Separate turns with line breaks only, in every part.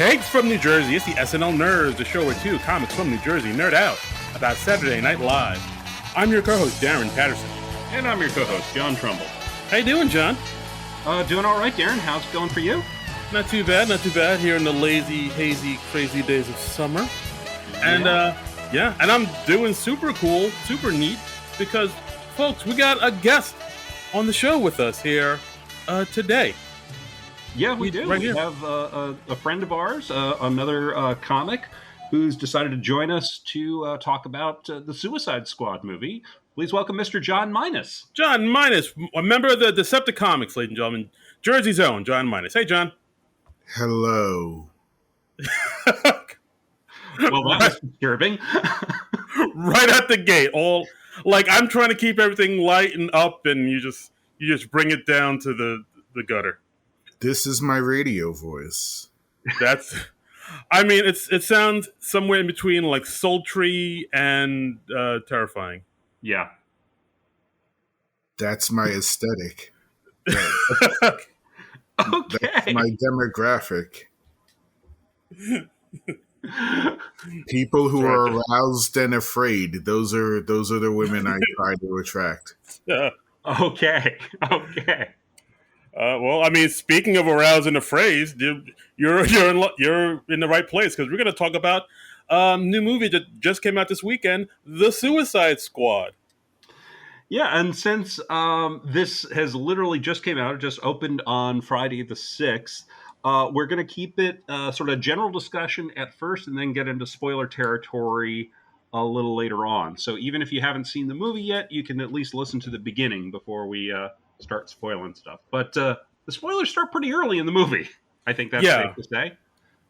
Takes from New Jersey. It's the SNL Nerds, the show where two comics from New Jersey nerd out about Saturday Night Live. I'm your co-host, Darren Patterson.
And I'm your co-host, John Trumbull.
How you doing, John?
Doing all right, Darren. How's it going for you?
Not too bad, not too bad. Here in the lazy, hazy, crazy days of summer. And, and I'm doing super cool, super neat, because, folks, we got a guest on the show with us here today.
Yeah, we do.
Right
we
here.
have a friend of ours, another comic, who's decided to join us to talk about the Suicide Squad movie. Please welcome Mr. John Minus.
John Minus, a member of the Decepticomics, ladies and gentlemen. Jersey's own, John Minus. Hey, John.
Hello.
Well, that was disturbing.
Right at the gate. All like I'm trying to keep everything light and up, and you just bring it down to the gutter.
This is my radio voice.
That's, I mean, it sounds somewhere in between like sultry and terrifying.
Yeah.
That's my aesthetic.
Okay.
That's my demographic. People who are aroused and afraid. Those are the women I try to attract.
Okay.
Well, I mean, speaking of aroused and afraid, you're in the right place, because we're going to talk about new movie that just came out this weekend, The Suicide Squad.
Yeah, and since this has literally just came out, it just opened on Friday the 6th, we're going to keep it sort of general discussion at first and then get into spoiler territory a little later on. So even if you haven't seen the movie yet, you can at least listen to the beginning before we start spoiling stuff. But the spoilers start pretty early in the movie. I think that's safe to say.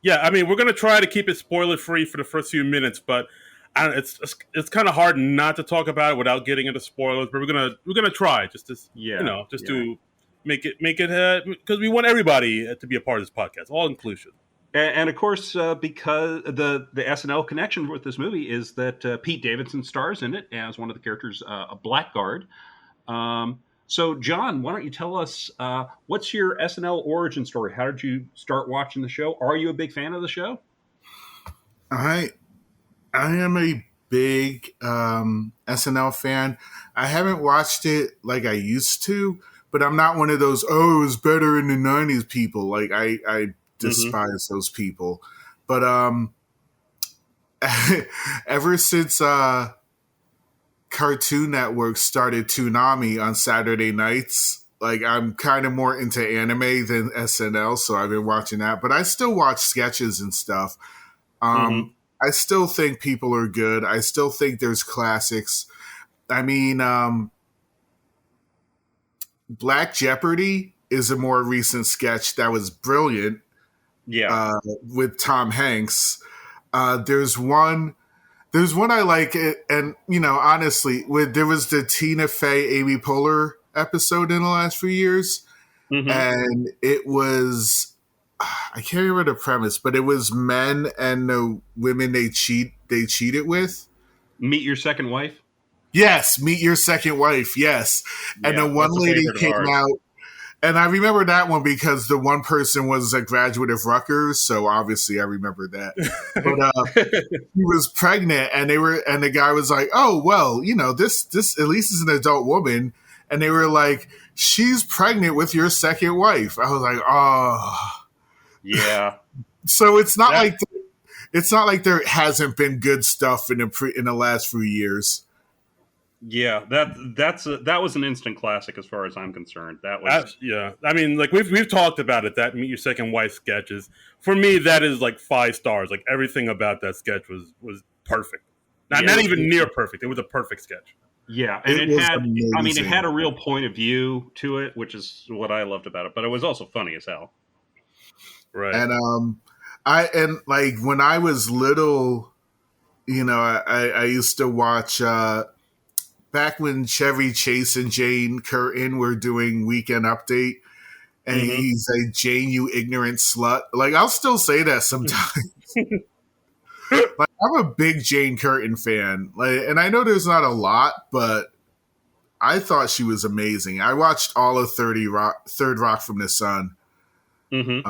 Yeah, I mean, we're going to try to keep it spoiler-free for the first few minutes, but it's kind of hard not to talk about it without getting into spoilers. But we're gonna try to make it because we want everybody to be a part of this podcast, all inclusive.
And of course, because the SNL connection with this movie is that Pete Davidson stars in it as one of the characters, a blackguard. So, John, why don't you tell us what's your SNL origin story? How did you start watching the show? Are you a big fan of the show?
I am a big SNL fan. I haven't watched it like I used to, but I'm not one of those, it was better in the 90s people. Like, I despise those people. But ever since Cartoon Network started Toonami on Saturday nights, like, I'm kind of more into anime than SNL, so I've been watching that. But I still watch sketches and stuff. I still think people are good. I still think there's classics. I mean, Black Jeopardy is a more recent sketch that was brilliant.
Yeah,
with Tom Hanks. There's one I like, and honestly, there was the Tina Fey, Amy Poehler episode in the last few years, and it was. I can't remember the premise, but it was men and the women they cheated with.
Meet Your Second Wife?
Yes, Meet Your Second Wife, yes. And the one lady came out, and I remember that one because the one person was a graduate of Rutgers, so obviously I remember that. But she was pregnant, and the guy was like, "Oh, well, this at least is an adult woman," and they were like, "She's pregnant with your second wife." I was like, "Oh."
Yeah.
So it's not like there hasn't been good stuff in the last few years.
Yeah, that was an instant classic as far as I'm concerned.
I mean, like we've talked about it. That Meet Your Second Wife sketches, for me, that is like 5 stars. Like everything about that sketch was perfect. Not even near perfect. It was a perfect sketch.
Yeah, and it had a real point of view to it, which is what I loved about it. But it was also funny as hell.
Right.
And like when I was little, I used to watch back when Chevy Chase and Jane Curtin were doing Weekend Update, and he's like, "Jane, you ignorant slut." Like, I'll still say that sometimes. Like, I'm a big Jane Curtin fan, and I know there's not a lot, but I thought she was amazing. I watched all of Third Rock from the Sun.
Mm-hmm.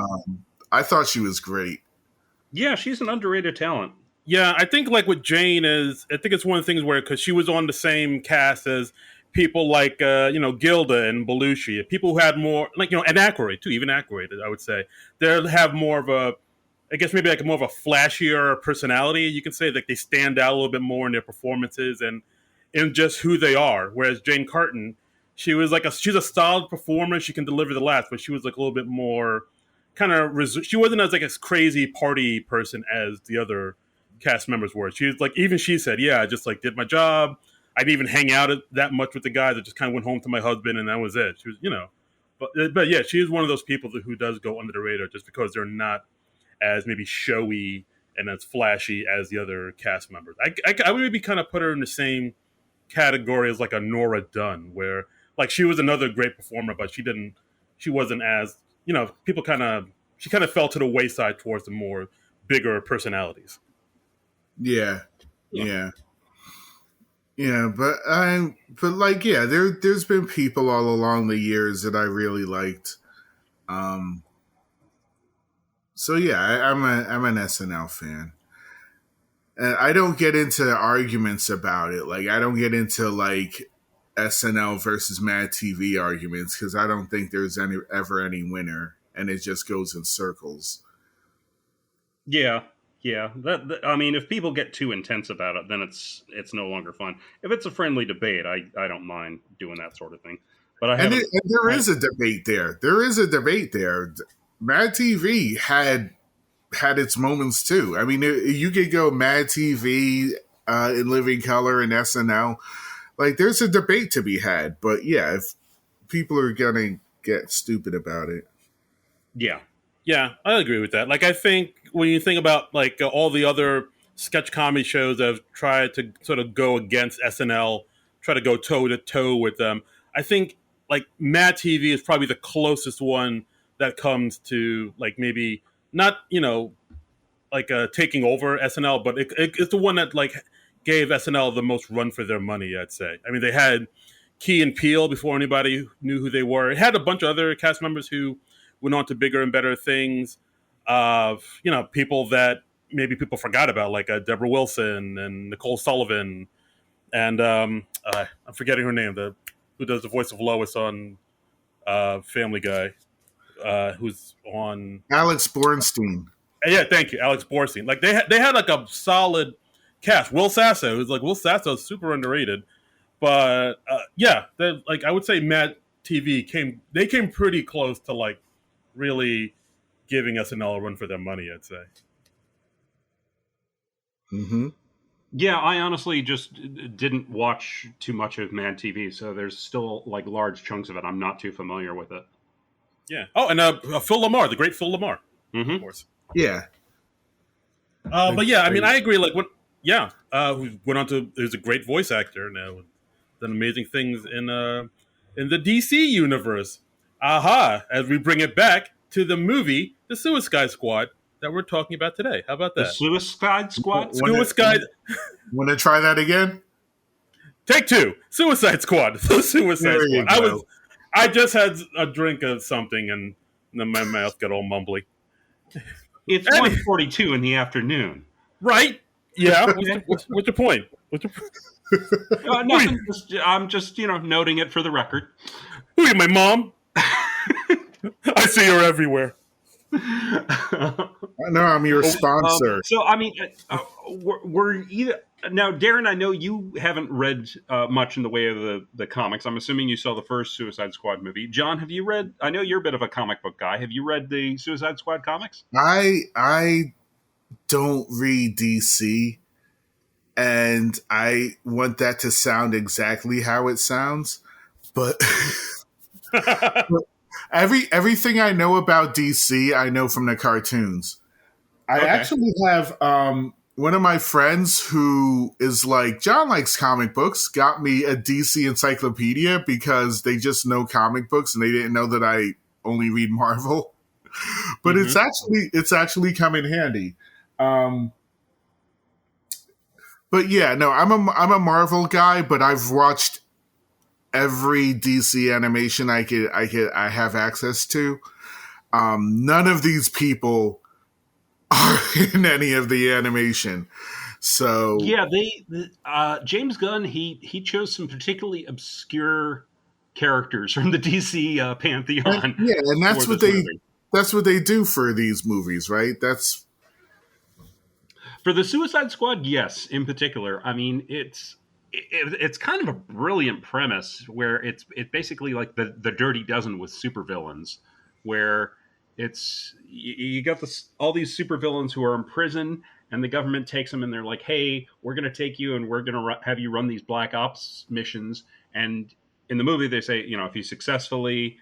I thought she was great.
Yeah, she's an underrated talent.
Yeah, I think like with Jane I think it's one of the things where because she was on the same cast as people like Gilda and Belushi, people who had more like and Aykroyd too, even Aykroyd, I would say they have more of a, I guess maybe like more of a flashier personality. You can say like they stand out a little bit more in their performances and in just who they are. Whereas Jane Carton, she's a solid performer. She can deliver the laughs, but she was like a little bit more kind of she wasn't as like a crazy party person as the other cast members were. She was like, even she said, yeah, I just like did my job. I didn't even hang out that much with the guys. I just kind of went home to my husband and that was it. She was, but yeah, she is one of those people who does go under the radar just because they're not as maybe showy and as flashy as the other cast members. I would maybe kind of put her in the same category as like a Nora Dunn, where like she was another great performer, but she wasn't as she kind of fell to the wayside towards the more bigger personalities.
Yeah, yeah, yeah. But like, yeah, there's been people all along the years that I really liked. So yeah, I'm an SNL fan. And I don't get into arguments about it. Like I don't get into like SNL versus Mad TV arguments because I don't think there's ever any winner, and it just goes in circles.
Yeah, yeah. I mean, if people get too intense about it, then it's no longer fun. If it's a friendly debate, I don't mind doing that sort of thing. But
And there is a debate there. There is a debate there. Mad TV had its moments too. I mean, you could go Mad TV, in Living Color, and SNL. Like, there's a debate to be had. But yeah, if people are gonna get stupid about it,
yeah, I agree with that. Like, I think when you think about like all the other sketch comedy shows that have tried to sort of go against SNL, try to go toe to toe with them, I think like Mad TV is probably the closest one that comes to like maybe not like taking over SNL, but it's the one that like gave SNL the most run for their money. I'd say. I mean, they had Key and Peele before anybody knew who they were. It had a bunch of other cast members who went on to bigger and better things. Of people that maybe people forgot about, like Deborah Wilson and Nicole Sullivan, and I'm forgetting her name. Who does the voice of Lois on Family Guy? Who's on
Alex Bornstein.
Yeah, thank you, Alex Borstein. Like they had like a solid cast. Will Sasso, who's like Will Sasso, is super underrated, but yeah, like I would say Mad TV came pretty close to like really giving SNL a run for their money. I'd say.
Mm-hmm.
Yeah, I honestly just didn't watch too much of Mad TV, so there's still like large chunks of it I'm not too familiar with it.
Yeah. Oh, and Phil Lamar, the great Phil Lamar,
of
course.
Yeah.
But yeah, I mean, I agree. Like, who went on to is a great voice actor now, done amazing things in the DC universe. Aha! As we bring it back to the movie, The Suicide Squad, that we're talking about today. How about that?
The Suicide Squad.
Suicide.
Want to try that again?
Take two. Suicide Squad. The Suicide Squad. I just had a drink of something and then my mouth got all mumbly.
It's 1:42 in the afternoon.
Right? Yeah. What's your point?
Nothing. I'm just noting it for the record.
Who are you, my mom? I see her everywhere.
I know I'm your sponsor.
So I mean, we're either now, Darren. I know you haven't read much in the way of the comics. I'm assuming you saw the first Suicide Squad movie. John, have you read? I know you're a bit of a comic book guy. Have you read the Suicide Squad comics?
I don't read DC, and I want that to sound exactly how it sounds, but. Everything I know about DC, I know from the cartoons. I actually have one of my friends who is like, John likes comic books, got me a DC encyclopedia because they just know comic books and they didn't know that I only read Marvel. But it's actually come in handy. But yeah, no, I'm a Marvel guy, but I've watched every DC animation I have access to. None of these people are in any of the animation. So
yeah, James Gunn he chose some particularly obscure characters from the DC pantheon
and
for this movie.
that's what they do for these movies, right? That's
For the Suicide Squad, yes, in particular. I mean, it's kind of a brilliant premise where it's basically like the Dirty Dozen with supervillains, where you got all these supervillains who are in prison, and the government takes them, and they're like, "Hey, we're going to take you, and we're going to have you run these black ops missions." And in the movie, they say, if you successfully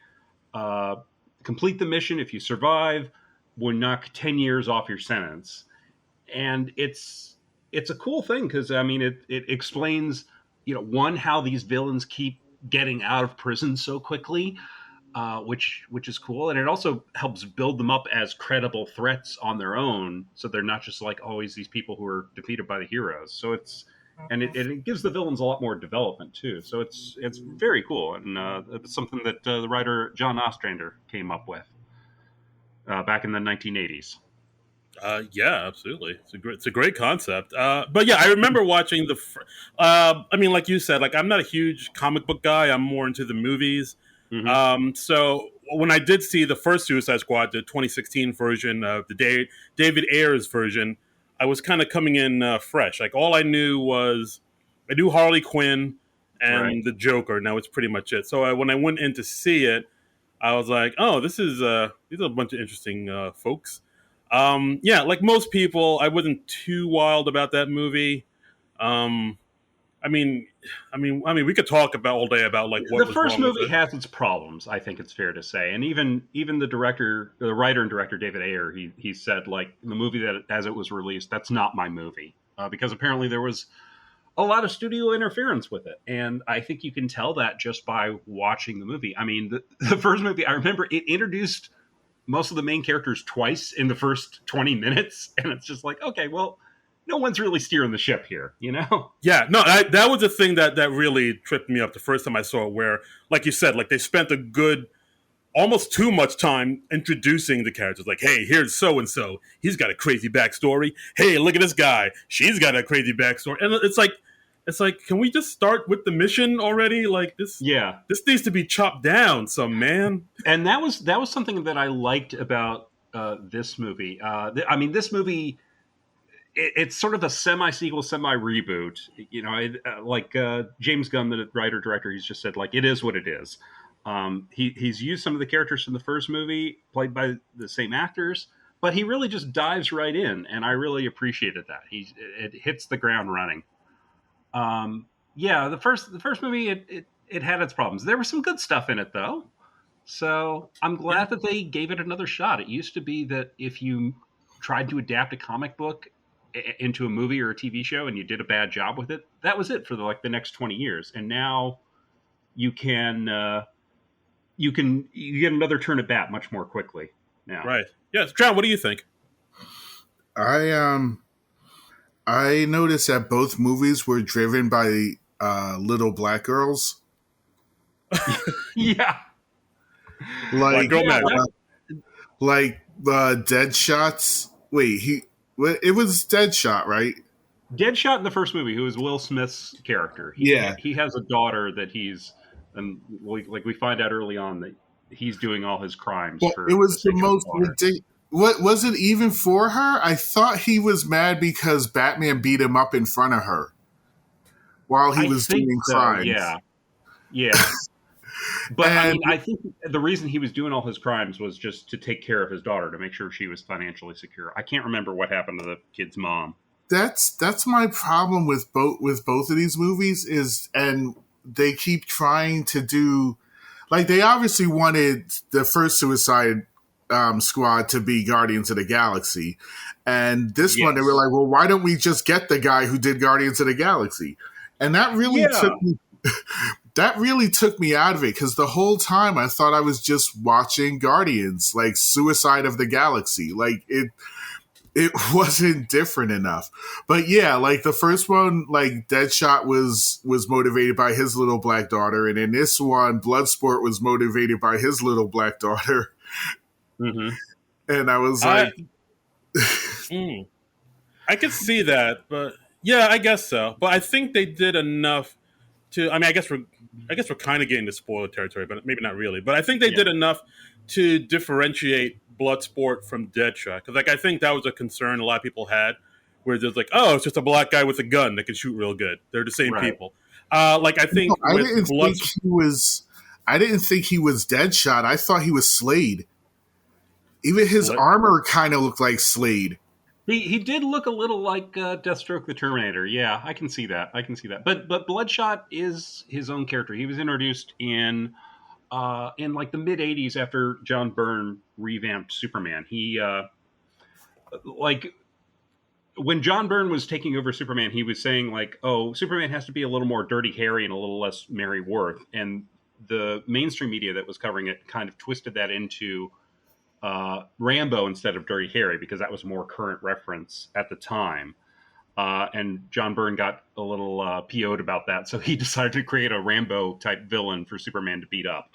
uh, complete the mission, if you survive, we'll knock 10 years off your sentence. And it's a cool thing because I mean it explains one, how these villains keep getting out of prison so quickly, which is cool, and it also helps build them up as credible threats on their own, so they're not just like always these people who are defeated by the heroes. So it gives the villains a lot more development too. So it's very cool, and it's something that the writer John Ostrander came up with back in the 1980s.
Yeah, absolutely. It's a great concept. But yeah, I remember watching I mean, like you said, like I'm not a huge comic book guy. I'm more into the movies.
Mm-hmm.
So when I did see the first Suicide Squad, the 2016 version of the David Ayers version, I was kind of coming in fresh. Like all I knew was I knew Harley Quinn and
Right.
the Joker. Now it's pretty much it. So when I went in to see it, I was like, oh, these are a bunch of interesting folks. Yeah, like most people, I wasn't too wild about that movie. Um, I mean, we could talk about all day about like what
The
was
first
wrong with
movie
it.
has its problems, I think it's fair to say, and even the writer and director David Ayer, he said like the movie that as it was released, that's not my movie, because apparently there was a lot of studio interference with it, and I think you can tell that just by watching the movie. I mean, the first movie, I remember it introduced most of the main characters twice in the first 20 minutes, and it's just like, okay, well, no one's really steering the ship here, you know?
Yeah, no, that was the thing that really tripped me up the first time I saw it. Where, like you said, like they spent a good almost too much time introducing the characters. Like, hey, here's so and so. He's got a crazy backstory. Hey, look at this guy. She's got a crazy backstory. And it's like, can we just start with the mission already? Like this,
Yeah.
this needs to be chopped down, some man.
And that was something that I liked about this movie. I mean, this movie, it's sort of a semi-sequel, semi-reboot. Like James Gunn, the writer director, he's just said like it is what it is. He's used some of the characters from the first movie, played by the same actors, but he really just dives right in, and I really appreciated that. It hits the ground running. Yeah, the first movie, it had its problems. There was some good stuff in it though, so I'm glad that they gave it another shot. It used to be that if you tried to adapt a comic book into a movie or a TV show and you did a bad job with it, that was it for the next 20 years. And now you can you get another turn at bat much more quickly now.
Right. Yes, John, what do you think?
I noticed that both movies were driven by little black girls.
Yeah.
Like,
Girl Magic.
like Deadshot's. Wait, it was Deadshot, right?
Deadshot in the first movie, who is Will Smith's character. He has a daughter that and we find out early on that he's doing all his crimes.
Well,
for
it was
the
the most ridiculous. What was it even for her? I thought he was mad because Batman beat him up in front of her while he was doing crimes.
Yeah. But I mean, I think the reason he was doing all his crimes was just to take care of his daughter, to make sure she was financially secure. I can't remember what happened to the kid's mom.
That's my problem with both of these movies and they keep trying to do, like, they obviously wanted the first Suicide Squad to be Guardians of the Galaxy, and this one they were like, well, why don't we just get the guy who did Guardians of the Galaxy? And that really took me out of it, because the whole time I thought I was just watching Guardians, like Suicide of the Galaxy. Like it wasn't different enough. But yeah, like the first one, like Deadshot was motivated by his little black daughter, and in this one, Bloodsport was motivated by his little black daughter.
Mm-hmm.
And I was like,
Mm. I could see that, but yeah, I guess so. But I think they did enough to. I mean, I guess we're kind of getting to spoiler territory, but maybe not really. But I think they
Yeah.
did enough to differentiate Bloodsport from Deadshot, because like I think that was a concern a lot of people had, where there's like, oh, it's just a black guy with a gun that can shoot real good. They're the same
Right.
people. Like I
No,
think with Blood.
I didn't think he was Deadshot. I thought he was Slade. Even his armor kind of looked like Slade.
He did look a little like Deathstroke the Terminator. Yeah, I can see that. But Bloodshot is his own character. He was introduced in like the mid '80s after John Byrne revamped Superman. He like when John Byrne was taking over Superman, he was saying like, "Oh, Superman has to be a little more Dirty Harry and a little less Mary Worth." And the mainstream media that was covering it kind of twisted that into Rambo instead of Dirty Harry, because that was a more current reference at the time. And John Byrne got a little PO'd about that, so he decided to create a Rambo type villain for Superman to beat up.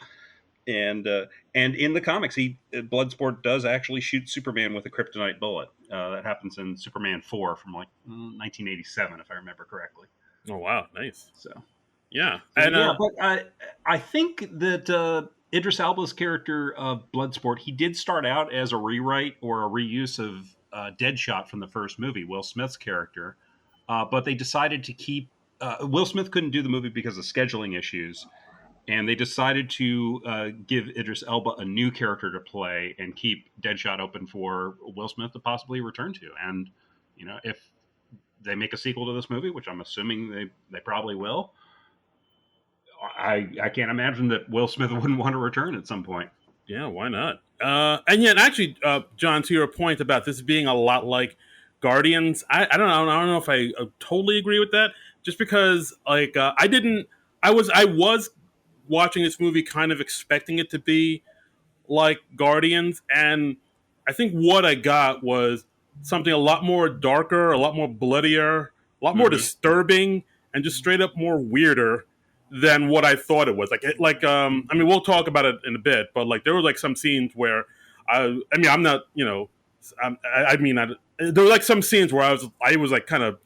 And in the comics, Bloodsport does actually shoot Superman with a kryptonite bullet. That happens in Superman 4 from like 1987, if I remember correctly.
Oh wow, nice.
So
yeah,
but I think that Idris Elba's character of Bloodsport, he did start out as a rewrite or a reuse of Deadshot from the first movie, Will Smith's character, but they decided to keep Will Smith couldn't do the movie because of scheduling issues. And they decided to give Idris Elba a new character to play and keep Deadshot open for Will Smith to possibly return to. And, you know, if they make a sequel to this movie, which I'm assuming they probably will, I can't imagine that Will Smith wouldn't want to return at some point.
Yeah, why not? And yet, actually, John, to your point about this being a lot like Guardians, I don't know. I don't know if I totally agree with that. Just because, like, I was watching this movie kind of expecting it to be like Guardians, and I think what I got was something a lot more darker, a lot more bloodier, a lot more disturbing, and just straight up more weirder than what I thought it was. I mean, we'll talk about it in a bit, but like there were like some scenes where there were like some scenes where I was like kind of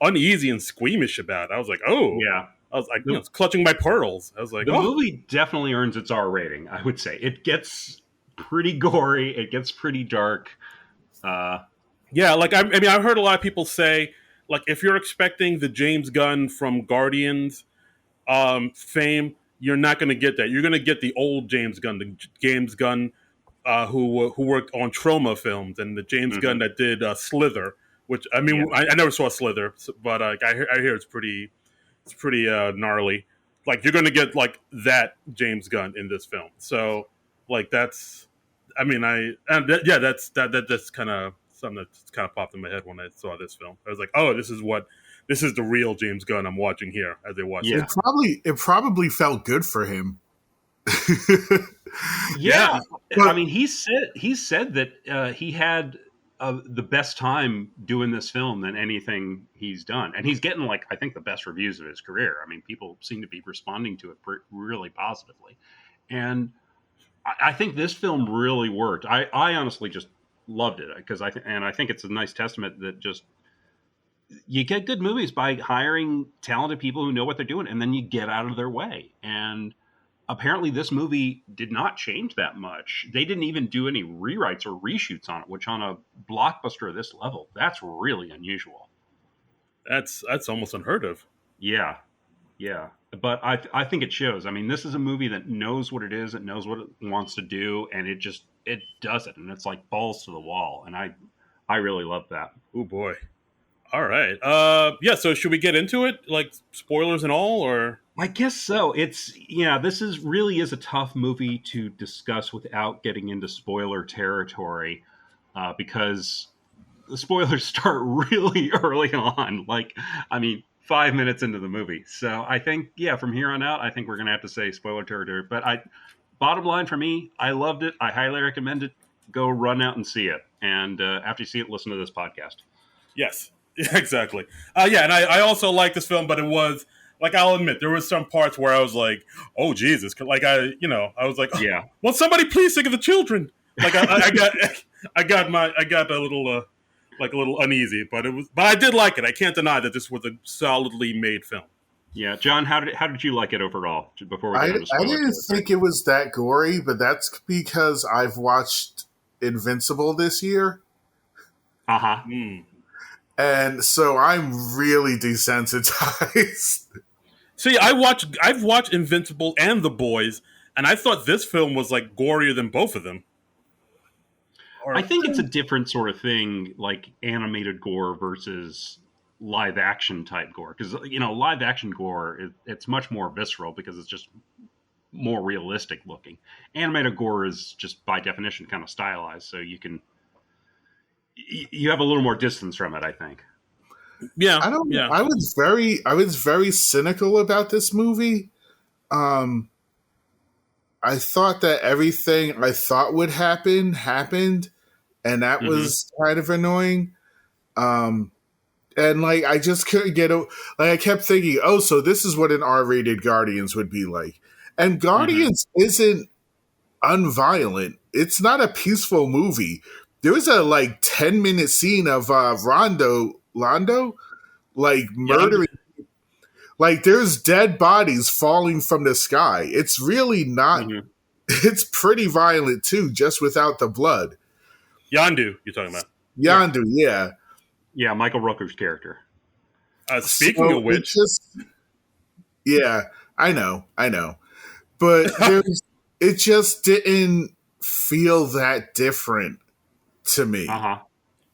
uneasy and squeamish about it. I was like, oh
yeah.
I was like, clutching my pearls. I was like,
the movie definitely earns its R rating, I would say. It gets pretty gory. It gets pretty dark.
Yeah, like, I mean, I've heard a lot of people say, like, if you're expecting the James Gunn from Guardians fame, you're not going to get that. You're going to get the old James Gunn, who worked on Troma films, and the James Gunn that did Slither, which, I mean, I never saw Slither, but I hear it's pretty gnarly. Like, you're going to get like that James Gunn in this film. So like that's kind of something that kind of popped in my head when I saw this film. I was like, oh, this is the real James Gunn I'm watching here as I watch it.
It probably felt good for him.
Yeah. I mean, he said that he had the best time doing this film than anything he's done. And he's getting, like, I think the best reviews of his career. I mean, people seem to be responding to it really positively. And I think this film really worked. I honestly just loved it because I think it's a nice testament that just you get good movies by hiring talented people who know what they're doing, and then you get out of their way. And apparently this movie did not change that much. They didn't even do any rewrites or reshoots on it, which on a blockbuster of this level, that's really unusual.
That's almost unheard of.
Yeah. But I think it shows. I mean, this is a movie that knows what it is, it knows what it wants to do, and it does it. And it's like balls to the wall. And I really love that.
Oh boy. All right. So should we get into it? Like, spoilers and all, or?
I guess so. This really is a tough movie to discuss without getting into spoiler territory, because the spoilers start really early on. Like, I mean, 5 minutes into the movie. So I think, from here on out, I think we're going to have to say spoiler territory. But bottom line for me, I loved it. I highly recommend it. Go run out and see it. And after you see it, listen to this podcast.
Yes. Yeah, exactly. And I also like this film, but it was, like, I'll admit, there was some parts where I was like, oh, Jesus. Like, I was like, oh, will somebody please think of the children? Like, I got a little like a little uneasy, but I did like it. I can't deny that this was a solidly made film.
Yeah, John, how did you like it overall? Before we
I
get into spoiler
didn't
territory?
think it was that gory, but that's because I've watched Invincible this year.
Uh-huh.
And so I'm really desensitized.
See, I've watched Invincible and The Boys, and I thought this film was like gorier than both of them.
I think it's a different sort of thing, like animated gore versus live action type gore. Because live action gore, it's much more visceral because it's just more realistic looking. Animated gore is just by definition kind of stylized, so you have a little more distance from it, I think.
Yeah,
I was very cynical about this movie. I thought that everything I thought would happen happened, and that was kind of annoying. And like I just couldn't get I kept thinking, oh, so this is what an R-rated Guardians would be like. And Guardians isn't unviolent. It's not a peaceful movie. There was a 10-minute scene of Londo like murdering. Like there's dead bodies falling from the sky. It's really not. It's pretty violent too, just without the blood.
Yondu, you're talking about?
Yondu, yeah.
Yeah, Michael Rooker's character.
Speaking of which,
yeah, I know, but it just didn't feel that different to me.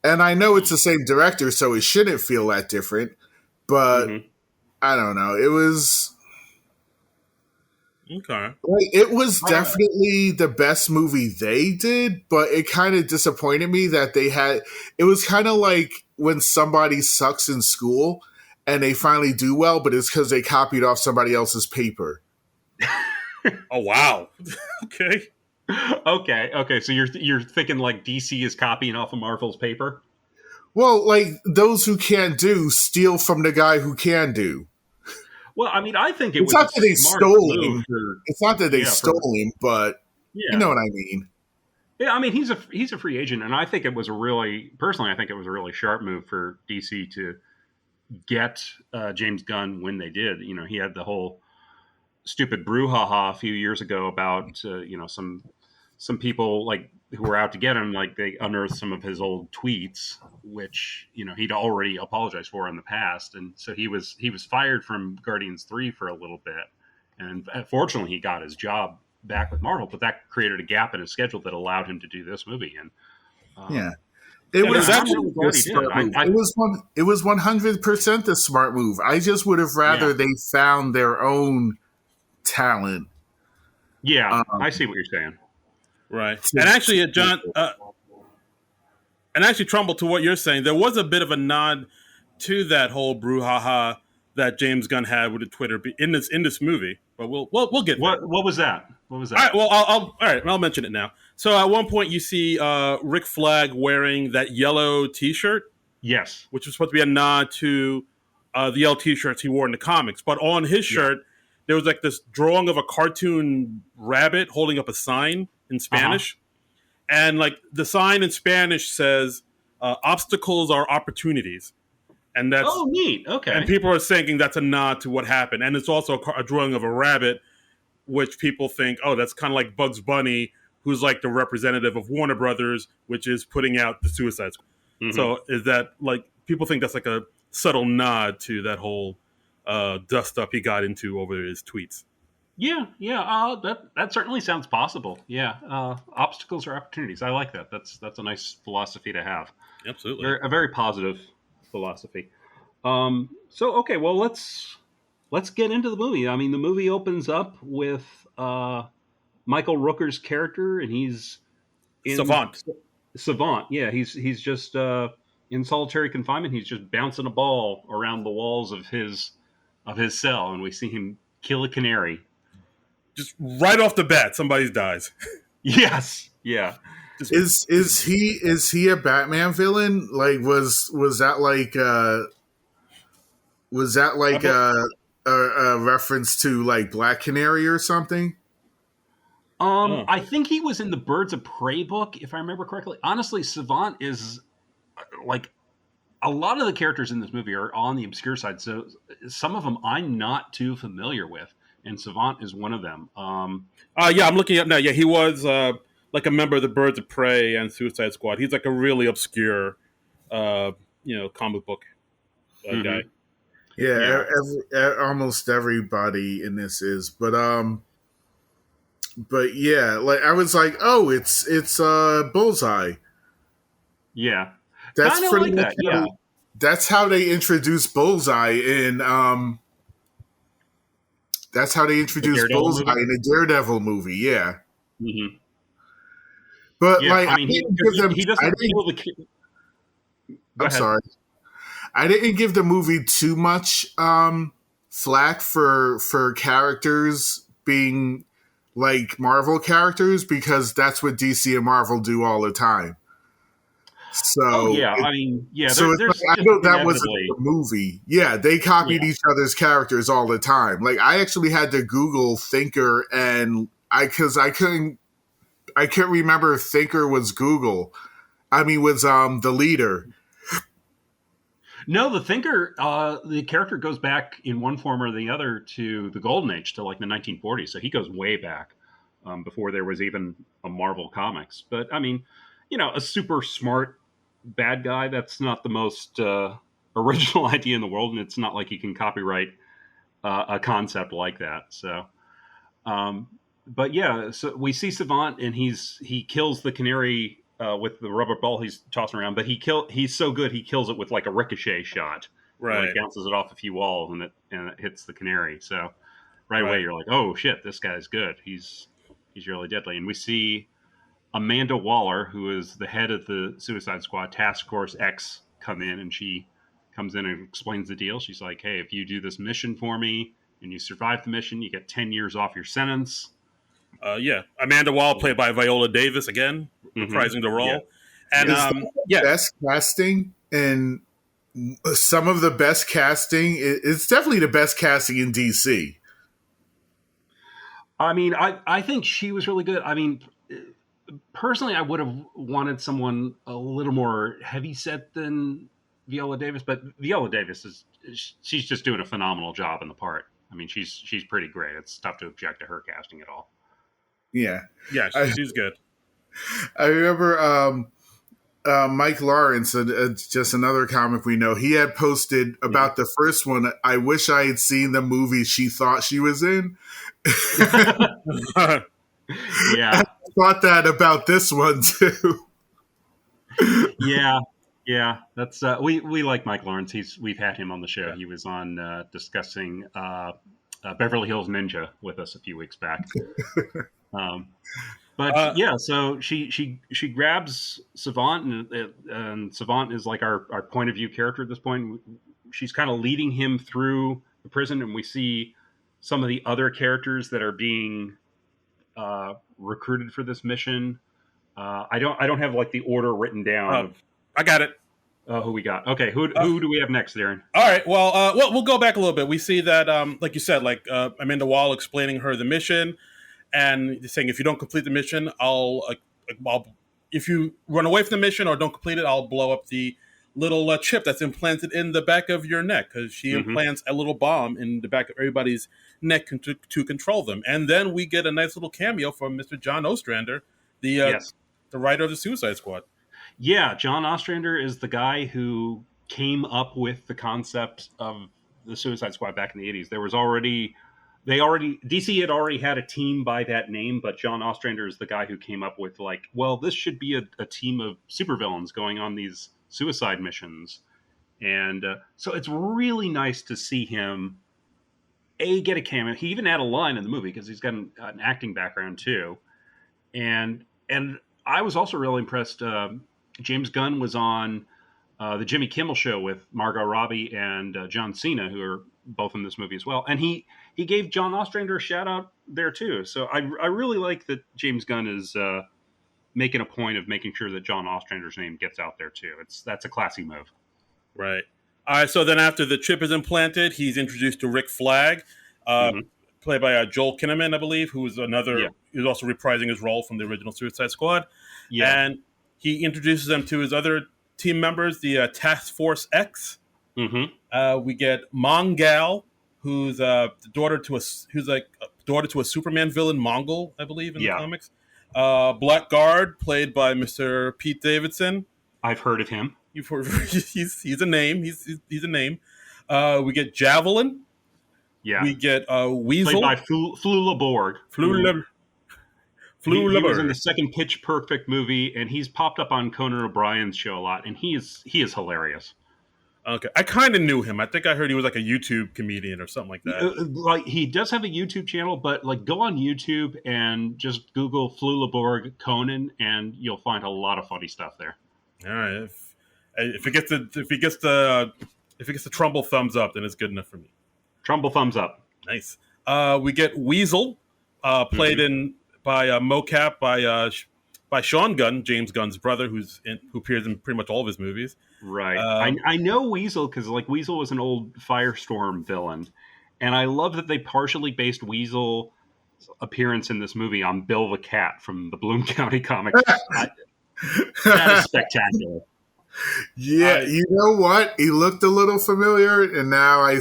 And I know it's the same director, so it shouldn't feel that different. But I don't know. It was
okay.
It was definitely the best movie they did, but it kind of disappointed me that they had. It was kind of like when somebody sucks in school and they finally do well, but it's because they copied off somebody else's paper.
Oh wow! Okay.
Okay. So you're thinking like DC is copying off of Marvel's paper?
Well, like those who can't do steal from the guy who can do.
Well, I mean, I think
it's not that they stole him. It's not that they stole him, but you know what I mean.
Yeah, I mean he's a free agent, and I think it was a really sharp move for DC to get James Gunn when they did. He had the whole stupid brouhaha a few years ago about some people like who were out to get him, like they unearthed some of his old tweets, which he'd already apologized for in the past, and so he was fired from Guardians 3 for a little bit, and fortunately he got his job back with Marvel, but that created a gap in his schedule that allowed him to do this movie. And
it was actually a smart move. It was 100% the smart move. I just would have rather they found their own talent.
Yeah, I see what you're saying.
Right. And actually, John, and actually, Trumbull, to what you're saying, there was a bit of a nod to that whole brouhaha that James Gunn had with the Twitter in this movie. But we'll get there.
What was that? What was that?
All right. Well, I'll mention it now. So at one point, you see Rick Flag wearing that yellow T-shirt.
Yes,
which was supposed to be a nod to the yellow T-shirts he wore in the comics. But on his shirt, there was like this drawing of a cartoon rabbit holding up a sign in Spanish. And like the sign in Spanish says, obstacles are opportunities. And that's
neat. Okay.
And people are thinking that's a nod to what happened. And it's also a drawing of a rabbit, which people think, oh, that's kind of like Bugs Bunny, who's like the representative of Warner Brothers, which is putting out the Suicide Squad. So is that like, people think that's like a subtle nod to that whole dust up he got into over his tweets.
Yeah. That certainly sounds possible. Yeah, obstacles are opportunities. I like that. That's a nice philosophy to have.
Absolutely,
a very positive philosophy. So okay, well let's get into the movie. I mean, the movie opens up with Michael Rooker's character, and he's Savant. Yeah, he's just in solitary confinement. He's just bouncing a ball around the walls of his cell, and we see him kill a canary.
Just right off the bat, somebody dies.
Yes. Yeah.
Is he a Batman villain? Like was that a reference to like Black Canary or something?
I think he was in the Birds of Prey book, if I remember correctly. Honestly, Savant is like a lot of the characters in this movie are on the obscure side, so some of them I'm not too familiar with, and Savant is one of them.
Yeah, I'm looking up now. Yeah, he was like a member of the Birds of Prey and Suicide Squad. He's like a really obscure, comic book guy.
Yeah, almost everybody in this is, but yeah, like I was like, oh, it's Bullseye.
Yeah,
That's
kind of
pretty
like
much
that. Yeah,
that's how they introduced Bullseye in that's how they introduced Bullseye
movie?
in the Daredevil movie. Yeah,
mm-hmm.
but
Yeah.
like
I mean, he doesn't kill the kid.
I'm sorry. I didn't give the movie too much flack for characters being like Marvel characters, because that's what DC and Marvel do all the time. So
I mean, yeah.
So it's like, I know that wasn't the movie. Yeah, they copied each other's characters all the time. Like I actually had to Google Thinker, and because I couldn't remember if Thinker was Google. I mean, was the leader.
No, the Thinker, the character goes back in one form or the other to the Golden Age, to like the 1940s. So he goes way back, before there was even a Marvel Comics. But I mean, a super smart bad guy, that's not the most original idea in the world. And it's not like you can copyright a concept like that. So, but yeah, so we see Savant, and he kills the canary with the rubber ball he's tossing around, but he's so good he kills it with like a ricochet shot.
Right,
he bounces it off a few walls and it hits the canary. So right away you're like, oh shit, this guy's good. He's really deadly. And we see Amanda Waller, who is the head of the Suicide Squad Task Force X, come in, and she comes in and explains the deal. She's like, hey, if you do this mission for me and you survive the mission, you get 10 years off your sentence.
Amanda Waller, played by Viola Davis, again, reprising the role.
Yeah.
And
best casting, and some of the best casting. It's definitely the best casting in DC.
I mean, I think she was really good. I mean, personally, I would have wanted someone a little more heavy set than Viola Davis, but Viola Davis she's just doing a phenomenal job in the part. I mean, she's pretty great. It's tough to object to her casting at all.
Yeah,
she's good.
I remember Mike Lawrence, just another comic we know. He had posted about the first one. I wish I had seen the movie she thought she was in.
Yeah,
I thought that about this one too.
Yeah. That's we like Mike Lawrence. We've had him on the show. He was on discussing Beverly Hills Ninja with us a few weeks back. But so she grabs Savant, and Savant is like our point of view character at this point. She's kind of leading him through the prison, and we see some of the other characters that are being recruited for this mission. I don't have like the order written down.
I got it.
Who we got? Okay, who do we have next, Darren?
All right. Well, we'll go back a little bit. We see that, like you said, Amanda Wall explaining her the mission, and saying if you don't complete the mission, I'll if you run away from the mission or don't complete it, I'll blow up the little chip that's implanted in the back of your neck, because she implants a little bomb in the back of everybody's neck to control them. And then we get a nice little cameo from Mr. John Ostrander, the writer of the Suicide Squad. Yeah,
John Ostrander is the guy who came up with the concept of the Suicide Squad back in the 80s. There was DC had already had a team by that name, but John Ostrander is the guy who came up with this should be a team of supervillains going on these suicide missions. And so it's really nice to see him get a cameo. He even had a line in the movie because he's got an acting background too. And I was also really impressed. James Gunn was on the Jimmy Kimmel Show with Margot Robbie and John Cena, who are both in this movie as well. And he gave John Ostrander a shout out there too. So I really like that James Gunn is making a point of making sure that John Ostrander's name gets out there too. That's a classy move.
Right. All right. So then after the chip is implanted, he's introduced to Rick Flag, played by Joel Kinnaman, I believe, who's who's also reprising his role from the original Suicide Squad. Yeah. And he introduces them to his other team members, the Task Force X.
Mm-hmm.
We get Mongal, who's the daughter to a Superman villain, Mongol, I believe, in the comics. Blackguard, played by Mr. Pete Davidson.
I've heard of him.
He's a name. He's a name. We get Javelin.
Yeah.
We get Weasel.
Played by Flula Borg. He was in the second Pitch Perfect movie, and he's popped up on Conan O'Brien's show a lot, and he is hilarious.
Okay, I kind of knew him. I think I heard he was like a YouTube comedian or something like that.
Like he does have a YouTube channel, but like go on YouTube and just Google Flula Borg Conan, and you'll find a lot of funny stuff there.
All right, if he gets the Trumbull thumbs up, then it's good enough for me.
Trumbull thumbs up.
Nice. We get Weasel, played by mocap by Sean Gunn, James Gunn's brother, who appears in pretty much all of his movies.
Right. I know Weasel because like Weasel was an old Firestorm villain, and I love that they partially based Weasel's appearance in this movie on Bill the Cat from the Bloom County comics. That is spectacular.
Yeah, you know what? He looked a little familiar, and now I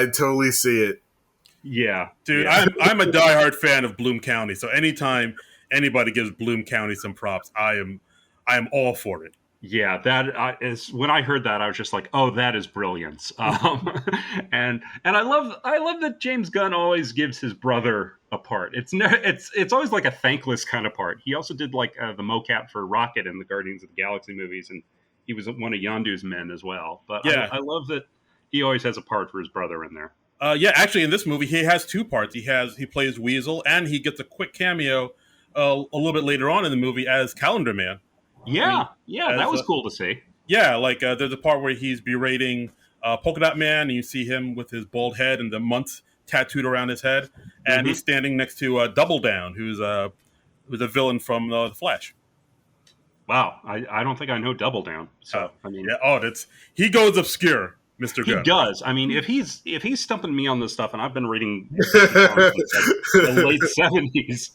totally see it.
Yeah,
dude, yeah. I'm a diehard fan of Bloom County, so anytime anybody gives Bloom County some props, I am all for it.
Yeah, that is when I heard that, I was just like, "Oh, that is brilliance!" And I love that James Gunn always gives his brother a part. It's always like a thankless kind of part. He also did like the mocap for Rocket in the Guardians of the Galaxy movies, and he was one of Yondu's men as well. But yeah, I love that he always has a part for his brother in there.
Yeah, actually, in this movie, he has two parts. He plays Weasel, and he gets a quick cameo a little bit later on in the movie as Calendar Man.
Yeah, that was cool to see.
Yeah, like there's a part where he's berating Polka Dot Man, and you see him with his bald head and the months tattooed around his head, and he's standing next to Double Down, who's a villain from The Flash.
Wow, I don't think I know Double Down. So I mean,
he goes obscure. Mr.
He
Gunn.
does. I mean, if he's stumping me on this stuff, and I've been reading the late 70s,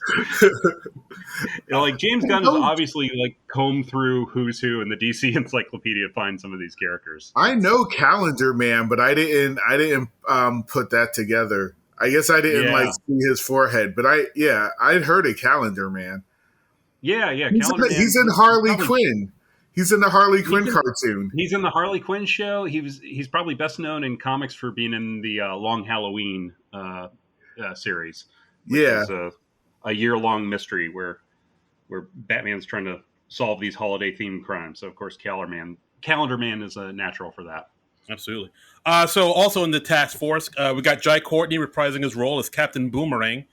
like James Gunn has obviously like combed through who's who in the DC encyclopedia to find some of these characters.
I know Calendar Man, but I didn't put that together. I guess I didn't see his forehead, but I'd heard of Calendar Man.
Yeah.
He's in Harley Quinn. He's in the Harley Quinn cartoon.
He's in the Harley Quinn show. He's probably best known in comics for being in the Long Halloween series.
Yeah,
is a year-long mystery where Batman's trying to solve these holiday-themed crimes. So of course, Calendar Man is a natural for that.
Absolutely. So also in the task force, we got Jai Courtney reprising his role as Captain Boomerang.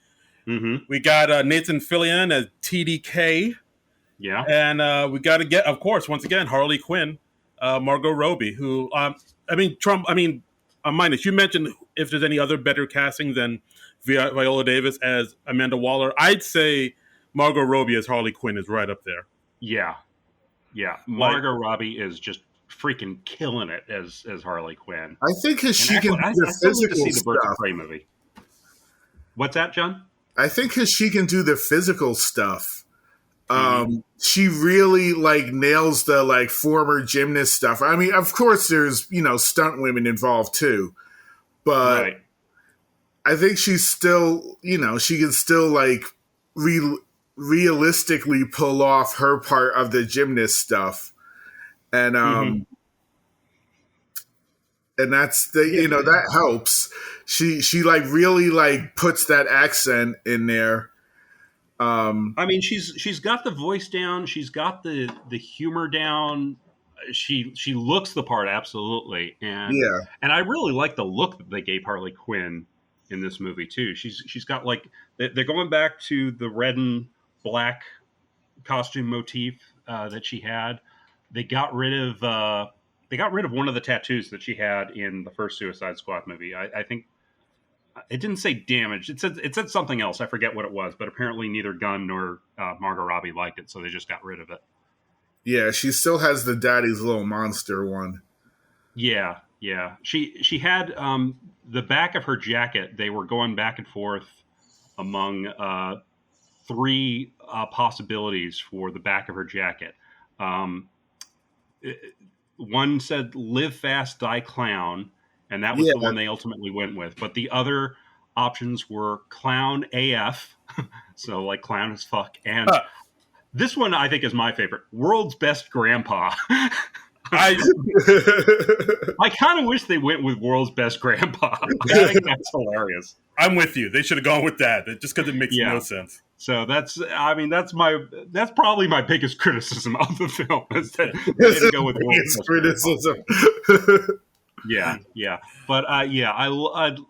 Mm-hmm.
We got Nathan Fillion as TDK.
Yeah,
and we got to get, of course, once again, Harley Quinn, Margot Robbie, who, Minus, you mentioned if there's any other better casting than Viola Davis as Amanda Waller. I'd say Margot Robbie as Harley Quinn is right up there.
Yeah. Margot Robbie is just freaking killing it as Harley Quinn.
I think because she can do the physical
see the Birds
stuff.
of Prey movie. What's that, John?
I think because she can do the physical stuff. She really nails the former gymnast stuff. I mean, of course there's, stunt women involved too, but right. I think she's still, she can still realistically pull off her part of the gymnast stuff. And, and that's that helps. She really puts that accent in there.
I mean, she's got the voice down. She's got the humor down. She looks the part, absolutely. And I really like the look that they gave Harley Quinn in this movie too. She's got they're going back to the red and black costume motif that she had. They got rid of one of the tattoos that she had in the first Suicide Squad movie. I think. It didn't say damaged. It said something else. I forget what it was, but apparently neither Gunn nor Margot Robbie liked it, so they just got rid of it.
Yeah, she still has the Daddy's Little Monster one.
Yeah. She had the back of her jacket. They were going back and forth among three possibilities for the back of her jacket. one said "Live fast, die clown," and that was the one they ultimately went with. But the other options were "Clown AF," so like clown as fuck, and this one I think is my favorite: "World's Best Grandpa." I kind of wish they went with "World's Best Grandpa." I think that's hilarious.
I'm with you. They should have gone with that, just because it makes no sense.
So that's probably my biggest criticism of the film is that they didn't go with
World's Best criticism.
Yeah. But I'm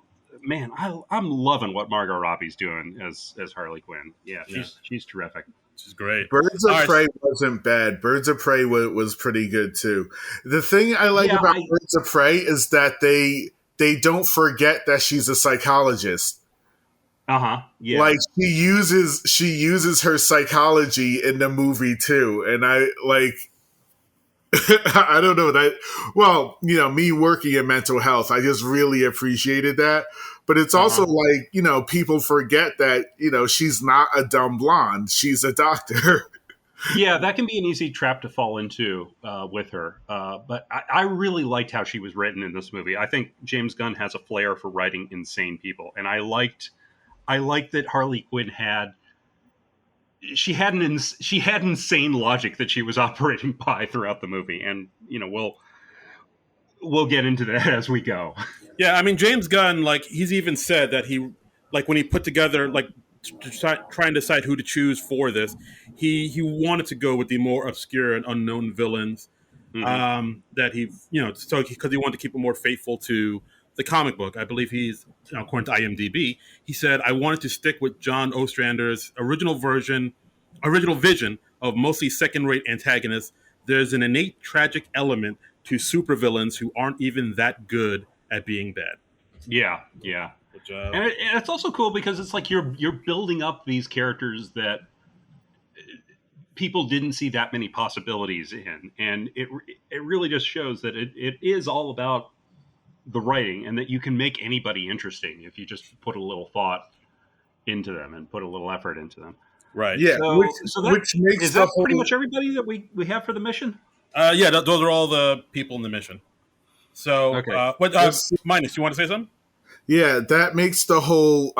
loving what Margot Robbie's doing as Harley Quinn. Yeah, she's terrific.
She's great.
Birds of Prey wasn't bad. Birds of Prey was pretty good too. The thing I like about Birds of Prey is that they don't forget that she's a psychologist.
Yeah.
Like she uses her psychology in the movie too, and I like. I don't know that. Well, me working in mental health, I just really appreciated that. But it's also like, people forget that, she's not a dumb blonde. She's a doctor.
Yeah, that can be an easy trap to fall into with her. But I really liked how she was written in this movie. I think James Gunn has a flair for writing insane people. And I liked that Harley Quinn had insane logic that she was operating by throughout the movie. And, we'll get into that as we go.
Yeah, I mean, James Gunn, he's even said that when he put together, try and decide who to choose for this, he wanted to go with the more obscure and unknown villains that because he wanted to keep it more faithful to the comic book. I believe he's, according to IMDb, he said, I wanted to stick with John Ostrander's original vision of mostly second-rate antagonists. There's an innate tragic element to supervillains who aren't even that good at being bad.
Yeah. And it's also cool because it's like you're building up these characters that people didn't see that many possibilities in, and it really just shows that it is all about the writing, and that you can make anybody interesting if you just put a little thought into them and put a little effort into them.
Right.
Yeah. Which makes
is that pretty much everybody that we have for the mission?
Yeah, those are all the people in the mission. So,
okay.
Minus, you want to say something?
Yeah, that makes the whole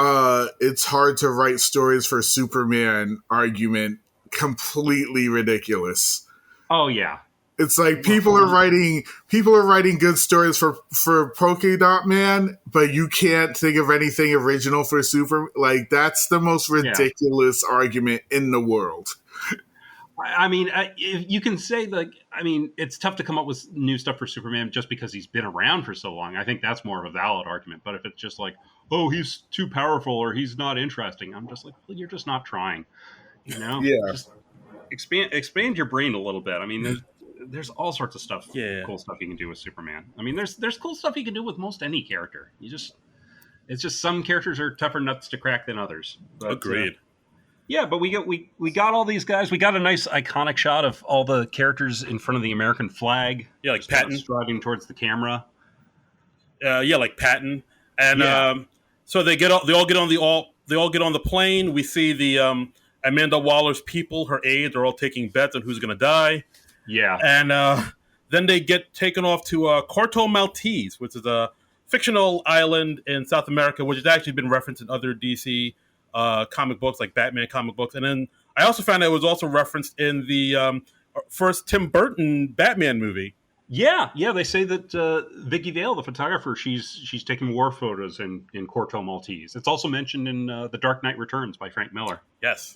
it's hard to write stories for Superman argument completely ridiculous.
Oh yeah.
It's like people are writing good stories for Polka Dot Man, but you can't think of anything original for Super. Like, that's the most ridiculous argument in the world.
I mean, you can say it's tough to come up with new stuff for Superman just because he's been around for so long. I think that's more of a valid argument. But if it's just like, oh, he's too powerful or he's not interesting, I'm just like, well, you're just not trying.
Yeah.
Just expand your brain a little bit. I mean, there's all sorts of stuff, cool stuff you can do with Superman. I mean, there's cool stuff you can do with most any character. It's just some characters are tougher nuts to crack than others. But,
agreed.
Yeah, but we got all these guys. We got a nice iconic shot of all the characters in front of the American flag.
Yeah, like Patton
striding towards the camera.
Like Patton, and so they all get on the plane. We see the Amanda Waller's people, her aides, are all taking bets on who's going to die.
Yeah,
and then they get taken off to Corto Maltese, which is a fictional island in South America, which has actually been referenced in other DC comic books, like Batman comic books. And then I also found out it was also referenced in the first Tim Burton Batman movie.
Yeah. They say that Vicky Vale, the photographer, she's taking war photos in Corto Maltese. It's also mentioned in The Dark Knight Returns by Frank Miller.
Yes.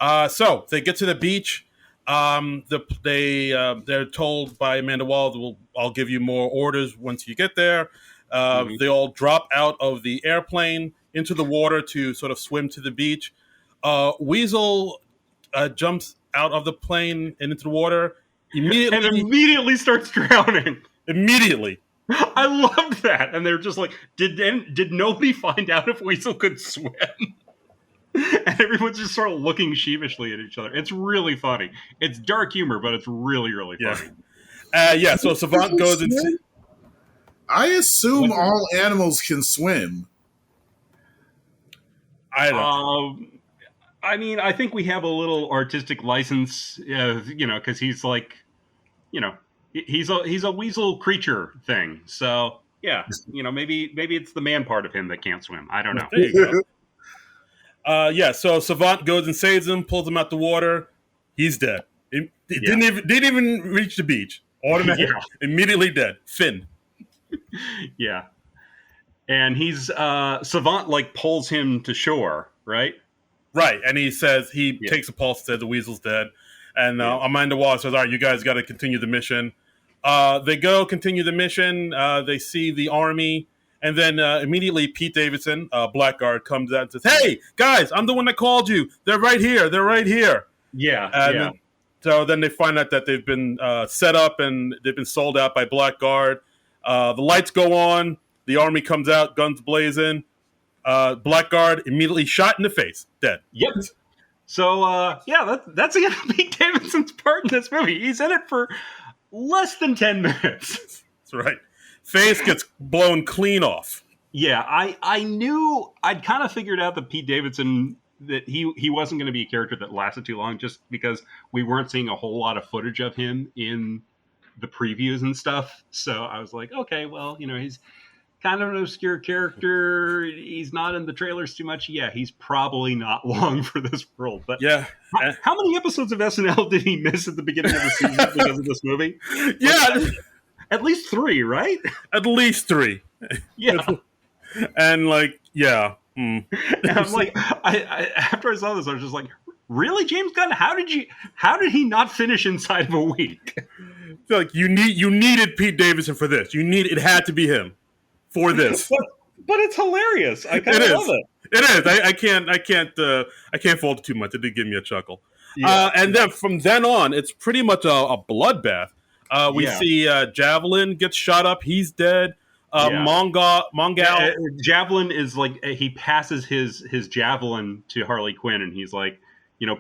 So they get to the beach. They're told by Amanda Waller, I'll give you more orders once you get there. They all drop out of the airplane into the water to sort of swim to the beach. Weasel jumps out of the plane and into the water
immediately starts drowning.
Immediately.
I loved that. And they're just like, did nobody find out if Weasel could swim? And everyone's just sort of looking sheepishly at each other. It's really funny. It's dark humor, but it's really, really funny.
So Savant goes and...
I assume all animals can swim.
I don't.
I mean, I think we have a little artistic license, because he's like, He's a weasel creature thing. So yeah, maybe it's the man part of him that can't swim. I don't know.
There you go. Yeah, so Savant goes and saves him, pulls him out the water. He's dead. He didn't even reach the beach. Automatically, immediately dead. Finn.
Yeah. And he's Savant like pulls him to shore, right?
Right, and he says takes a pulse, says the weasel's dead, and Amanda Waller says, "All right, you guys got to continue the mission." They go continue the mission. They see the army, and then immediately Pete Davidson, Blackguard, comes out and says, "Hey guys, I'm the one that called you. They're right here. They're right here."
Yeah.
So then they find out that they've been set up and they've been sold out by Blackguard. The lights go on. The army comes out, guns blazing. Blackguard immediately shot in the face, dead.
Yep. So that's again Pete Davidson's part in this movie. He's in it for less than 10 minutes.
That's right. Face gets blown clean off.
Yeah, I knew, I'd kind of figured out that Pete Davidson, that he wasn't going to be a character that lasted too long, just because we weren't seeing a whole lot of footage of him in the previews and stuff. So I was like, okay, well, he's kind of an obscure character. He's not in the trailers too much. Yeah, he's probably not long for this world. But
yeah,
how many episodes of SNL did he miss at the beginning of the season because of this movie?
Yeah,
at least 3, right?
At least 3.
Yeah,
and yeah.
And I'm like, I after I saw this, I was just like, really, James Gunn? How did he not finish inside of a week?
So you needed Pete Davidson for this. It had to be him for this.
But it's hilarious. I kind of love it.
It is. I can't fault it too much. It did give me a chuckle.
Yeah.
And then from then on, it's pretty much a bloodbath. We see Javelin gets shot up. He's dead. Mongal.
Javelin is like, he passes his javelin to Harley Quinn, and he's like,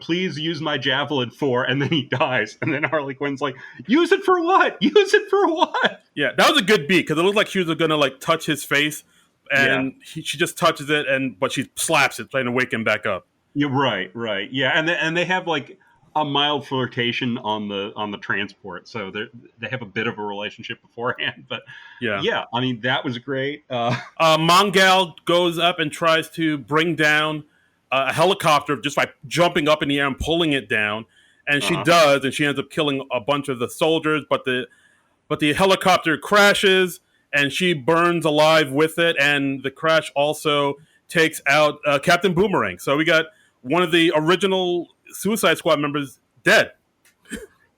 please use my javelin and then he dies. And then Harley Quinn's like, use it for what? Use it for what?
Yeah, that was a good beat, because it looked like she was going to touch his face, and she just touches it, but she slaps it, trying to wake him back up.
Yeah, right. Yeah, and they have like a mild flirtation on the transport, so they have a bit of a relationship beforehand. But yeah, I mean, that was great.
Mongal goes up and tries to bring down a helicopter just by jumping up in the air and pulling it down, and she does, and she ends up killing a bunch of the soldiers. But the helicopter crashes, and she burns alive with it, and the crash also takes out Captain Boomerang. So we got one of the original Suicide Squad members dead.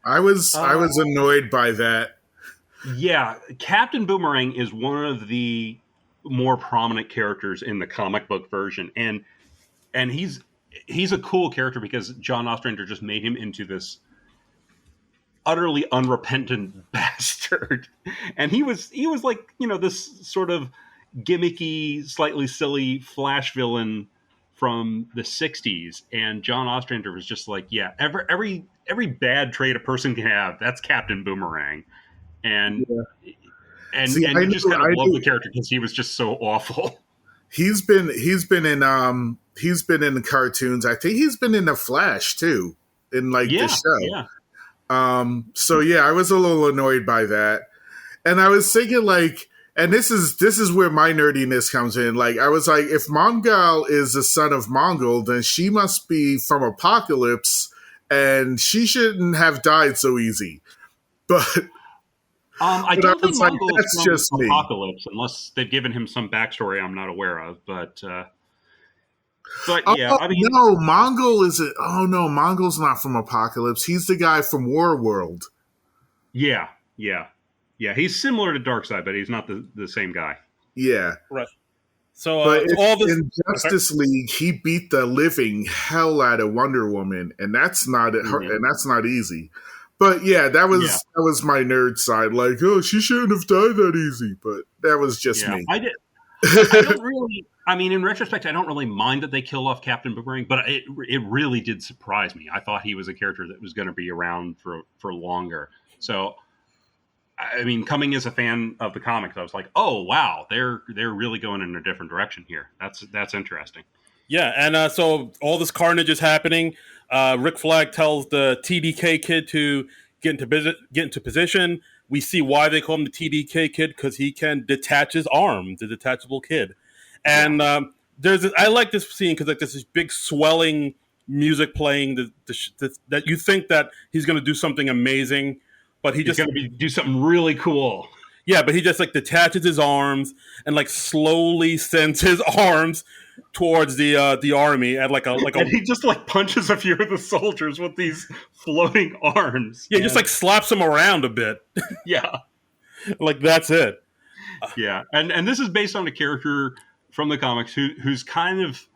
I was annoyed by that.
Yeah, Captain Boomerang is one of the more prominent characters in the comic book version, and he's a cool character because John Ostrander just made him into this utterly unrepentant bastard. And he was like, this sort of gimmicky, slightly silly Flash villain from the 60s. And John Ostrander was just like, yeah, every bad trait a person can have, that's Captain Boomerang. And you just kind of love the character because he was just so awful.
He's been in the cartoons. I think he's been in the Flash too, in the show.
Yeah.
So yeah, I was a little annoyed by that, and I was thinking and this is where my nerdiness comes in. I was like, if Mongal is the son of Mongol, then she must be from Apocalypse, and she shouldn't have died so easy. But
I don't think Mongol
that's
is from
just
Apocalypse, unless they've given him some backstory I'm not aware of. But yeah, I mean,
no, Mongol isn't. Oh no, Mongol's not from Apocalypse. He's the guy from Warworld.
Yeah. He's similar to Darkseid, but he's not the same guy.
Yeah,
right. So,
in Justice League, he beat the living hell out of Wonder Woman, and that's not and that's not easy. But yeah, that was my nerd side. She shouldn't have died that easy. But that was just me.
I don't really. I mean, in retrospect, I don't really mind that they killed off Captain Boomerang, but it really did surprise me. I thought he was a character that was going to be around for longer. So, I mean, coming as a fan of the comics, I was like, oh wow, they're really going in a different direction here. That's interesting.
Yeah, and so all this carnage is happening. Rick Flag tells the TDK kid to get into position. we see why they call him the TDK kid, because he can detach his arm, the detachable kid. And I like this scene because like there's this big swelling music playing that you think that he's going to do something amazing, but he's
going to do something really cool.
Yeah, but he just like detaches his arms and like slowly sends his arms towards the army at
and he just like punches a few of the soldiers with these floating arms.
Yeah, just like slaps them around a bit.
Yeah,
like that's it.
Yeah, and this is based on a character from the comics who was kind of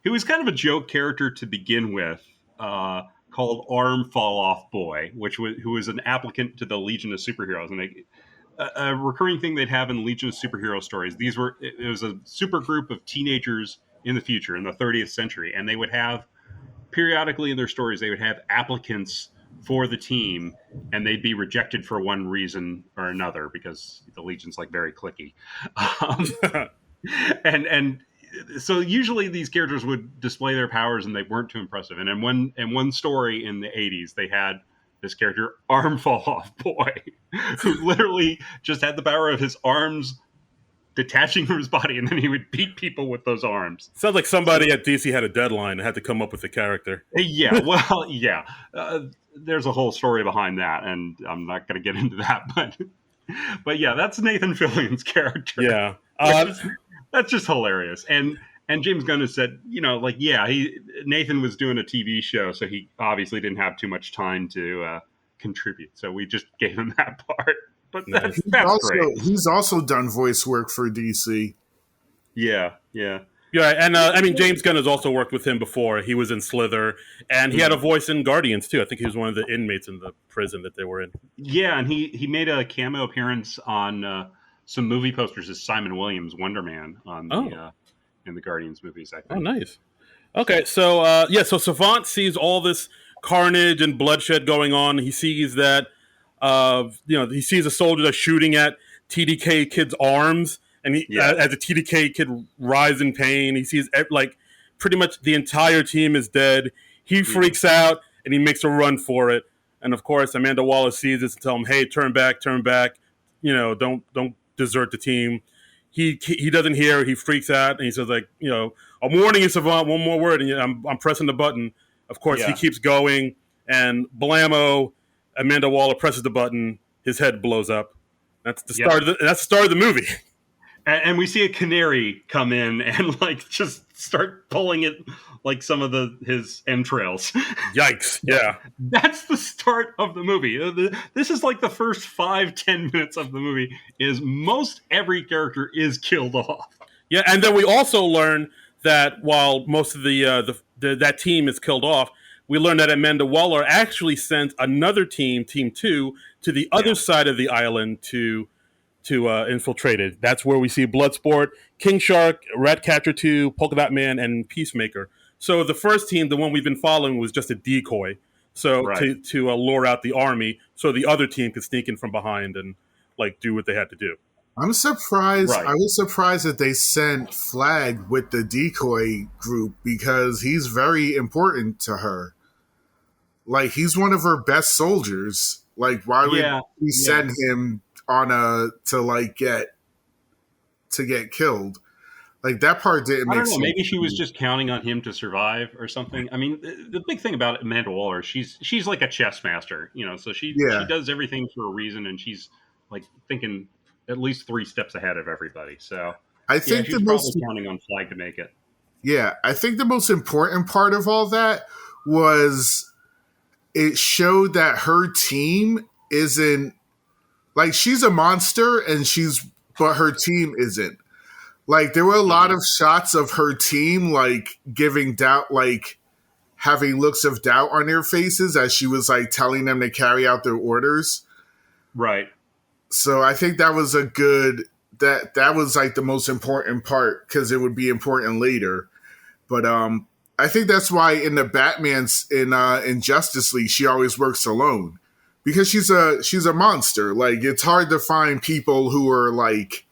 a joke character to begin with, called Arm Fall Off Boy, who was an applicant to the Legion of Superheroes, and a recurring thing they'd have in Legion of Superhero stories. It was a super group of teenagers in the future, in the 30th century, and they would have periodically in their stories, they would have applicants for the team, and they'd be rejected for one reason or another because the Legion's like very cliquey. And so usually these characters would display their powers and they weren't too impressive. And in one story in the 80s, they had this character, Arm Fall Off Boy, who literally just had the power of his arms detaching from his body, and then he would beat people with those arms.
Sounds like somebody at DC had a deadline and had to come up with a character.
Yeah, well, yeah. There's a whole story behind that, and I'm not going to get into that, but yeah, that's Nathan Fillion's character.
Yeah.
That's just hilarious. And James Gunn has said, Nathan was doing a TV show, so he obviously didn't have too much time to contribute. So we just gave him that part. But that's great.
He's also done voice work for DC.
Yeah.
And James Gunn has also worked with him before. He was in Slither, and he had a voice in Guardians too. I think he was one of the inmates in the prison that they were in.
Yeah, and he made a cameo appearance on some movie posters as Simon Williams, Wonder Man, in the Guardians movies, I think.
Oh, nice. Okay, so Savant sees all this carnage and bloodshed going on. He sees that, he sees a soldier that's shooting at TDK Kid's arms, and as the TDK Kid writhes in pain, he sees like pretty much the entire team is dead. He freaks out and he makes a run for it. And of course, Amanda Waller sees this and tells him, "Hey, turn back. Don't desert the team." He doesn't hear. He freaks out and he says, like, "I'm warning you, Savant. One more word," and I'm pressing the button. Of course, he keeps going, and blammo! Amanda Waller presses the button. His head blows up. That's the start. That's the start of the movie.
And we see a canary come in and like just start pulling it like some of his entrails.
Yikes! Yeah,
that's the start of the movie. This is like the first 5-10 minutes of the movie. Is most every character is killed off.
Yeah, and then we also learn that while most of that team is killed off, we learn that Amanda Waller actually sent another team, Team 2, to the other side of the island to infiltrate it. That's where we see Bloodsport, King Shark, Ratcatcher 2, Polka Dot Man, and Peacemaker. So the first team, the one we've been following, was just a decoy. So to lure out the army, so the other team could sneak in from behind and like do what they had to do.
I'm surprised. I was surprised that they sent Flag with the decoy group because he's very important to her. Like, he's one of her best soldiers. Like, why would we send him on to get killed? Like, that part didn't make sense.
Maybe she was just counting on him to survive or something. I mean, the big thing about Amanda Waller, she's like a chess master, so she does everything for a reason, and she's like thinking at least 3 steps ahead of everybody. So
I think
she's probably counting on Flag to make it. Yeah,
I think the most important part of all that was it showed that her team isn't like, she's a monster but her team isn't. Like, there were a lot of shots of her team, like, giving doubt, like, having looks of doubt on their faces as she was, like, telling them to carry out their orders.
Right.
So I think that was that was, like, the most important part, because it would be important later. But I think that's why in the Batman's, in Justice League, she always works alone. Because she's a monster. Like, it's hard to find people who are, like,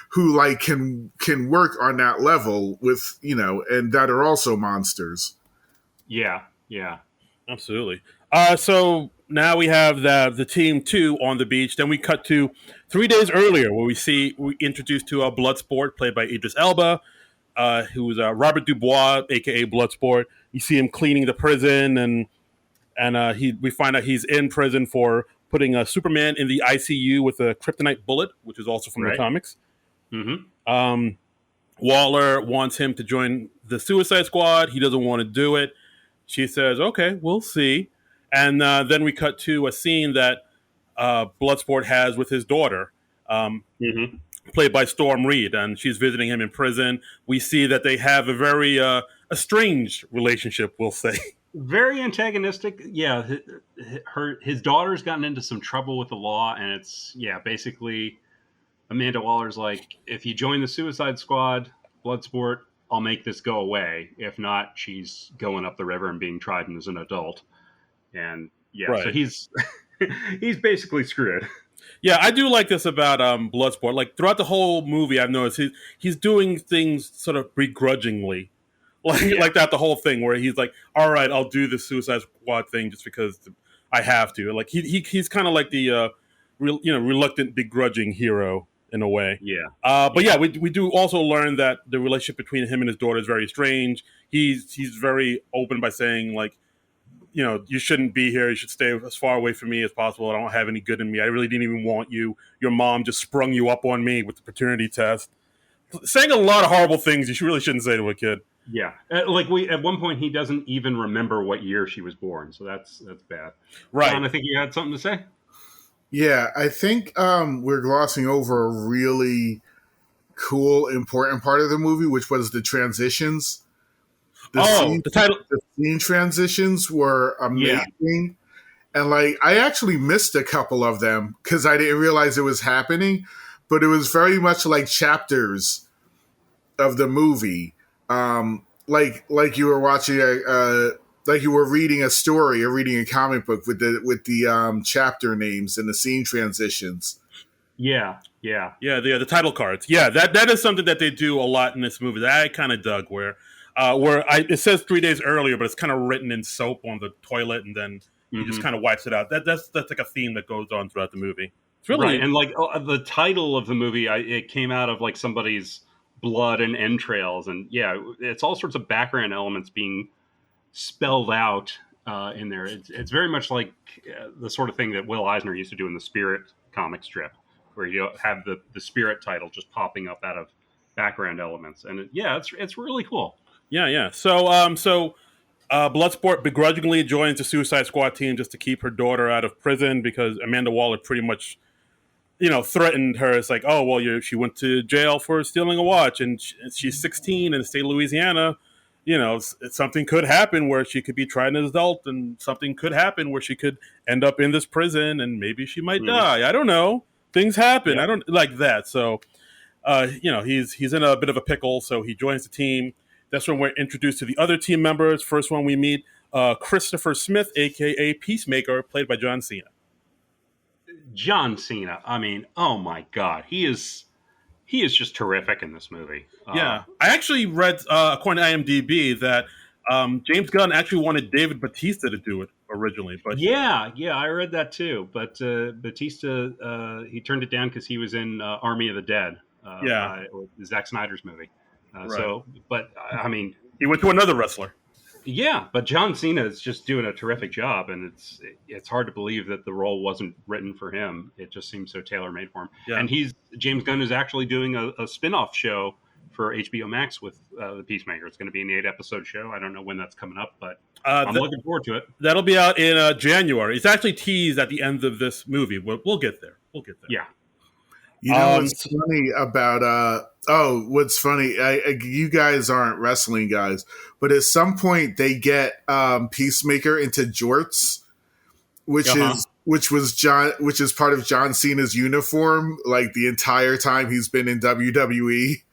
who like can work on that level with, and that are also monsters.
Yeah.
Absolutely. So now we have the team 2 on the beach. Then we cut to 3 days earlier, where we introduced to Bloodsport, played by Idris Elba, who's Robert Dubois, aka Bloodsport. You see him cleaning the prison, and we find out he's in prison for putting Superman in the ICU with a kryptonite bullet, which is also from the comics.
Mm-hmm.
Waller wants him to join the Suicide Squad. He doesn't want to do it. She says, "Okay, we'll see." And then we cut to a scene that Bloodsport has with his daughter, played by Storm Reed, and she's visiting him in prison. We see that they have a very estranged relationship, we'll say.
Very antagonistic. Yeah, his daughter's gotten into some trouble with the law, and it's basically Amanda Waller's like, if you join the Suicide Squad, Bloodsport, I'll make this go away. If not, she's going up the river and being tried as an adult. And so he's basically screwed.
Yeah, I do like this about Bloodsport. Like throughout the whole movie, I've noticed he's doing things sort of begrudgingly. Like that, the whole thing where he's like, "All right, I'll do the Suicide Squad thing just because I have to." Like he's kind of like the reluctant, begrudging hero in a way.
Yeah.
We do also learn that the relationship between him and his daughter is very strange. He's very open by saying like, you shouldn't be here. You should stay as far away from me as possible. I don't have any good in me. I really didn't even want you. Your mom just sprung you up on me with the paternity test. Saying a lot of horrible things you really shouldn't say to a kid.
Yeah, at one point he doesn't even remember what year she was born, so that's bad.
Right.
John, I think you had something to say.
Yeah, I think we're glossing over a really cool, important part of the movie, which was the transitions. The scene transitions were amazing. And I actually missed a couple of them because I didn't realize it was happening, but it was very much like chapters of the movie. Like you were watching like you were reading a story or reading a comic book with the chapter names and the scene transitions.
The title cards. Yeah, that is something that they do a lot in this movie that I kind of dug. Where it says 3 days earlier, but it's kind of written in soap on the toilet, and then he just kind of wipes it out. That's like a theme that goes on throughout the movie. It's really
right. And the title of the movie, it came out of somebody's blood and entrails, and it's all sorts of background elements being spelled out in there. It's very much like the sort of thing that Will Eisner used to do in the Spirit comic strip, where you have the Spirit title just popping up out of background elements, and it's really cool.
So Bloodsport begrudgingly joins the Suicide Squad team just to keep her daughter out of prison because Amanda Waller pretty much, threatened her. It's like, oh, well, she went to jail for stealing a watch, and she's 16 in the state of Louisiana. Something could happen where she could be tried as an adult, and something could happen where she could end up in this prison, and maybe she might die. I don't know. Things happen.
Yeah.
I don't like that. So, he's in a bit of a pickle. So he joins the team. That's when we're introduced to the other team members. First one we meet, Christopher Smith, a.k.a. Peacemaker, played by John Cena.
John Cena. I mean, oh my God, he is just terrific in this movie.
I actually read, according to IMDb, that James Gunn actually wanted David Bautista to do it originally. But
I read that too. But Bautista, he turned it down because he was in Army of the Dead. Zack Snyder's movie.
Right.
So, but I mean,
he went to another wrestler.
Yeah, but John Cena is just doing a terrific job, and it's hard to believe that the role wasn't written for him. It just seems so tailor-made for him. Yeah. And James Gunn is actually doing a spin-off show for HBO Max with the Peacemaker. It's going to be an 8-episode show. I don't know when that's coming up, but I'm looking forward to it.
That'll be out in January. It's actually teased at the end of this movie. We'll get there.
Yeah.
What's funny about what's funny? You guys aren't wrestling guys, but at some point they get Peacemaker into jorts, which is part of John Cena's uniform, like the entire time he's been in WWE.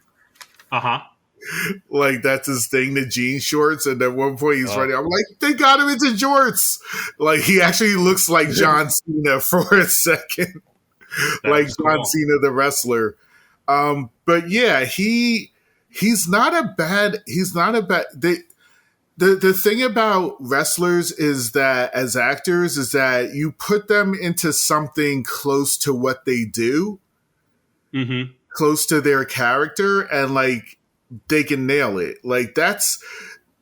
Like that's his thing, the jean shorts, and at one point he's running. I'm like, they got him into jorts. Like he actually looks like John Cena for a second. Like John Cena, the wrestler. But yeah, he's not a bad. the thing about wrestlers is that as actors is that you put them into something close to what they do, close to their character, and like they can nail it. Like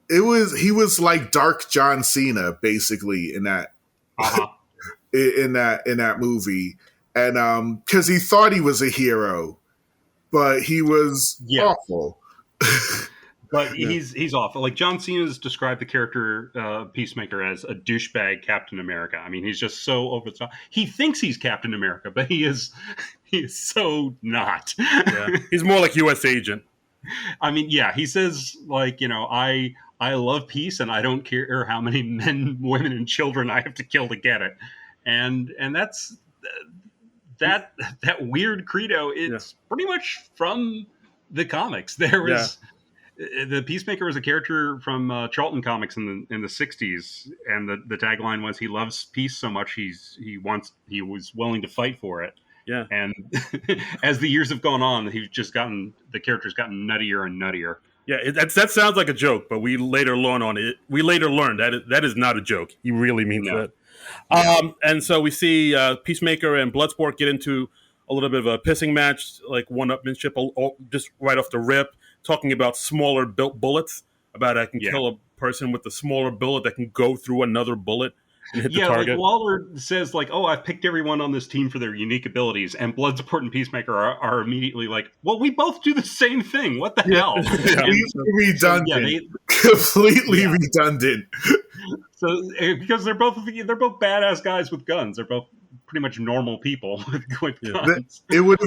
he was like Dark John Cena basically in that in that movie, and because he thought he was a hero, but he was awful.
But he's awful. Like John Cena's described the character Peacemaker as a douchebag Captain America. I mean, he's just so over the top. He thinks he's Captain America, but he is so not.
Yeah. He's more like U.S. agent.
I mean, yeah, he says like, I love peace and I don't care how many men, women, and children I have to kill to get it, and that's that weird credo. It's pretty much from the comics. There was. The Peacemaker was a character from Charlton Comics in the 60s, and the tagline was he loves peace so much he was willing to fight for it.
Yeah.
And as the years have gone on, the character's gotten nuttier and nuttier.
Yeah, that sounds like a joke, but we later learned that is not a joke. He really means that. Yeah. And so we see Peacemaker and Bloodsport get into a little bit of a pissing match, like one-upmanship, just right off the rip. Talking about smaller built bullets, about I can kill a person with a smaller bullet that can go through another bullet and hit the target.
Like Waller says, like, "Oh, I've picked everyone on this team for their unique abilities," and Bloodsport and Peacemaker are immediately like, "Well, we both do the same thing. What the hell?"
Redundant, completely redundant.
So because they're both badass guys with guns, they're both pretty much normal people with guns.
It would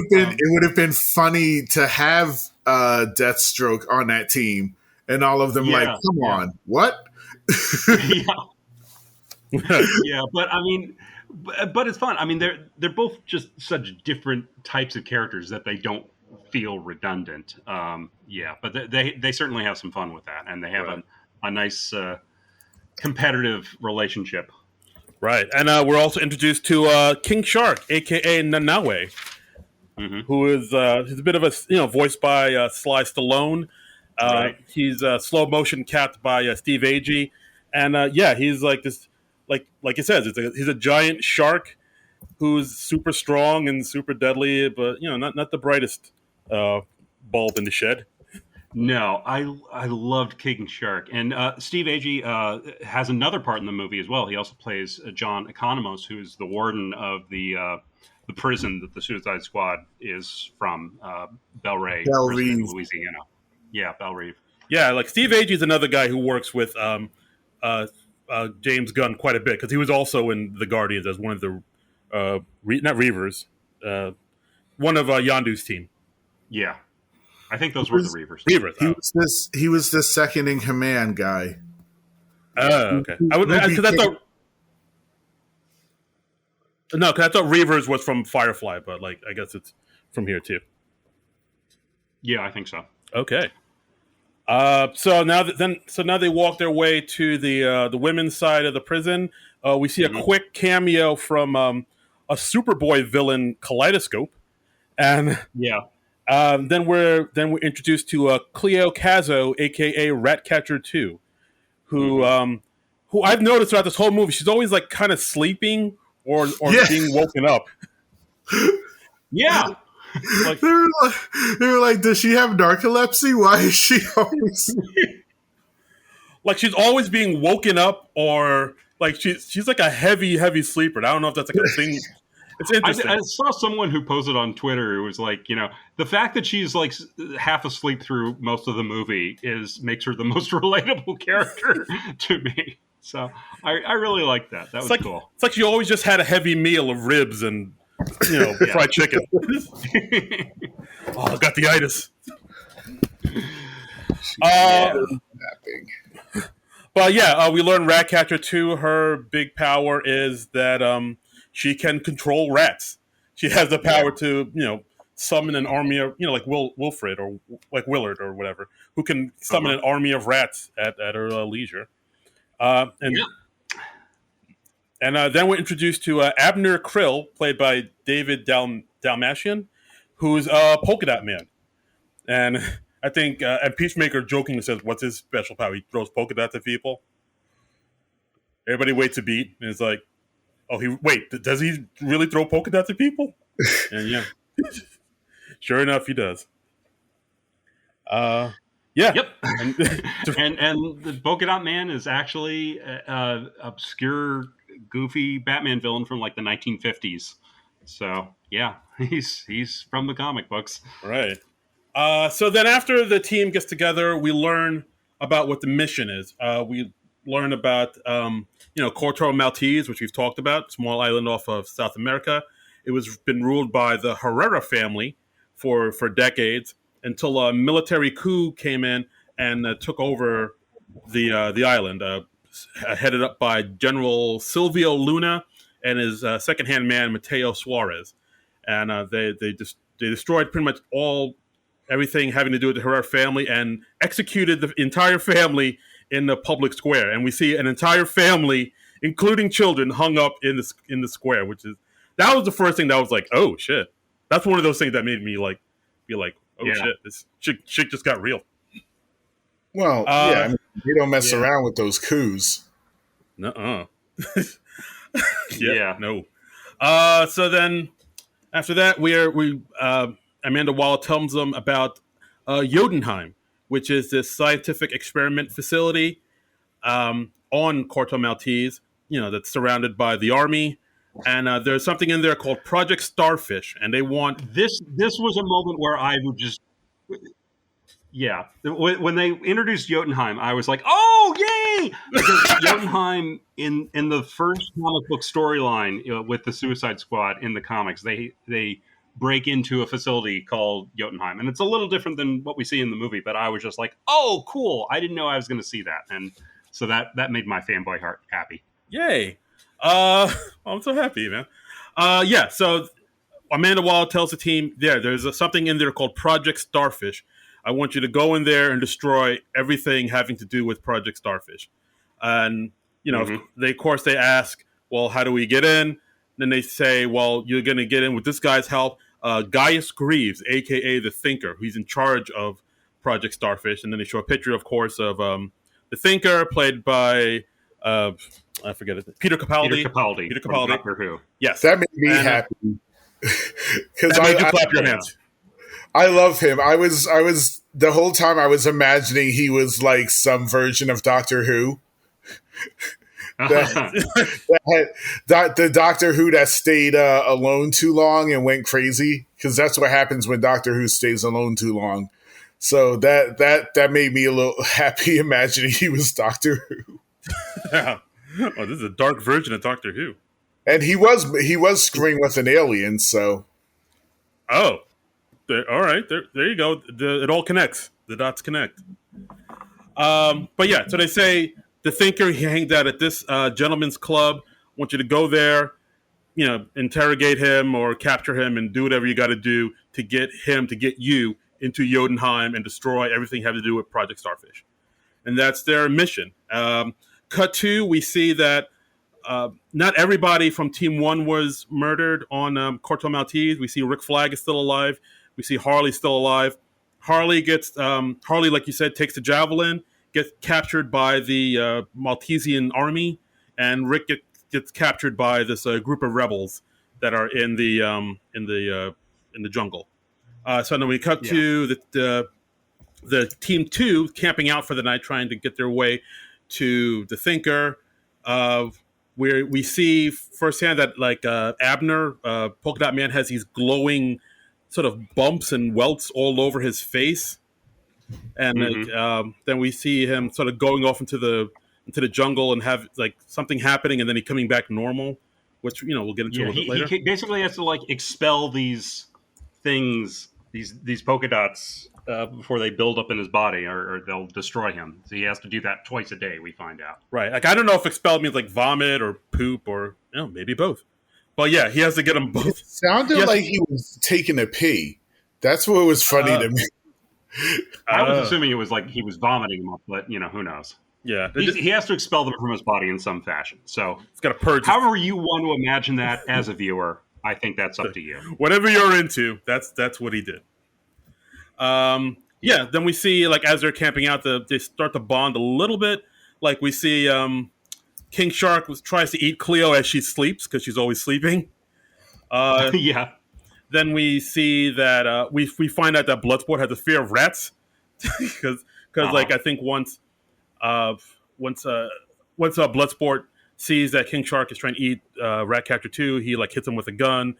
have been funny to have Deathstroke on that team, and all of them come on, what?
But I mean, but it's fun. I mean, they're both just such different types of characters that they don't feel redundant. But they certainly have some fun with that, and they have a nice competitive relationship.
Right, and we're also introduced to King Shark, aka Nanawe, who is he's a bit of a voiced by Sly Stallone. He's slow motion capped by Steve Agee, and he's like this, like it says, he's a giant shark who's super strong and super deadly, but not the brightest bulb in the shed.
No, I loved King Shark, and Steve Agee has another part in the movie as well. He also plays John Economos, who's the warden of the prison that the Suicide Squad is from, Belle Reve, Louisiana. Yeah, Belle Reve.
Yeah, like Steve Agee is another guy who works with James Gunn quite a bit, because he was also in The Guardians as one of the not Reavers, one of Yondu's team.
Yeah. I think those were the Reavers.
He was the second in command guy.
Okay. Because I thought Reavers was from Firefly, but I guess it's from here too.
Yeah, I think so.
Okay. So now they walk their way to the women's side of the prison. We see a quick cameo from a Superboy villain, Kaleidoscope, and then we're introduced to Cleo Cazo, aka Ratcatcher 2, who I've noticed throughout this whole movie, she's always kind of sleeping or being woken up.
Yeah.
They were like, does she have narcolepsy? Why is she always
she's always being woken up, or she's like a heavy sleeper. I don't know if that's a thing. It's interesting.
I saw someone who posted on Twitter who was like, the fact that she's half asleep through most of the movie makes her the most relatable character to me. So I really like that. That was cool.
It's like she always just had a heavy meal of ribs and fried chicken. I've got the itis. But we learn Ratcatcher 2, her big power is that she can control rats. She has the power to, summon an army of, like Wilfred or like Willard or whatever, who can summon an army of rats at her leisure. And then we're introduced to Abner Krill, played by David Dalmatian, who's a polka dot man. And I think, and Peacemaker jokingly says, "What's his special power? He throws polka dots at people." Everybody waits a beat, and it's like, "Oh, does he really throw polka dots at people?" And yeah, sure enough, he does. Yeah.
Yep. and the Polka Dot Man is actually a obscure, goofy Batman villain from like the 1950s. So yeah, he's from the comic books.
Right. So then after the team gets together, we learn about what the mission is. We learn about, Corto Maltese, which we've talked about, small island off of South America. It was been ruled by the Herrera family for decades until a military coup came in and took over the island, headed up by General Silvio Luna and his second-hand man, Mateo Suarez. And they destroyed pretty much everything having to do with the Herrera family and executed the entire family in the public square. And we see an entire family, including children, hung up in the square, that was the first thing that was like, oh shit. That's one of those things that made me like be like, oh shit, this shit just got real.
Well, yeah, they don't mess around with those coups.
Nuh-uh.
Yeah.
No. So then after that, Amanda Waller tells them about Jotunheim, which is this scientific experiment facility on Corto Maltese, that's surrounded by the army. And there's something in there called Project Starfish, and they want...
This was a moment where I would just... Yeah. When they introduced Jotunheim, I was like, oh, yay! Because Jotunheim, in the first comic book storyline with the Suicide Squad in the comics, they break into a facility called Jotunheim. And it's a little different than what we see in the movie, but I was just like, oh, cool. I didn't know I was going to see that. And so that made my fanboy heart happy.
Yay. I'm so happy, man. So Amanda Waller tells the team, there's something in there called Project Starfish. I want you to go in there and destroy everything having to do with Project Starfish. And, they ask, well, how do we get in? Then they say, well, you're going to get in with this guy's help, Gaius Greaves, a.k.a. the Thinker, who's in charge of Project Starfish. And then they show a picture, of course, of the Thinker, played by... I forget it. Peter Capaldi.
Peter Capaldi. Doctor Who.
Yes. That made me happy.
That made you clap your hands.
I love him. I was the whole time I was imagining he was like some version of Doctor Who. The Doctor Who that stayed alone too long and went crazy, because that's what happens when Doctor Who stays alone too long. So that made me a little happy imagining he was Doctor Who.
Yeah. Oh, this is a dark version of Doctor Who.
And he was screwing with an alien, so.
Oh. All right. There you go. It all connects. The dots connect. But yeah, so they say the Thinker, he hanged out at this gentleman's club. I want you to go there, interrogate him or capture him and do whatever you got to do to get you into Jotunheim and destroy everything having to do with Project Starfish. And that's their mission. Cut to, we see that not everybody from Team 1 was murdered on Corto Maltese. We see Rick Flag is still alive. We see Harley still alive. Harley, like you said, takes the javelin, gets captured by the Maltesian army, and Rick gets captured by this group of rebels that are in the jungle. So then we cut to the Team 2 camping out for the night, trying to get their way to the Thinker, where we see firsthand that Abner, Polka Dot Man, has these glowing sort of bumps and welts all over his face, and then we see him sort of going off into the jungle and have something happening, and then he coming back normal, which we'll get into a little bit later.
He basically has to expel these things, these polka dots. Before they build up in his body, or they'll destroy him. So he has to do that twice a day, we find out.
Right. I don't know if expelled means vomit or poop or maybe both. But yeah, he has to get them both.
It sounded like he was taking a pee. That's what was funny to me.
I was assuming it was he was vomiting them up, but who knows?
Yeah.
He has to expel them from his body in some fashion. So
it's got to purge.
However you want to imagine that as a viewer, I think that's up to you.
Whatever you're into, that's what he did. Yeah, then we see like as they're camping out, they start to bond a little bit. Like we see King Shark tries to eat Cleo as she sleeps because she's always sleeping.
Yeah.
Then we see that we find out that Bloodsport has a fear of rats because like I think uh, once Bloodsport sees that King Shark is trying to eat Ratcatcher 2, he like hits him with a gun,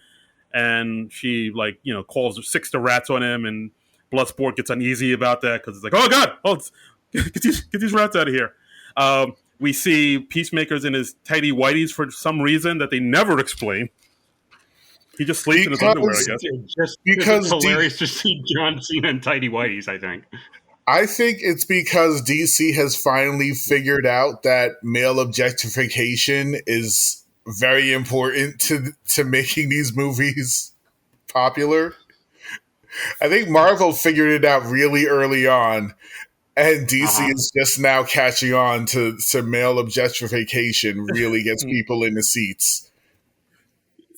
and she like calls 6 to rats on him, and Bloodsport gets uneasy about that because it's like, oh god, get these rats out of here. We see Peacemaker's in his tidy whities for some reason that they never explain. He just sleeps in his underwear, I guess.
Just because it's hilarious to see John Cena in tidy whities, I think.
I think it's because DC has finally figured out that male objectification is very important to making these movies popular. I think Marvel figured it out really early on, and DC is just now catching on to male objectification really gets people in the seats.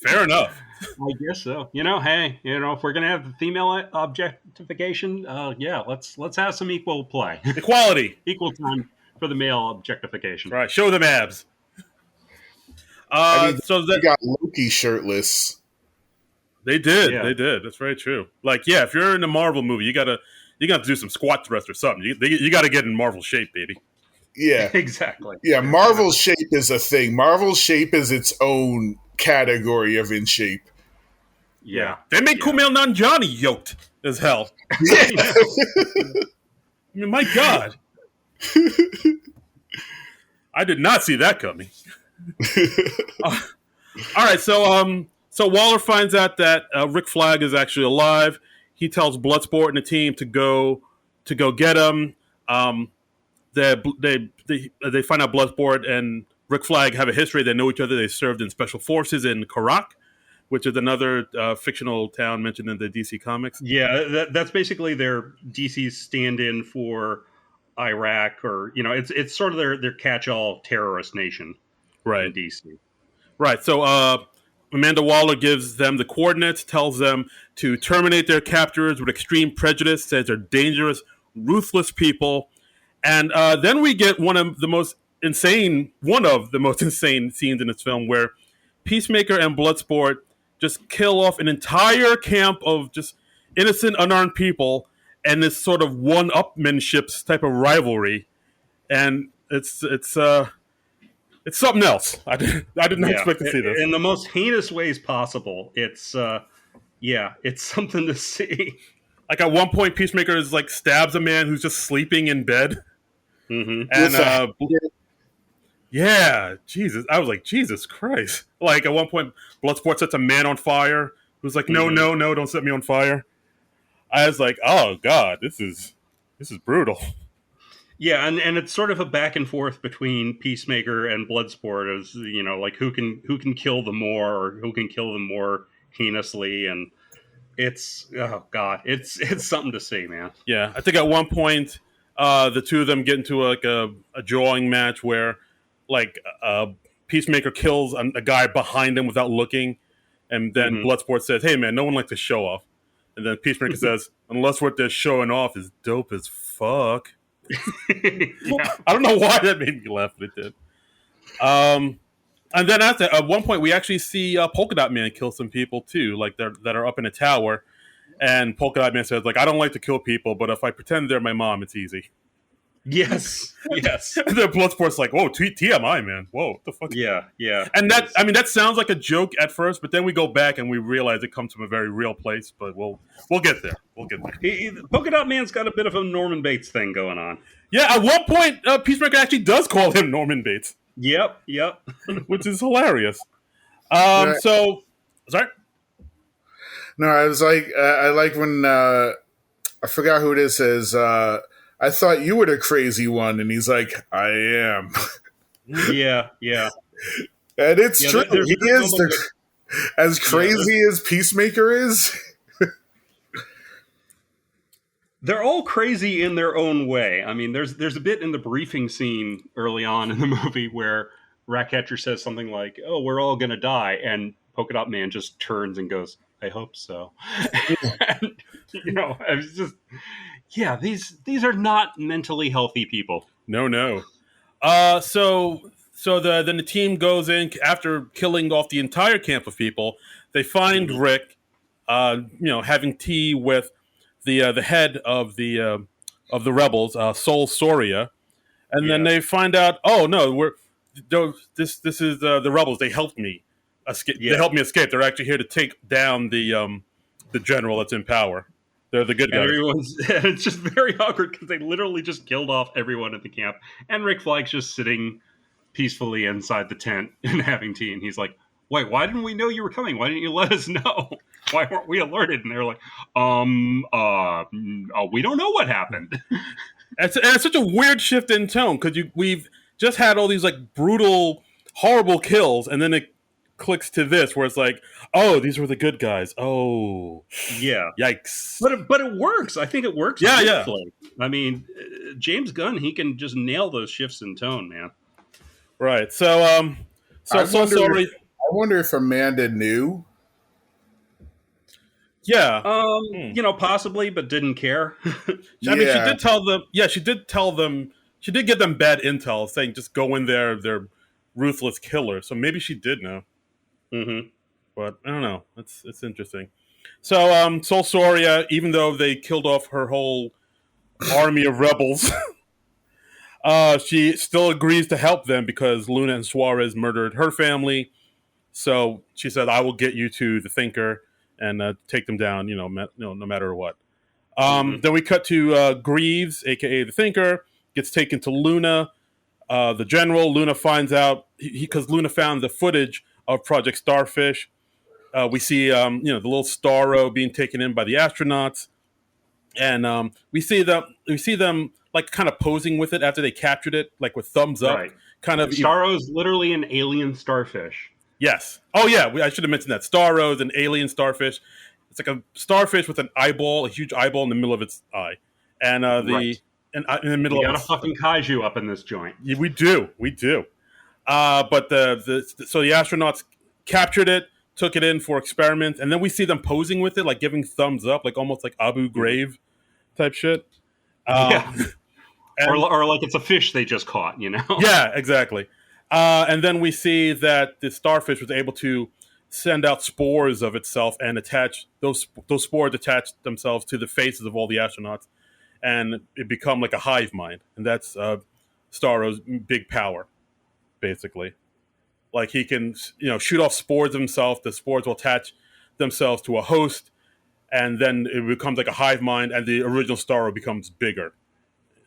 Fair enough.
I guess so. Hey, if we're gonna have the female objectification, let's have some equal play,
equality,
equal time for the male objectification.
Right, show them abs. So
they got Loki shirtless.
They did. Yeah. They did. That's very true. Like, yeah, if you're in a Marvel movie, you got to do some squat thrust or something. You got to get in Marvel shape, baby.
Yeah,
exactly.
Yeah, Marvel shape is a thing. Marvel shape is its own category of in shape.
Yeah.
They made Kumail Nanjiani yoked as hell.
Yeah.
I mean, my God. I did not see that coming. All right, so Waller finds out that Rick Flag is actually alive. He tells Bloodsport and the team to go get him. They find out Bloodsport and Rick Flag have a history. They know each other. They served in special forces in Karak, which is another fictional town mentioned in the DC comics.
Yeah, that's basically their DC stand-in for Iraq, or it's sort of their catch-all terrorist nation,
right?
In DC,
right. So Amanda Waller gives them the coordinates, tells them to terminate their captors with extreme prejudice, says they're dangerous, ruthless people, and then we get one of the most insane scenes in this film where Peacemaker and Bloodsport just kill off an entire camp of just innocent, unarmed people, and this sort of one-upmanship type of rivalry, and it's something else. I did not expect to see this
in the most heinous ways possible. It's something to see.
Like at one point, Peacemaker is like stabs a man who's just sleeping in bed, and yeah, Jesus, I was like, Jesus Christ! Like at one point, Bloodsport sets a man on fire who's like, no, don't set me on fire. I was like, oh God, this is brutal.
Yeah, and it's sort of a back and forth between Peacemaker and Bloodsport, as like who can kill them more, or who can kill them more heinously, and it's it's something to see, man.
Yeah, I think at one point the two of them get into like a drawing match where like Peacemaker kills a guy behind him without looking, and then Bloodsport says, "Hey man, no one likes to show off," and then Peacemaker says, "Unless what they're showing off is dope as fuck."
Yeah.
I don't know why that made me laugh, but it did. And then at one point, we actually see Polka Dot Man kill some people too, like that are up in a tower. And Polka Dot Man says, like, I don't like to kill people, but if I pretend they're my mom, it's easy.
Yes.
And then Bloodsport's like, whoa, TMI, man. Whoa, what the fuck?
Yeah.
And that sounds like a joke at first, but then we go back and we realize it comes from a very real place. But we'll get there.
Polka Dot Man's got a bit of a Norman Bates thing going on.
Yeah, at one point, Peacemaker actually does call him Norman Bates.
Yep.
Which is hilarious. So, sorry?
No, I was like, I like when, I forgot who this is, I thought you were the crazy one, and he's like, I am.
Yeah.
And it's true. He is as crazy as Peacemaker is.
They're all crazy in their own way. I mean, there's a bit in the briefing scene early on in the movie where Ratcatcher says something like, "Oh, we're all gonna die," and Polka Dot Man just turns and goes, I hope so. And, it's just, these are not mentally healthy people.
No. So then the team goes in after killing off the entire camp of people. They find Rick, having tea with the head of the rebels, Sol Soria, and then they find out, oh no, this is the rebels. They helped me escape. They helped me escape. They're actually here to take down the general that's in power. They're the good guys.
It's just very awkward because they literally just killed off everyone at the camp, and Rick Flagg's just sitting peacefully inside the tent and having tea, and he's like, "Wait, why didn't we know you were coming? Why didn't you let us know? Why weren't we alerted?" And they're like, we don't know what happened."
It's such a weird shift in tone because we've just had all these like brutal, horrible kills, and then it clicks to this where it's like, oh, these were the good guys. Oh,
yeah,
yikes!
But it works. I think it works.
Yeah.
I mean, James Gunn, he can just nail those shifts in tone, man.
Right. So
I wonder if Amanda knew.
Yeah.
Possibly, but didn't care.
I mean, she did tell them. Yeah, she did tell them. She did give them bad intel, saying just go in there. They're ruthless killers. So maybe she did know.
Mm-hmm.
But I don't know. It's interesting. So Sol Soria, even though they killed off her whole army of rebels, she still agrees to help them because Luna and Suarez murdered her family. So she said, "I will get you to the Thinker and take them down. No matter what." Then we cut to Greaves, aka the Thinker, gets taken to Luna. The general, Luna finds out because Luna found the footage of Project Starfish. We see the little Starro being taken in by the astronauts, and we see them like kind of posing with it after they captured it, like with thumbs up.
Right.
Kind of.
Starro's literally an alien starfish.
Yes. Oh yeah, I should have mentioned that. Starro's an alien starfish. It's like a starfish with a huge eyeball in the middle of its eye, and in the middle
we
of
got a fucking kaiju up in this joint.
Yeah, we do. But so the astronauts captured it, took it in for experiments, and then we see them posing with it, like giving thumbs up, like almost like Abu Ghraib type shit.
Yeah. Or like it's a fish they just caught,
Yeah, exactly. And then we see that the starfish was able to send out spores of itself and attach those spores attach themselves to the faces of all the astronauts, and it become like a hive mind, and that's Starro's big power, basically. Like he can, shoot off spores of himself. The spores will attach themselves to a host, and then it becomes like a hive mind, and the original Starro becomes bigger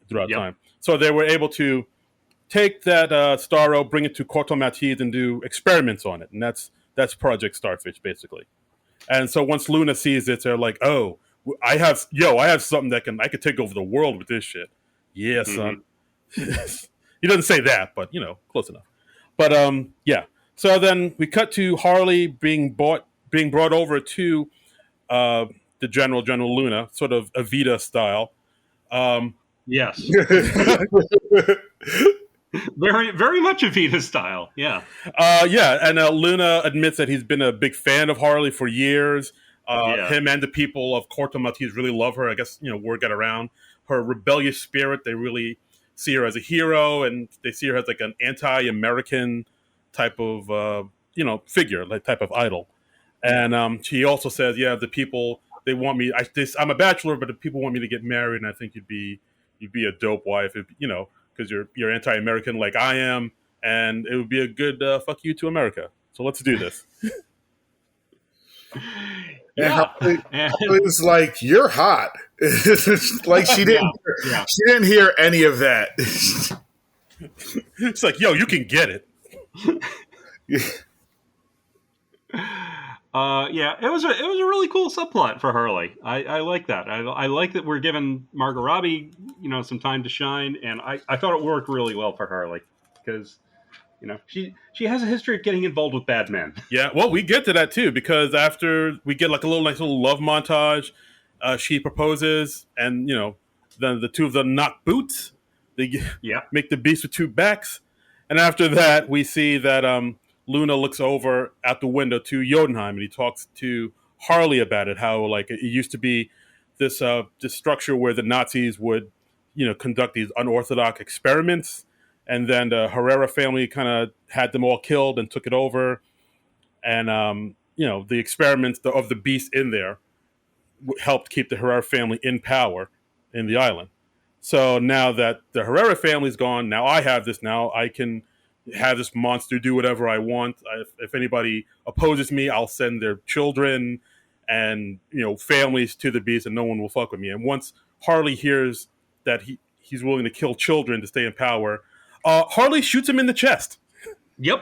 throughout time. So they were able to take that Starro, bring it to Corto Maltese, and do experiments on it, and that's Project Starfish, basically. And so once Luna sees it, they're like, "Oh, I have something that I could take over the world with this shit." Yeah, son. He doesn't say that, but close enough. But yeah. So then we cut to Harley being brought over to the General Luna, sort of Evita style.
Yes. Very, very much Evita style. Yeah.
And Luna admits that he's been a big fan of Harley for years. Him and the people of Corto Maltese really love her. I guess, word got around. Her rebellious spirit, they really see her as a hero, and they see her as like an anti-American type of, figure, like type of idol. And she also says, the people, they want me, I'm a bachelor, but the people want me to get married, and I think you'd be a dope wife, because you're anti-American like I am, and it would be a good fuck you to America. So let's do this.
It was like, you're hot. Like she didn't hear any of that.
It's like, yo, you can get it.
It was a really cool subplot for Harley. I like that. I like that we're giving Margot Robbie, some time to shine, and I thought it worked really well for Harley because, she has a history of getting involved with bad men.
Yeah, well, we get to that too because after we get like a nice little love montage, she proposes, and then the two of them knock boots. They make the beast with two backs, and after that, we see that Luna looks over out the window to Jotunheim, and he talks to Harley about it, how like it used to be this structure where the Nazis would, conduct these unorthodox experiments, and then the Herrera family kind of had them all killed and took it over, and the experiments of the beast in there helped keep the Herrera family in power in the island. So now that the Herrera family's gone, now I have this. Now I can have this monster do whatever I want. If anybody opposes me, I'll send their children and families to the beast, and no one will fuck with me. And once Harley hears that he's willing to kill children to stay in power, Harley shoots him in the chest.
Yep.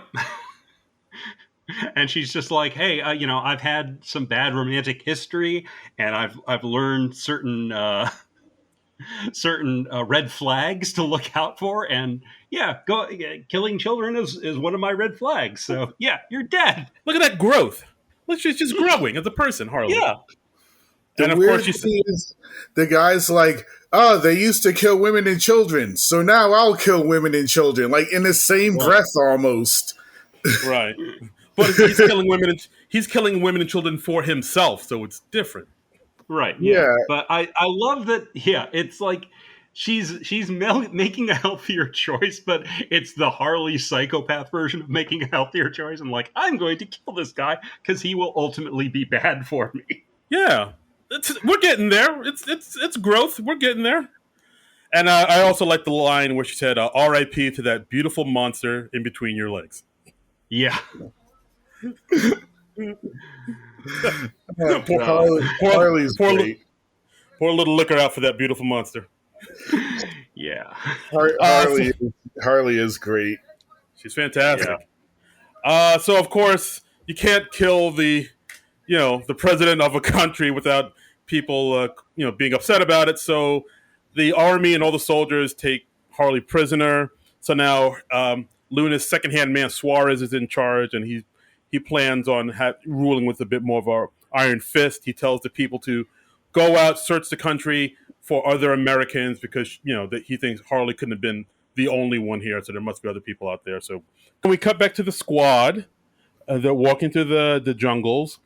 And she's just like, hey, I've had some bad romantic history, and I've learned certain red flags to look out for, and killing children is one of my red flags. So yeah, you're dead.
Look at that growth. Look, she's just growing as a person, Harley.
Yeah.
And of course, the guy's like, oh, they used to kill women and children, so now I'll kill women and children, like in the same breath almost.
Right. But he's killing women. He's killing women and children for himself, so it's different.
Right. Yeah. But I love that. Yeah, it's like she's making a healthier choice, but it's the Harley psychopath version of making a healthier choice. I'm like, I'm going to kill this guy because he will ultimately be bad for me.
Yeah, we're getting there. It's growth. We're getting there. And I also like the line where she said, "R.I.P. to that beautiful monster in between your legs."
Yeah.
Harley's great.
Pour a little liquor out for that beautiful monster.
Yeah.
Harley is great.
She's fantastic. Yeah. So of course you can't kill the president of a country without people being upset about it. So the army and all the soldiers take Harley prisoner. So now Luna's second-hand man Suarez is in charge, and he plans on ruling with a bit more of an iron fist. He tells the people to go out, search the country for other Americans because that he thinks Harley couldn't have been the only one here, so there must be other people out there. So we cut back to the squad. They're walking through the jungles,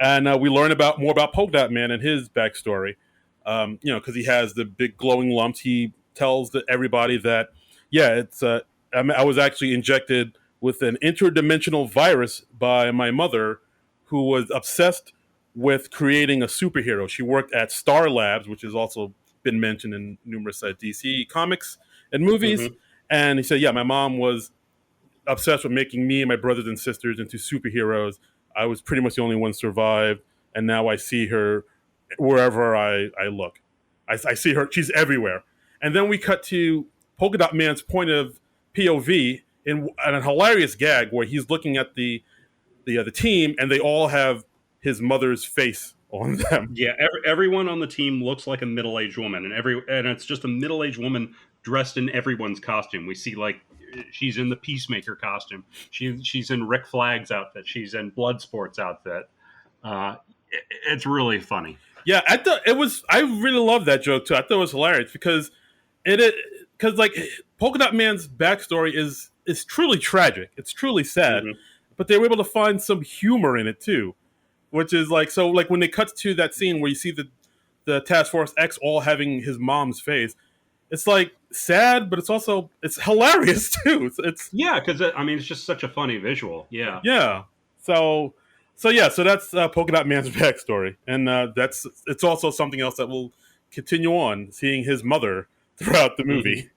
and we learn more about Polka Dot Man and his backstory. Because he has the big glowing lumps. He tells everybody that it's I was actually injected with an interdimensional virus by my mother, who was obsessed with creating a superhero. She worked at Star Labs, which has also been mentioned in numerous DC comics and movies. Mm-hmm. And he said, my mom was obsessed with making me and my brothers and sisters into superheroes. I was pretty much the only one survived. And now I see her wherever I look. I see her. She's everywhere. And then we cut to Polka Dot Man's point of POV in a hilarious gag where he's looking at the team, and they all have his mother's face on them.
Yeah, everyone on the team looks like a middle-aged woman, and it's just a middle-aged woman dressed in everyone's costume. We see she's in the Peacemaker costume. She's in Rick Flag's outfit. She's in Bloodsport's outfit. It's really funny.
Yeah, I really love that joke too. I thought it was hilarious because Polka Dot Man's backstory is truly tragic. It's truly sad, mm-hmm. but they were able to find some humor in it too, which is when they cut to that scene where you see the Task Force X all having his mom's face. It's sad, but it's hilarious too. It's
because it's just such a funny visual. Yeah.
Yeah. So that's Polka Dot Man's backstory, and it's also something else that will continue on, seeing his mother throughout the movie.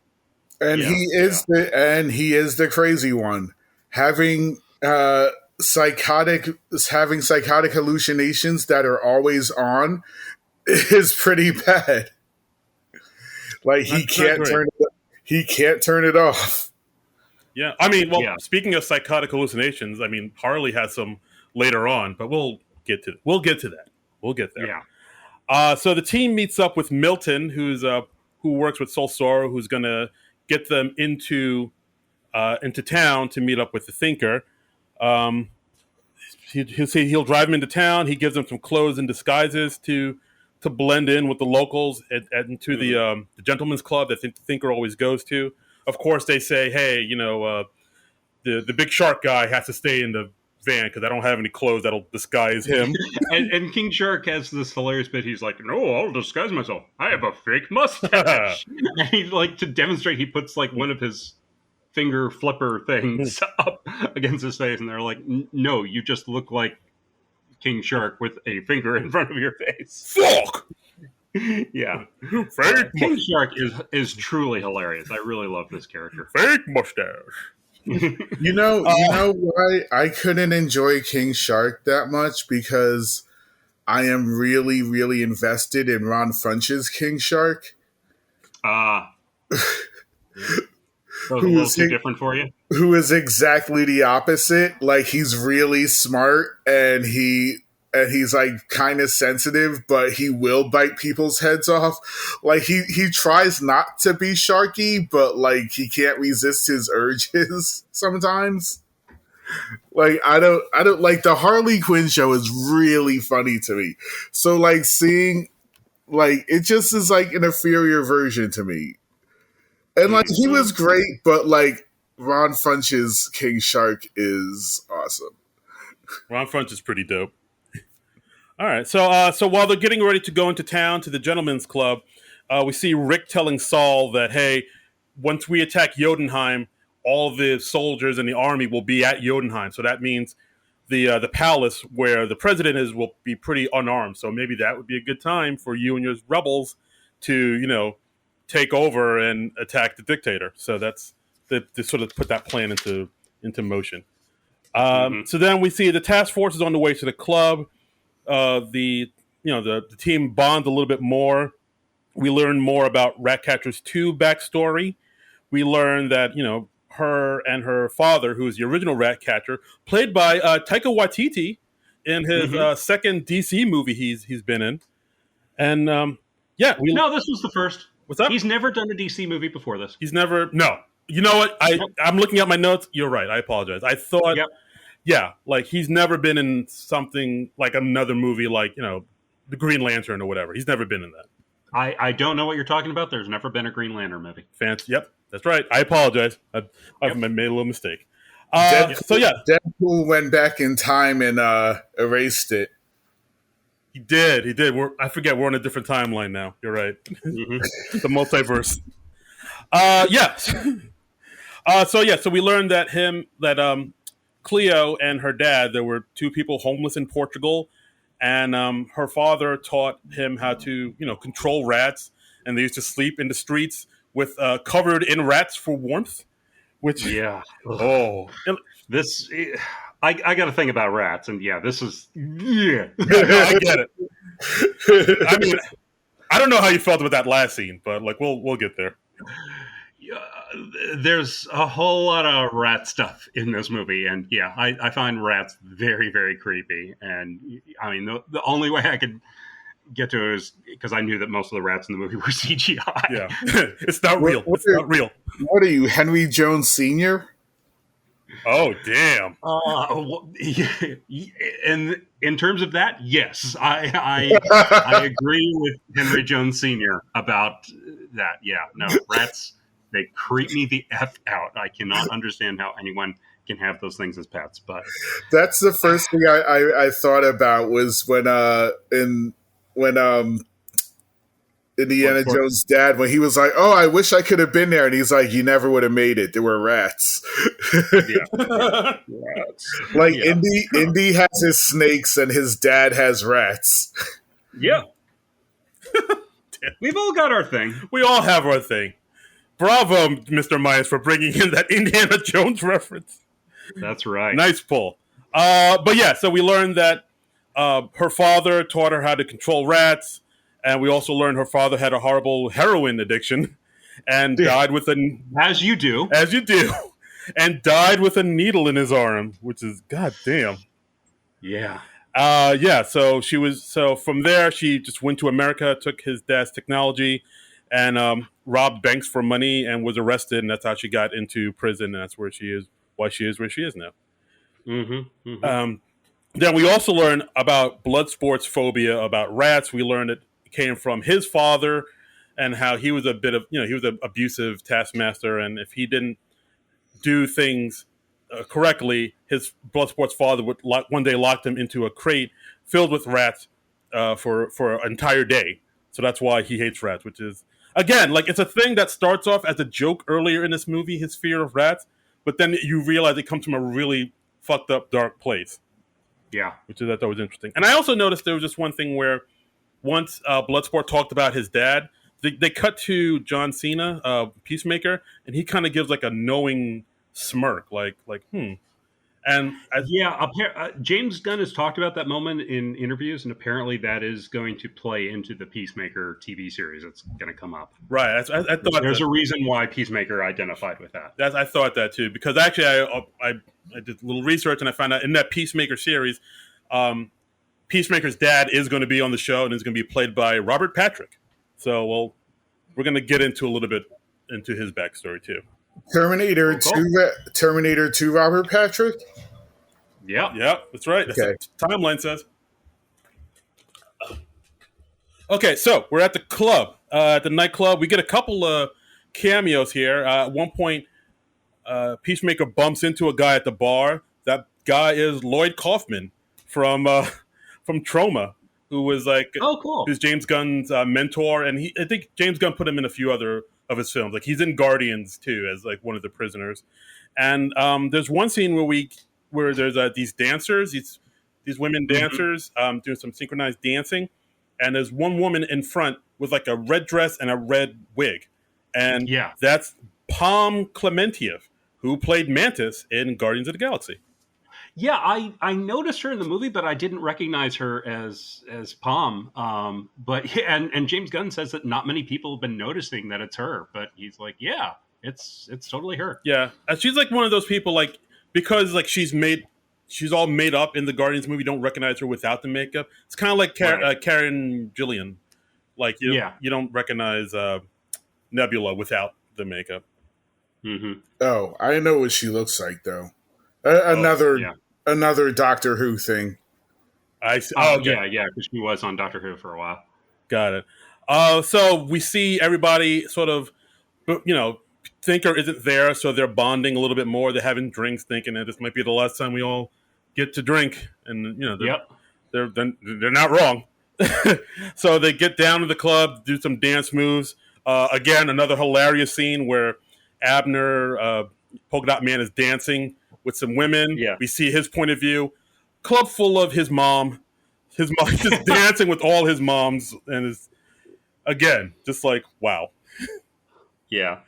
And he is the crazy one, having psychotic hallucinations that are always on is pretty bad. He can't turn it off.
Yeah, speaking of psychotic hallucinations, Harley has some later on, but we'll get to that. We'll get there.
Yeah.
So the team meets up with Milton, who works with Soul Sorrow, who's going to get them into town to meet up with the Thinker. He'll drive them into town. He gives them some clothes and disguises to blend in with the locals and to the gentleman's club that the Thinker always goes to. Of course, they say, hey, the big shark guy has to stay in the van because I don't have any clothes that'll disguise him.
and King Shark has this hilarious bit. He's like, "No, I'll disguise myself. I have a fake mustache." And he, like, to demonstrate, he puts like one of his finger flipper things up against his face, and they're like, "No, you just look like King Shark with a finger in front of your face."
Fuck.
Yeah,
Fake
King Shark is truly hilarious. I really love this character.
Fake mustache.
You know why I couldn't enjoy King Shark that much? Because I am really, really invested in Ron Funch's King Shark.
That was a little too different for you?
Who is exactly the opposite. Like, he's really smart and he's like kind of sensitive, but he will bite people's heads off. Like, he tries not to be sharky, but like he can't resist his urges sometimes. Like, I don't like the Harley Quinn show is really funny to me. So like seeing, like, it just is like an inferior version to me. And like, he was great, but like Ron Funch's King Shark is awesome.
Ron Funch is pretty dope. All right, so while they're getting ready to go into town to the Gentlemen's Club, we see Rick telling Saul that, hey, once we attack Jotunheim, all the soldiers in the army will be at Jotunheim. So that means the palace where the president is will be pretty unarmed. So maybe that would be a good time for you and your rebels to, you know, take over and attack the dictator. So that's to sort of put that plan into motion. So then we see the task force is on the way to the club. The team bonds a little bit more. We learn more about Ratcatcher's 2 backstory. We learn that, you know, her and her father, who is the original Ratcatcher, played by Taika Waititi in his second DC movie he's been in. And no,
this was the first.
What's up?
He's never done a DC movie before this.
He's never. No, you know what? I'm looking at my notes. You're right. I apologize. I thought.
Yep.
Yeah, like he's never been in something like another movie, like, you know, the Green Lantern or whatever. He's never been in that.
I don't know what you're talking about. There's never been a Green Lantern movie.
Yep, that's right. I apologize. I've made a little mistake.
Deadpool went back in time and erased it.
He did. I forget. We're on a different timeline now. You're right. The multiverse. So we learned that Cleo and her dad, there were 2 people homeless in Portugal, and her father taught him how to, you know, control rats, and they used to sleep in the streets with covered in rats for warmth. Which
this I got to think about rats, and this is
I get it. I mean, I don't know how you felt about that last scene, but like we'll get there.
There's a whole lot of rat stuff in this movie, and I find rats very, very creepy. And I mean, the only way I could get to it is because I knew that most of the rats in the movie were CGI.
Yeah, it's not real. It's not real.
What are you, Henry Jones Sr.?
Oh, damn.
And in terms of that, yes, I agree with Henry Jones Sr. about that. Yeah, no, rats, they creep me the F out. I cannot understand how anyone can have those things as pets. But
that's the first thing I thought about was when Indiana Jones' dad, when he was like, "Oh, I wish I could have been there," and he's like, "You never would have made it. There were rats." Rats. Like Indy has his snakes, and his dad has rats.
Yeah, we've all got our thing.
We all have our thing. Bravo, Mr. Myers, for bringing in that Indiana Jones reference.
That's right.
Nice pull. But yeah, so we learned that her father taught her how to control rats. And we also learned her father had a horrible heroin addiction and died with
as you do,
and died with a needle in his arm, which is goddamn.
Yeah.
So from there, she just went to America, took his dad's technology, and robbed banks for money and was arrested. And that's how she got into prison. And that's where she is, why she is where she is now. Then we also learned about blood sports phobia, about rats. We learned it came from his father and how he was he was an abusive taskmaster. And if he didn't do things correctly, his Bloodsport's father would one day locked him into a crate filled with rats for an entire day. So that's why he hates rats, which is, again, like, it's a thing that starts off as a joke earlier in this movie, his fear of rats, but then you realize it comes from a really fucked up, dark place.
Yeah.
Which I thought was interesting. And I also noticed there was just one thing where once Bloodsport talked about his dad, they cut to John Cena, Peacemaker, and he kind of gives like a knowing smirk, like And
James Gunn has talked about that moment in interviews, and apparently that is going to play into the Peacemaker TV series that's going to come up.
Right. I thought
there's a reason why Peacemaker identified with that.
I thought that too, because actually I did a little research and I found out in that Peacemaker series, Peacemaker's dad is going to be on the show and is going to be played by Robert Patrick. So, we're going to get into a little bit into his backstory too.
Terminator 2 Robert Patrick?
Yeah, that's right. That's
okay.
what the timeline says. Okay, so we're at the club, at the nightclub. We get a couple of cameos here. At one point, Peacemaker bumps into a guy at the bar. That guy is Lloyd Kaufman from Troma, who was like,
cool.
Who's James Gunn's mentor, and I think James Gunn put him in a few other of his films. Like, he's in Guardians too, as like one of the prisoners. And there's one scene where there's these dancers, these women dancers, doing some synchronized dancing, and there's one woman in front with like a red dress and a red wig, and that's Pom Klementieff, who played Mantis in Guardians of the Galaxy.
Yeah, I noticed her in the movie, but I didn't recognize her as Pom. And James Gunn says that not many people have been noticing that it's her, but he's like, yeah, it's totally her.
Yeah, and she's like one of those people, like, because like she's all made up in the Guardians movie. Don't recognize her without the makeup. It's kind of like Karen Gillian. Like you don't recognize Nebula without the makeup.
Mm-hmm.
Oh, I know what she looks like though. Another Doctor Who thing.
I see.
Okay. Yeah, because she was on Doctor Who for a while.
Got it. So we see everybody sort of, Thinker isn't there, so they're bonding a little bit more. They're having drinks, thinking that this might be the last time we all get to drink, and they're not wrong. So they get down to the club, do some dance moves. Again, another hilarious scene where Abner, Polka Dot Man, is dancing with some women.
Yeah.
We see his point of view. Club full of his mom. His mom just dancing with all his moms, and is again just like, wow.
Yeah.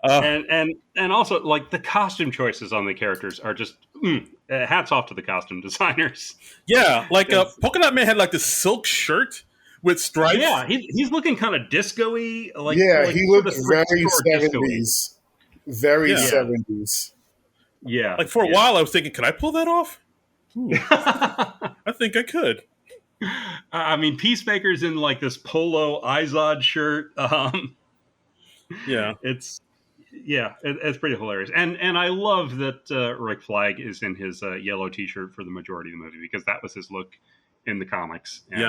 And also, like, the costume choices on the characters are just hats off to the costume designers.
Yeah, like Polka Dot Man had like this silk shirt with stripes.
Yeah, he's looking kind of disco-y.
He looks very 70s. Very 70s.
Yeah.
Like, for a while, I was thinking, can I pull that off? I think I could.
I mean, Peacemaker's in like this polo Izod shirt. It's pretty hilarious, and I love that Rick Flag is in his yellow T-shirt for the majority of the movie, because that was his look in the comics. And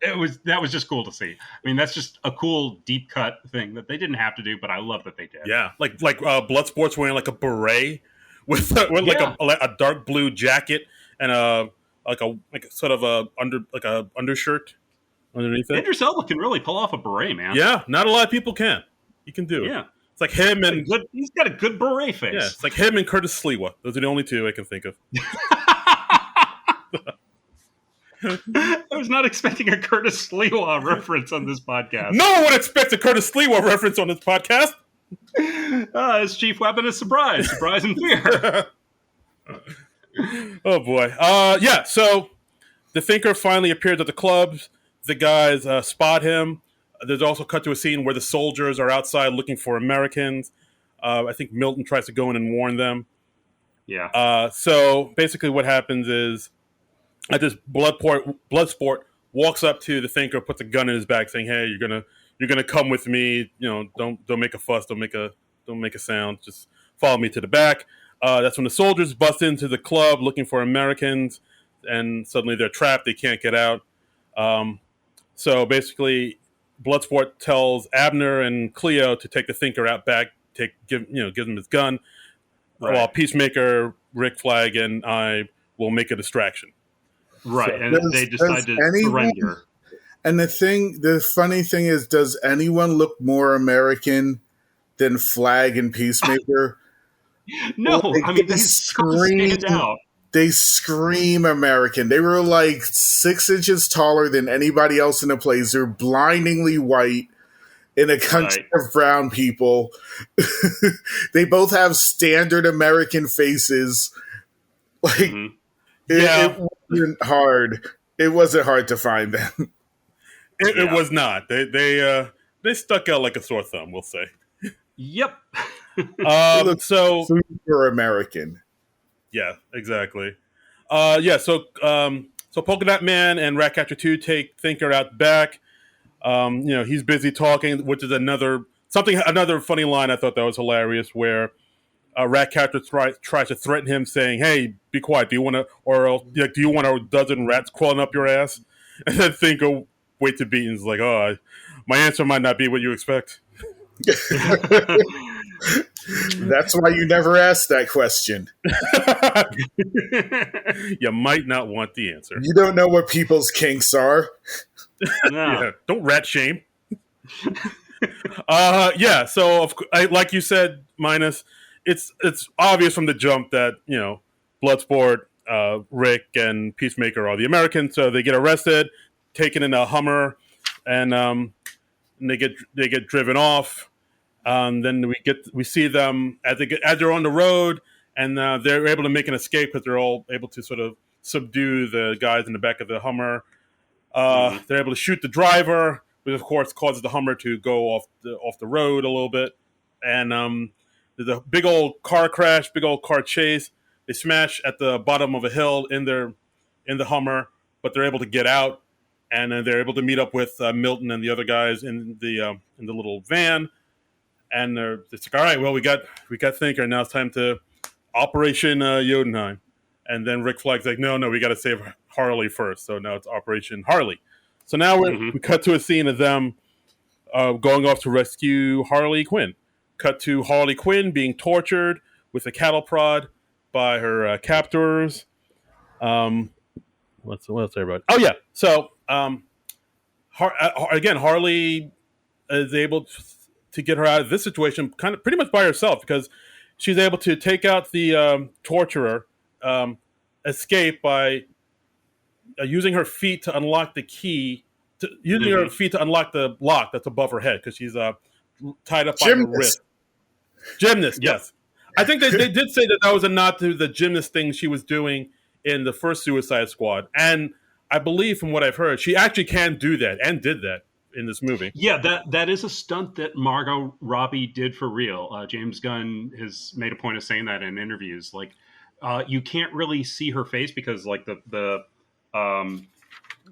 that was just cool to see. I mean, that's just a cool deep cut thing that they didn't have to do, but I love that they did.
Yeah, like Bloodsport's wearing like a beret with like a dark blue jacket and a sort of a undershirt underneath it.
Idris Elba can really pull off a beret, man.
Yeah, not a lot of people can. He can do it.
Yeah.
It's like him and...
He's got a good beret face.
Yeah, it's like him and Curtis Sliwa. Those are the only two I can think of.
I was not expecting a Curtis Sliwa reference on this podcast.
No one expects a Curtis Sliwa reference on this podcast.
His chief weapon is surprise and fear.
Oh, boy. So the Thinker finally appears at the clubs. The guys spot him. There's also cut to a scene where the soldiers are outside looking for Americans. I think Milton tries to go in and warn them.
Yeah.
So basically what happens is at this Bloodsport walks up to the Thinker, puts a gun in his back, saying, "Hey, you're gonna come with me. Don't make a fuss. Don't make a sound. Just follow me to the back." That's when the soldiers bust into the club looking for Americans, and suddenly they're trapped. They can't get out. So basically, Bloodsport tells Abner and Cleo to take the Thinker out back, gives him his gun. while Peacemaker, Rick Flag, and I will make a distraction.
Right, so, and they decide to surrender.
And the funny thing is, does anyone look more American than Flag and Peacemaker?
No, I mean, they stand out.
They scream American. They were like 6 inches taller than anybody else in the place. They're blindingly white in a country of brown people. They both have standard American faces. Like, it wasn't hard. It wasn't hard to find them.
It was not. They stuck out like a sore thumb, we'll say.
Yep.
So super American.
Yeah, exactly. So Polka Dot Man and Ratcatcher 2 take Thinker out back. He's busy talking, which is another funny line I thought that was hilarious, where Ratcatcher tries to threaten him, saying, "Hey, be quiet. Do you want a dozen rats crawling up your ass?" And then Thinker waits to beat and is like, "Oh, my answer might not be what you expect."
That's why you never asked that question.
You might not want the answer.
You don't know what people's kinks are.
No.
Yeah, don't rat shame. So like you said, Minus, it's obvious from the jump that Bloodsport, Rick, and Peacemaker are the Americans, so they get arrested, taken in a Hummer, and they get driven off. Then we see them as they're on the road, and they're able to make an escape because they're all able to sort of subdue the guys in the back of the Hummer. They're able to shoot the driver, which of course causes the Hummer to go off the road a little bit. And there's a big old car crash, big old car chase. They smash at the bottom of a hill in the Hummer, but they're able to get out, and they're able to meet up with Milton and the other guys in the little van. And it's like, all right, well, we got Thinker. Now it's time to Operation Jotunheim. And then Rick Flag's like, no, we got to save Harley first. So now it's Operation Harley. So now we cut to a scene of them going off to rescue Harley Quinn. Cut to Harley Quinn being tortured with a cattle prod by her captors. What else everybody? Oh, yeah. So, again, Harley is able to get her out of this situation kind of pretty much by herself, because she's able to take out the torturer, escape by using her feet to unlock the key, her feet to unlock the lock that's above her head, because she's tied up by her wrist. Gymnast, yes. I think they did say that was a nod to the gymnast thing she was doing in the first Suicide Squad. And I believe, from what I've heard, she actually can do that and did that in this movie.
Yeah, that is a stunt that Margot Robbie did for real. James Gunn has made a point of saying that in interviews. Like, you can't really see her face because, like, the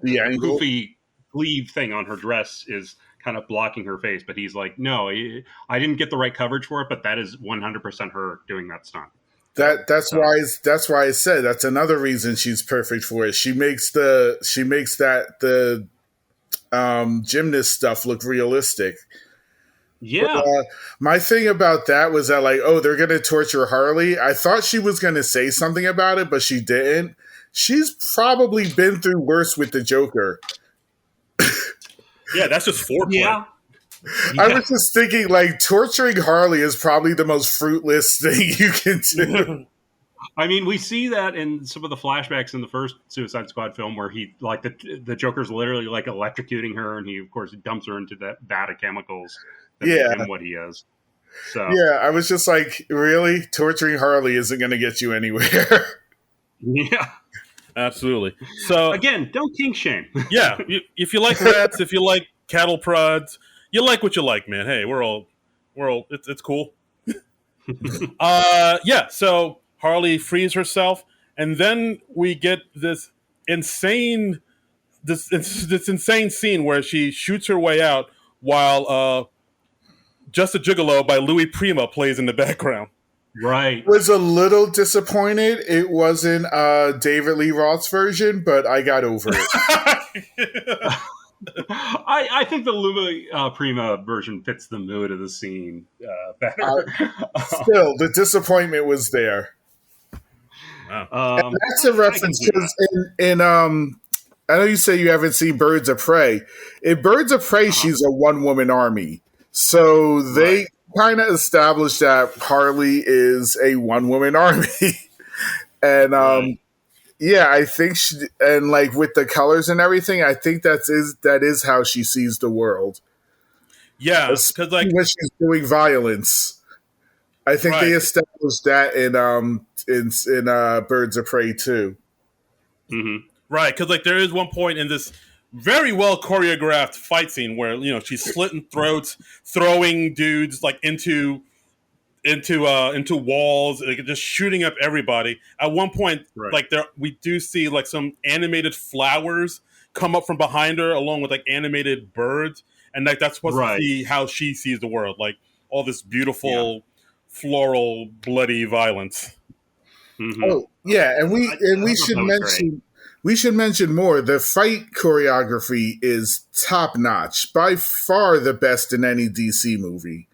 goofy sleeve thing on her dress is kind of blocking her face. But he's like, no, I didn't get the right coverage for it, but that is 100% her doing that stunt.
That's why I said that's another reason she's perfect for it. She makes the gymnast stuff look realistic.
Yeah.
But, my thing about that was that, like, they're going to torture Harley. I thought she was going to say something about it, but she didn't. She's probably been through worse with the Joker.
Yeah, that's just foreplay.
Yeah.
I was just thinking, like, torturing Harley is probably the most fruitless thing you can do.
I mean, we see that in some of the flashbacks in the first Suicide Squad film, where he, like, the Joker's literally, like, electrocuting her, and he, of course, dumps her into that vat of chemicals that make him what he is. So
yeah, I was just like, really? Torturing Harley isn't going to get you anywhere.
Yeah.
Absolutely. So
again, don't kink shame.
Yeah, if you like rats, if you like cattle prods, you like what you like, man. Hey, we're all it's cool. So Harley frees herself, and then we get this insane scene where she shoots her way out while Just a Gigolo by Louis Prima plays in the background.
Right.
Was a little disappointed it wasn't David Lee Roth's version, but I got over it.
I think the Luma Prima version fits the mood of the scene better.
Still, the disappointment was there.
Wow.
And that's a reference because in I know you say you haven't seen Birds of Prey. In Birds of Prey, she's a one-woman army. So they kind of established that Harley is a one-woman army. And yeah, I think and like with the colors and everything, I think that is how she sees the world.
Yeah, because like
when she's doing violence, I think they established that in Birds of Prey too.
Mm-hmm.
Right, because like there is one point in this very well choreographed fight scene where she's slitting throats, throwing dudes like into walls, like just shooting up everybody. At one point, like we do see like some animated flowers come up from behind her, along with like animated birds, and like that's supposed to be how she sees the world, like all this beautiful, floral, bloody violence.
Mm-hmm.
Oh yeah, and we should mention more. The fight choreography is top notch, by far the best in any DC movie.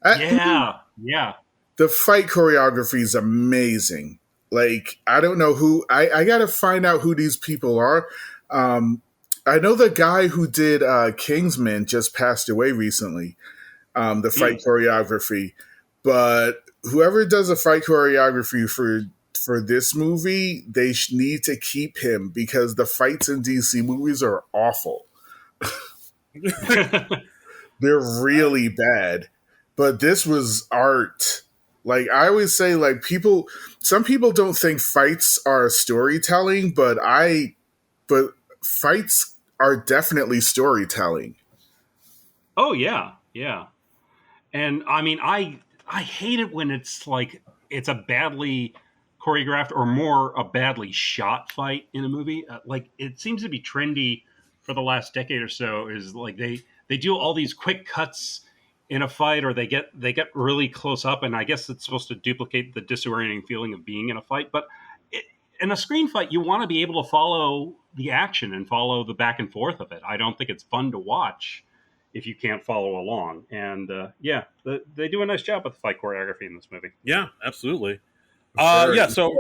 Yeah.
The fight choreography is amazing. Like, I don't know who... I got to find out who these people are. I know the guy who did Kingsman just passed away recently, the fight choreography. But whoever does the fight choreography for this movie, they need to keep him because the fights in DC movies are awful. They're really bad. But this was art. Like I always say, like some people don't think fights are storytelling, but fights are definitely storytelling.
Oh yeah. And I mean, I hate it when it's like it's a badly choreographed or more a badly shot fight in a movie. Like it seems to be trendy for the last decade or so. Is like they do all these quick cuts in a fight, or they get really close up, and I guess it's supposed to duplicate the disorienting feeling of being in a fight. But in a screen fight, you want to be able to follow the action and follow the back and forth of it. I don't think it's fun to watch if you can't follow along. And they do a nice job with the fight choreography in this movie.
Yeah, absolutely. So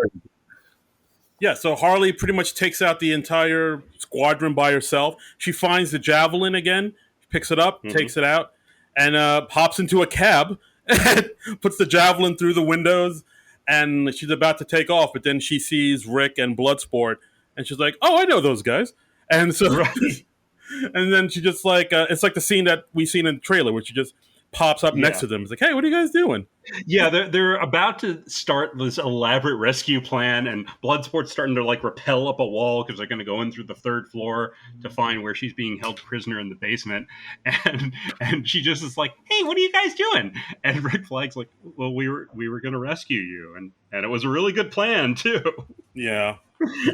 Harley pretty much takes out the entire squadron by herself. She finds the javelin again, picks it up, takes it out, and hops into a cab and puts the javelin through the windows, and she's about to take off, but then she sees Rick and Bloodsport, and she's like, oh, I know those guys. And so, and then she just like, it's like the scene that we've seen in the trailer where she just pops up next to them. It's like, hey, what are you guys doing?
Yeah, they're about to start this elaborate rescue plan, and Bloodsport's starting to like rappel up a wall because they're going to go in through the third floor to find where she's being held prisoner in the basement. And she just is like, "Hey, what are you guys doing?" And Rick Flag's like, "Well, we were going to rescue you, and it was a really good plan too."
Yeah.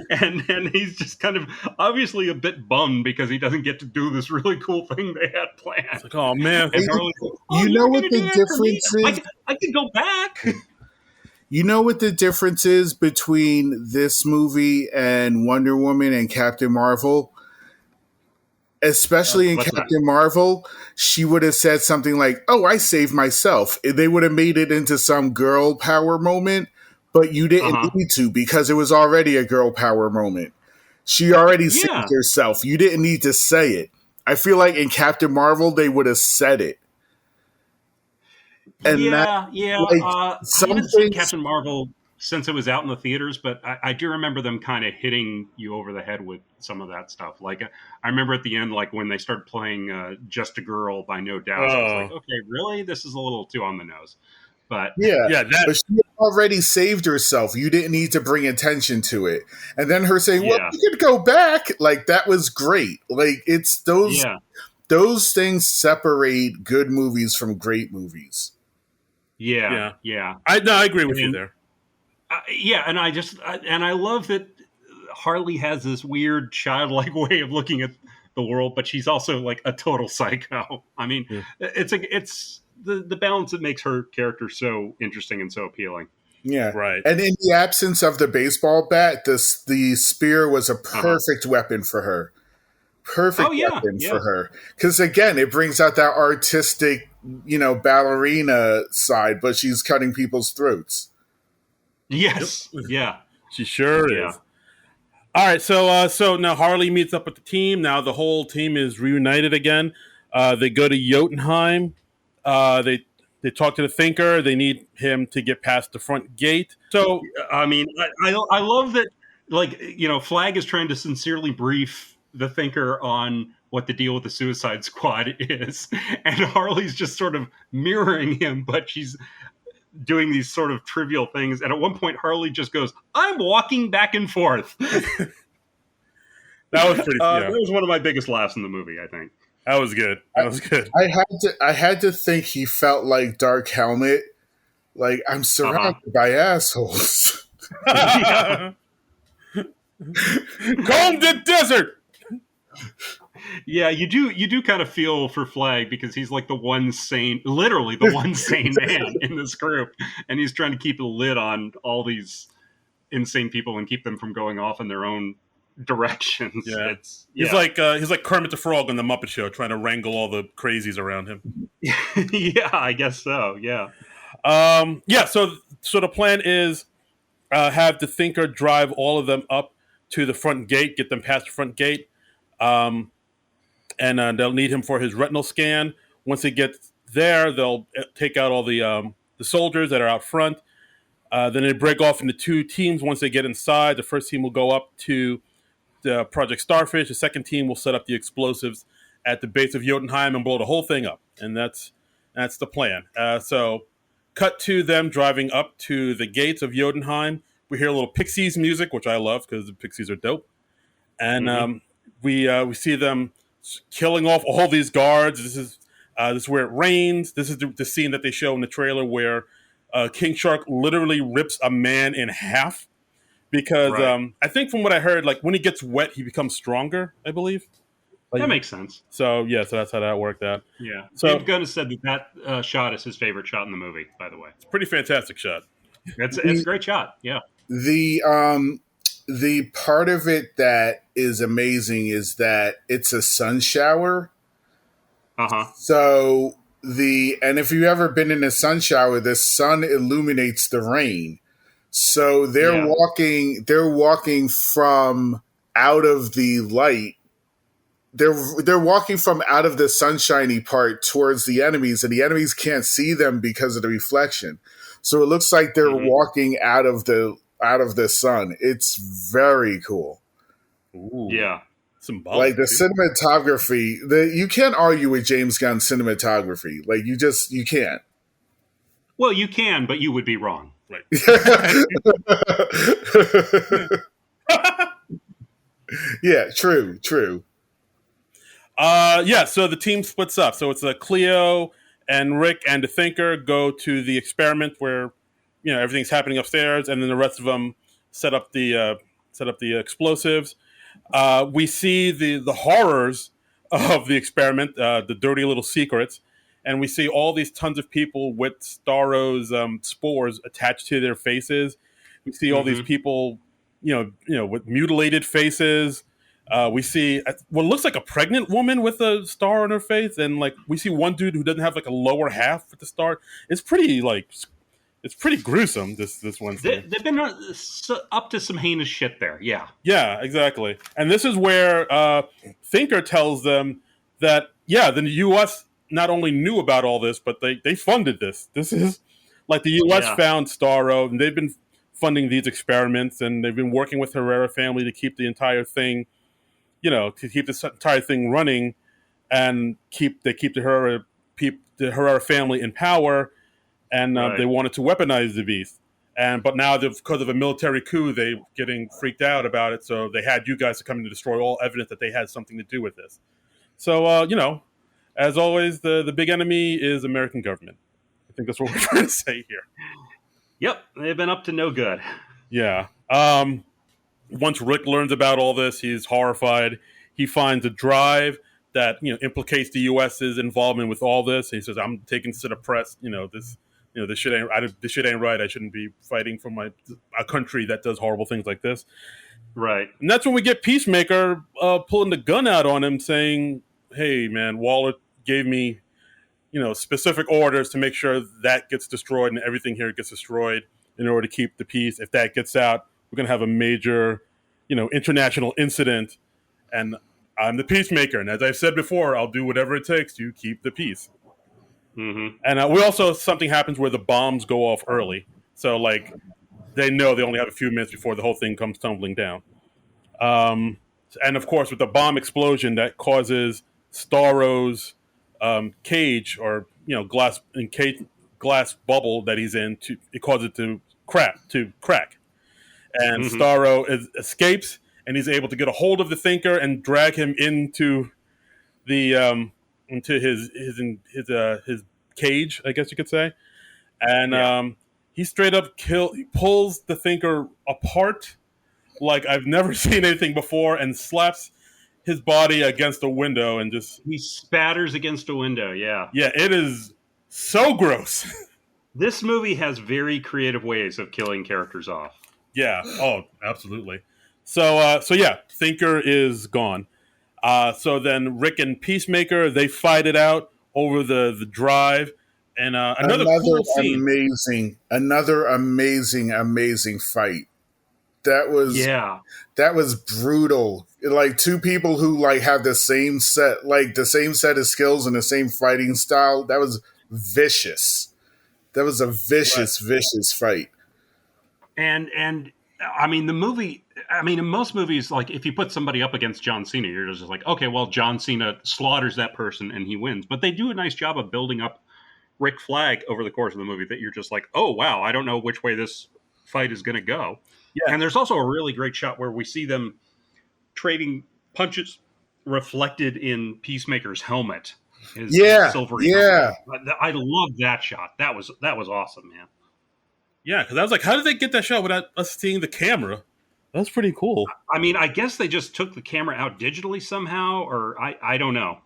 And he's just kind of obviously a bit bummed because he doesn't get to do this really cool thing they had planned.
It's like, oh man,
and Harley's like,
you know what the difference is?
I can go back.
You know what the difference is between this movie and Wonder Woman and Captain Marvel? Especially in Captain Marvel, she would have said something like, "Oh, I saved myself." They would have made it into some girl power moment. But you didn't need to because it was already a girl power moment. She already saved herself. You didn't need to say it. I feel like in Captain Marvel, they would have said it. And
I haven't seen Captain Marvel since it was out in the theaters, but I do remember them kind of hitting you over the head with some of that stuff. Like I remember at the end, like when they started playing "Just a Girl" by No Doubt, I was like, okay, really? This is a little too on the nose. But
but she already saved herself. You didn't need to bring attention to it. And then her saying, "Well, you could go back." Like that was great. Like it's those things separate good movies from great movies.
Yeah.
I agree with you there.
And I love that Harley has this weird childlike way of looking at the world, but she's also like a total psycho. I mean, it's the balance that makes her character so interesting and so appealing.
Yeah, right. And in the absence of the baseball bat, the spear was a perfect weapon for her. perfect
Oh yeah,
weapon
yeah.
for her. Because again, it brings out that artistic, ballerina side, but she's cutting people's throats.
Yes.
Yep.
Yeah.
She sure
Yeah.
is. All right, so now Harley meets up with the team. Now the whole team is reunited again. They go to Jotunheim. They talk to the Thinker. They need him to get past the front gate. So
I mean, I love that. Like, Flag is trying to sincerely brief the Thinker on what the deal with the Suicide Squad is, and Harley's just sort of mirroring him, but she's doing these sort of trivial things. And at one point, Harley just goes, "I'm walking back and forth."
that was pretty.
That was one of my biggest laughs in the movie, I think.
That was good. That was good.
I had to think he felt like Dark Helmet. Like, I'm surrounded by assholes.
Comb the desert.
Yeah, you do kind of feel for Flag because he's like literally the one sane man in this group, and he's trying to keep a lid on all these insane people and keep them from going off in their own directions.
Yeah. He's like Kermit the Frog on the Muppet Show, trying to wrangle all the crazies around him.
Yeah, I guess so. Yeah.
So the plan is have the Thinker drive all of them up to the front gate, get them past the front gate, and they'll need him for his retinal scan. Once they get there, they'll take out all the soldiers that are out front. Then they break off into two teams. Once they get inside, the first team will go up to the Project Starfish. The second team will set up the explosives at the base of Jotunheim and blow the whole thing up. And that's the plan. So cut to them driving up to the gates of Jotunheim. We hear a little Pixies music, which I love because the Pixies are dope. And we see them killing off all these guards. This is where it rains. This is the scene that they show in the trailer where King Shark literally rips a man in half. Because I think from what I heard, like when he gets wet, he becomes stronger, I believe.
That makes sense.
So that's how that worked out.
Yeah.
So
Dave Gunn has said that shot is his favorite shot in the movie, by the way.
It's a pretty fantastic shot.
It's a great shot. Yeah.
The part of it that is amazing is that it's a sun shower. So and if you've ever been in a sun shower, the sun illuminates the rain. So they're walking from out of the light. They're walking from out of the sunshiny part towards the enemies, and the enemies can't see them because of the reflection. So it looks like they're walking out of the sun. It's very cool.
Ooh.
Yeah.
Symbolic.
Like the cinematography, you can't argue with James Gunn's cinematography. Like you can't.
Well, you can, but you would be wrong.
Right.
Yeah, true.
So the team splits up. So it's Cleo and Rick and the Thinker go to the experiment where everything's happening upstairs, and then the rest of them set up the explosives. We see the horrors of the experiment, the dirty little secrets. And we see all these tons of people with Starro's spores attached to their faces. We see all these people, with mutilated faces. We see what looks like a pregnant woman with a star on her face, and we see one dude who doesn't have a lower half with the star. It's pretty gruesome. This one.
They've been up to some heinous shit there. Yeah.
Yeah, exactly. And this is where Thinker tells them that the U.S. not only knew about all this, but they funded this. This is like the U.S. found Starro, and they've been funding these experiments, and they've been working with Herrera family to keep the entire thing, to keep this entire thing running, and keep the Herrera family in power, and they wanted to weaponize the beast. But now because of a military coup, they're getting freaked out about it. So they had you guys to come in to destroy all evidence that they had something to do with this. So as always, the big enemy is American government. I think that's what we're trying to say here.
Yep, they've been up to no good.
Yeah. Once Rick learns about all this, he's horrified. He finds a drive that implicates the U.S.'s involvement with all this. He says, "I'm taking to the press. This shit ain't right. I shouldn't be fighting for a country that does horrible things like this."
Right.
And that's when we get Peacemaker pulling the gun out on him, saying, "Hey, man, Waller gave me, specific orders to make sure that gets destroyed and everything here gets destroyed in order to keep the peace. If that gets out, we're going to have a major, international incident. And I'm the Peacemaker. And as I've said before, I'll do whatever it takes to keep the peace."
Mm-hmm.
And we also, something happens where the bombs go off early. So, like, they know they only have a few minutes before the whole thing comes tumbling down. And of course, with the bomb explosion, that causes Starro's cage, or glass bubble that he's in, it causes it to crack. And
Mm-hmm.
Starro escapes, and he's able to get a hold of the Thinker and drag him into the into his cage, I guess you could say. And he straight up he pulls the Thinker apart like I've never seen anything before, and slaps his body against a window and just...
He spatters against a window, yeah.
Yeah, it is so gross.
This movie has very creative ways of killing characters off.
Yeah, oh, absolutely. So yeah, Thinker is gone. So then Rick and Peacemaker, they fight it out over the drive. And another cool scene.
Another amazing fight. That was brutal. Like two people who like have the same set of skills and the same fighting style. That was vicious. That was a vicious fight.
And I mean, the movie, in most movies, like if you put somebody up against John Cena, you're just like, okay, well, John Cena slaughters that person and he wins. But they do a nice job of building up Rick Flag over the course of the movie that you're just like, oh, wow, I don't know which way this fight is going to go. Yeah. And there's also a really great shot where we see them trading punches reflected in Peacemaker's helmet. His silvery helmet. I love that shot. That was awesome, man.
Yeah, because I was like, how did they get that shot without us seeing the camera? That's pretty cool.
I mean, I guess they just took the camera out digitally somehow, or I don't know.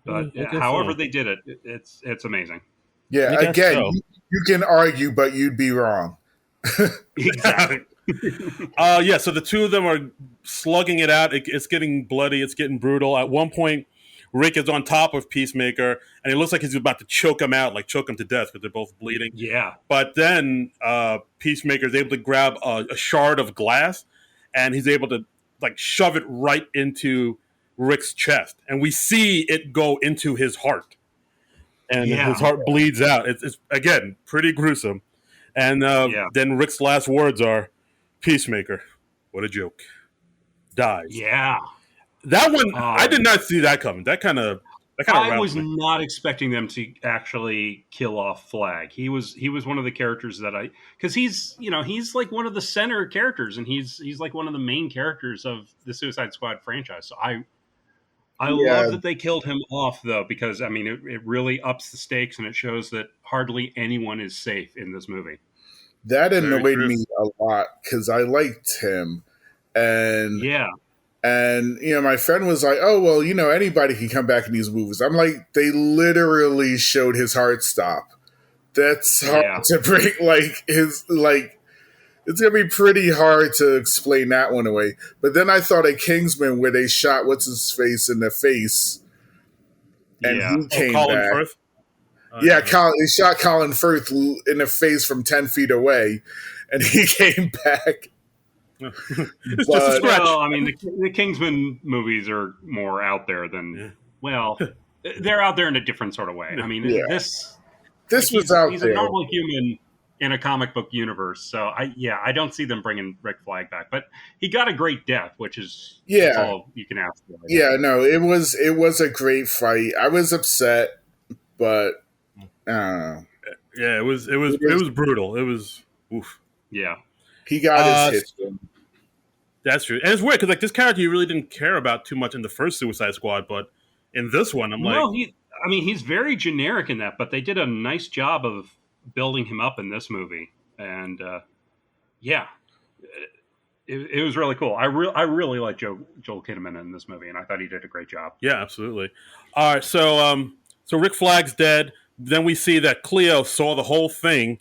But however they did it, it's amazing.
Yeah, again, so. You can argue, but you'd be wrong.
Exactly.
So the two of them are slugging it out. It's getting bloody. It's getting brutal. At one point, Rick is on top of Peacemaker, and it looks like he's about to choke him out, like choke him to death, because they're both bleeding.
Yeah.
But then Peacemaker is able to grab a shard of glass, and he's able to like shove it right into Rick's chest, and we see it go into his heart, and his heart bleeds out. It's again pretty gruesome. And then Rick's last words are, "Peacemaker, what a joke," dies.
Yeah.
That one, I did not see that coming. That kind of
I was not expecting them to actually kill off Flag. He was one of the characters that because he's like one of the center characters, and he's like one of the main characters of the Suicide Squad franchise. So I love that they killed him off, though, because I mean it really ups the stakes, and it shows that hardly anyone is safe in this movie.
That annoyed me a lot because I liked him, and And, my friend was like, oh, well, anybody can come back in these movies. I'm like, they literally showed his heart stop. That's hard to break. It's going to be pretty hard to explain that one away. But then I thought of Kingsman, where they shot what's-his-face in the face. And he came
Colin
back.
Firth?
They shot Colin Firth in the face from 10 feet away. And he came back.
It's just a scratch.
Well, I mean, the Kingsman movies are more out there than they're out there in a different sort of way. I mean, this was out there. He's a normal human in a comic book universe, so I don't see them bringing Rick Flag back. But he got a great death, which is that's all you can ask for.
No, it was a great fight. I was upset, but I don't know.
Yeah, it was brutal. It was oof.
Yeah,
he got his hits.
That's true. And it's weird because this character you really didn't care about too much in the first Suicide Squad, but in this one,
he's very generic in that, but they did a nice job of building him up in this movie. And it was really cool. I really like Joel Kinnaman in this movie, and I thought he did a great job.
Yeah, absolutely. All right, so Rick Flag's dead. Then we see that Cleo saw the whole thing.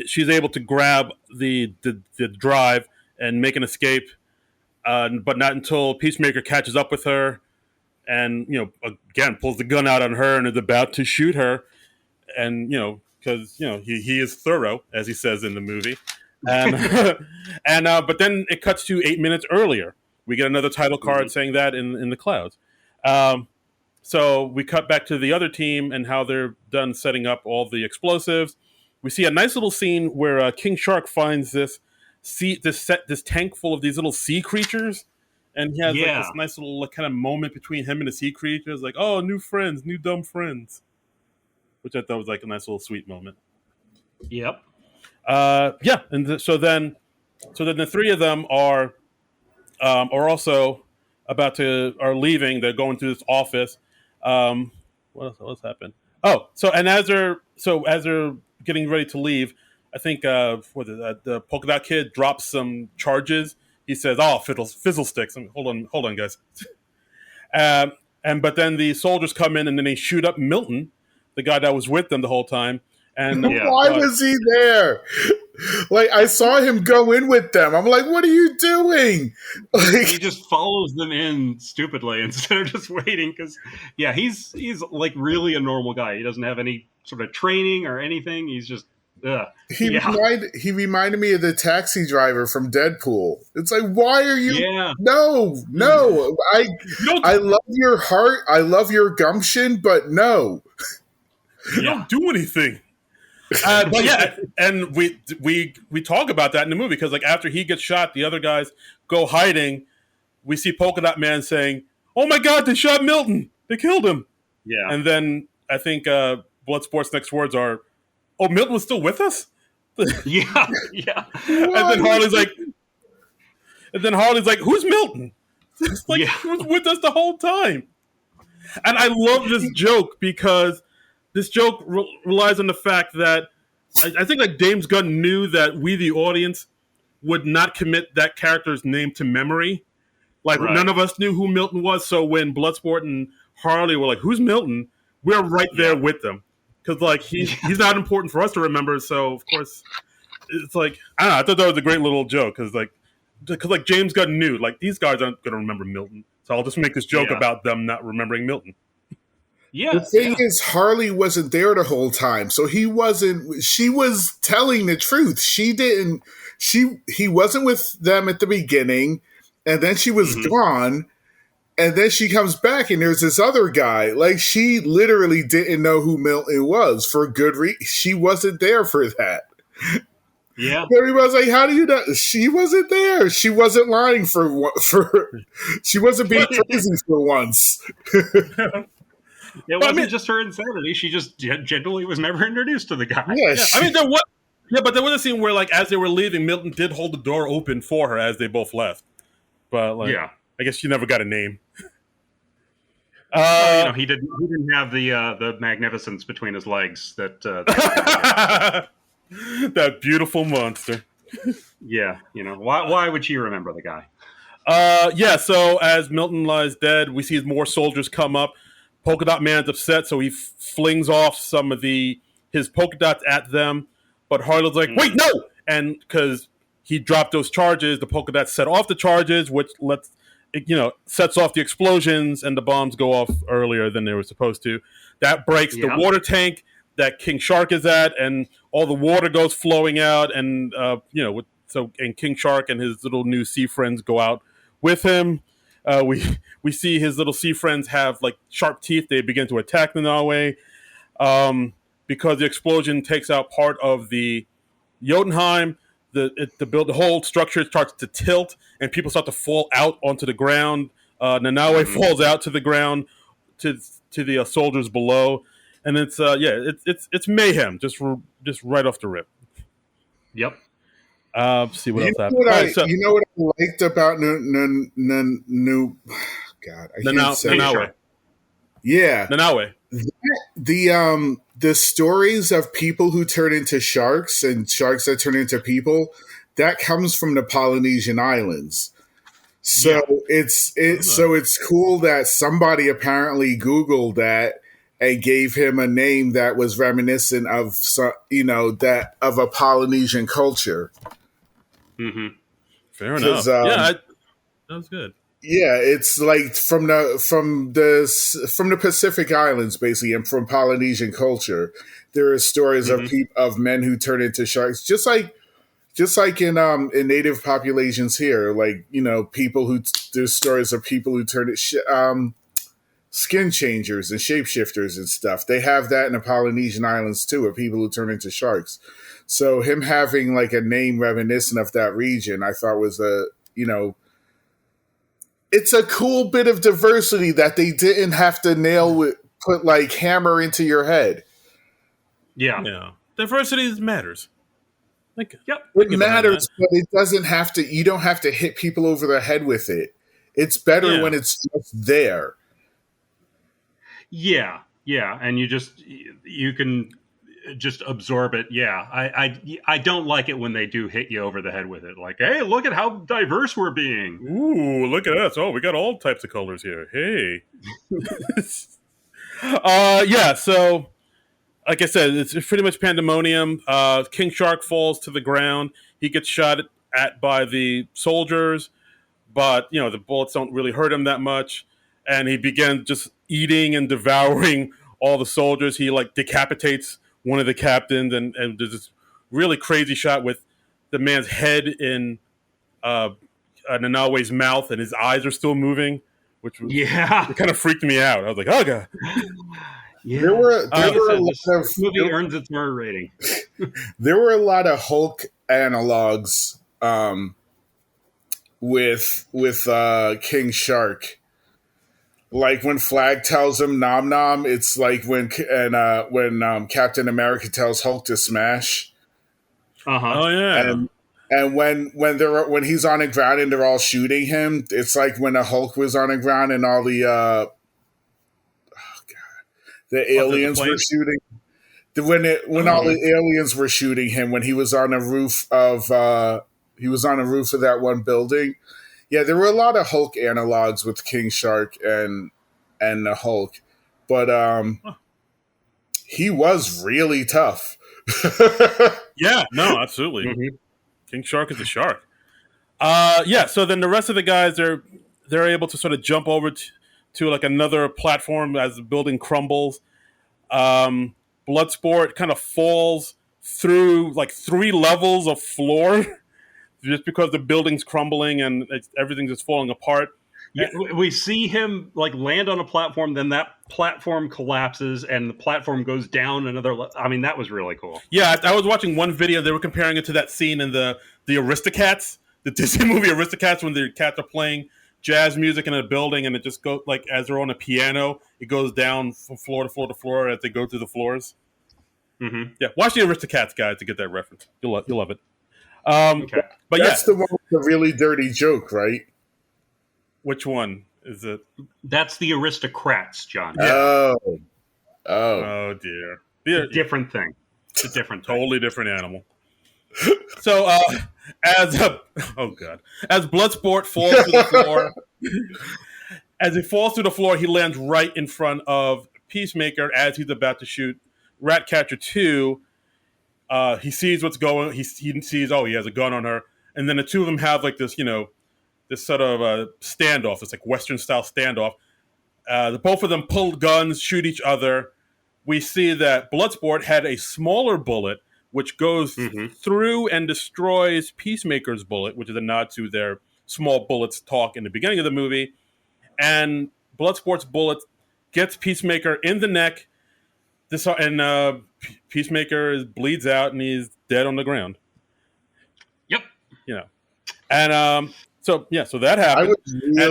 She's able to grab the drive and make an escape, but not until Peacemaker catches up with her, and again pulls the gun out on her and is about to shoot her, and because he is thorough, as he says in the movie, and but then it cuts to 8 minutes earlier. We get another title card saying that in the clouds. So we cut back to the other team and how they're done setting up all the explosives. We see a nice little scene where King Shark finds this tank full of these little sea creatures, and he has like this nice little kind of moment between him and the sea creatures, like, oh, new friends, new dumb friends, which I thought was like a nice little sweet moment.
Yep.
And so then the three of them are also are leaving. They're going to this office. What else happened? Oh, as they're getting ready to leave, I think the polka dot kid drops some charges. He says, "Oh, fizzle sticks." Hold on, guys. But then the soldiers come in and then they shoot up Milton, the guy that was with them the whole time. And
why was he there? Like, I saw him go in with them. I'm like, what are you doing? Like,
he just follows them in stupidly instead of just waiting. Because, he's like really a normal guy. He doesn't have any sort of training or anything. He's just,
He reminded me of the taxi driver from Deadpool. It's like, why are you? Yeah. No. I love your heart. I love your gumption, but no.
You don't do anything. But and we talk about that in the movie because like after he gets shot, the other guys go hiding. We see Polka Dot Man saying, "Oh my God, they shot Milton! They killed him!" Yeah, and then I think Bloodsport's next words are, "Oh, Milton was still with us."
yeah.
And then Harley's like, "Who's Milton?" It's like he was with us the whole time. And I love this joke because this joke relies on the fact that I think like James Gunn knew that we, the audience, would not commit that character's name to memory. Like none of us knew who Milton was. So when Bloodsport and Harley were like, "Who's Milton?" We're right there with them because like he's not important for us to remember. So of course, it's like I don't know. I thought that was a great little joke because like James Gunn knew like these guys aren't going to remember Milton. So I'll just make this joke about them not remembering Milton.
Yeah. The thing is, Harley wasn't there the whole time, so he wasn't. She was telling the truth. She didn't. He wasn't with them at the beginning, and then she was gone, and then she comes back, and there's this other guy. Like she literally didn't know who Milton was for good reason. She wasn't there for that.
Yeah.
Everybody's like, "How do you know?" She wasn't there. She wasn't lying for. She wasn't being crazy for once.
It wasn't just her insanity. She just generally was never introduced to the guy.
Yeah.
I mean, there was, but there was a scene where, like, as they were leaving, Milton did hold the door open for her as they both left. But, like, I guess she never got a name.
Well, he didn't have the magnificence between his legs that
that beautiful monster.
Yeah, why would she remember the guy?
So as Milton lies dead, we see more soldiers come up. Polka Dot Man's upset, so he flings off some of his polka dots at them. But Harley's like, "Wait, no!" And because he dropped those charges, the polka dots set off the charges, which sets off the explosions, and the bombs go off earlier than they were supposed to. That breaks the water tank that King Shark is at, and all the water goes flowing out. And and King Shark and his little new sea friends go out with him. We see his little sea friends have like sharp teeth. They begin to attack the Norway because the explosion takes out part of the Jotunheim. The whole structure starts to tilt, and people start to fall out onto the ground. Nanaue falls out to the ground to the soldiers below, and it's mayhem just right off the rip.
Yep.
See what else happened.
You know what I liked about
Nanaue.
Yeah.
Nanaue.
The stories of people who turn into sharks and sharks that turn into people, that comes from the Polynesian islands. So it's cool that somebody apparently Googled that and gave him a name that was reminiscent of of a Polynesian culture.
Mm-hmm. Fair
'Cause,
enough. Yeah, that was good.
yeah, it's like from the Pacific Islands, basically, and from Polynesian culture. There are stories of of men who turn into sharks, just like in native populations here. Like, you know, people who there's stories of people who turn it skin changers and shapeshifters and stuff. They have that in the Polynesian Islands too, of people who turn into sharks. So him having like a name reminiscent of that region, I thought was it's a cool bit of diversity that they didn't have to put like hammer into your head.
Yeah. Diversity matters. Like,
it matters, but it doesn't have to. You don't have to hit people over the head with it. It's better when it's just there.
Yeah, and you can just absorb it. Yeah, I don't like it when they do hit you over the head with it. Like, hey, look at how diverse we're being.
Ooh, look at us! Oh, we got all types of colors here. Hey, yeah. So, like I said, it's pretty much pandemonium. King Shark falls to the ground. He gets shot at by the soldiers, but you know the bullets don't really hurt him that much, and he begins just eating and devouring all the soldiers. He like decapitates one of the captains, and there's this really crazy shot with the man's head in Nanawe's mouth, and his eyes are still moving, which was, it kind of freaked me out. I was like, oh god.
Yeah. There were a lot of
movie earns its murder rating.
There were a lot of Hulk analogs with King Shark. Like when Flag tells him "nom nom," it's like when Captain America tells Hulk to smash.
Oh yeah.
And when he's on the ground and they're all shooting him, it's like when the Hulk was on the ground and all the aliens were shooting. When all the aliens were shooting him when he was on the roof of that one building. Yeah, there were a lot of Hulk analogs with King Shark and the Hulk, but he was really tough.
Yeah, no, absolutely. King Shark is a shark. Yeah, so then the rest of the guys they're able to sort of jump over to like another platform as the building crumbles. Bloodsport kind of falls through like 3 levels of floor just because the building's crumbling and everything's just falling apart.
Yeah, we see him like land on a platform, then that platform collapses and the platform goes down another. I mean, that was really cool.
Yeah, I was watching one video. They were comparing it to that scene in the Aristocats, the Disney movie Aristocats, when the cats are playing jazz music in a building and it just goes like as they're on a piano, it goes down from floor to floor to floor as they go through the floors. Yeah, watch the Aristocats, guys, to get that reference. You'll love it.
Okay. But that's the one with the really dirty joke, right?
Which one is it?
That's the Aristocrats, John.
Yeah.
Oh dear.
Different thing. It's a different thing.
Totally different animal. So as Bloodsport falls to the floor, as he falls to the floor, he lands right in front of Peacemaker as he's about to shoot Ratcatcher 2. He sees what's going. He sees, he has a gun on her, and then the two of them have like this, this sort of standoff. It's like Western style standoff. Both of them pull guns, shoot each other. We see that Bloodsport had a smaller bullet, which goes through and destroys Peacemaker's bullet, which is a nod to their small bullets talk in the beginning of the movie. And Bloodsport's bullet gets Peacemaker in the neck. Peacemaker bleeds out and he's dead on the ground.
Yep.
And so that happened.
I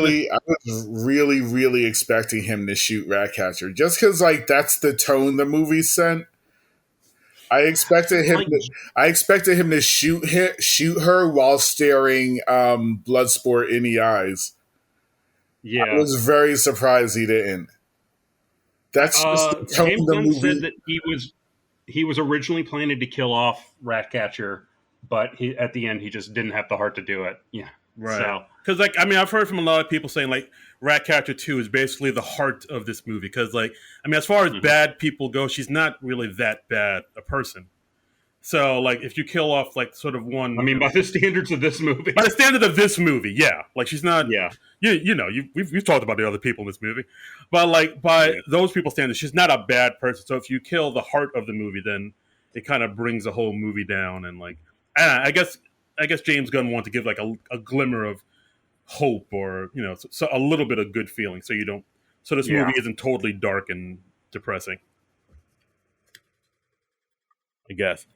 was really expecting him to shoot Ratcatcher just because that's the tone the movie sent. I expected him to shoot her while staring Bloodsport in the eyes. Yeah, I was very surprised he didn't. That's just the tone
James
the
Gunn
movie.
said that he was originally planning to kill off Ratcatcher, but at the end he just didn't have the heart to do it. Yeah,
right. Because I've heard from a lot of people saying Ratcatcher 2 is basically the heart of this movie. Because as far as bad people go, she's not really that bad a person. So like if you kill off like sort of one,
I mean, by the standards of this movie,
by the standard of this movie, yeah, like she's not.
Yeah.
We've talked about the other people in this movie, but like by those people's standards, she's not a bad person. So if you kill the heart of the movie, then it kind of brings the whole movie down. And like, I guess James Gunn wanted to give like a glimmer of hope, or so a little bit of good feeling, so you don't. So this movie isn't totally dark and depressing, I guess.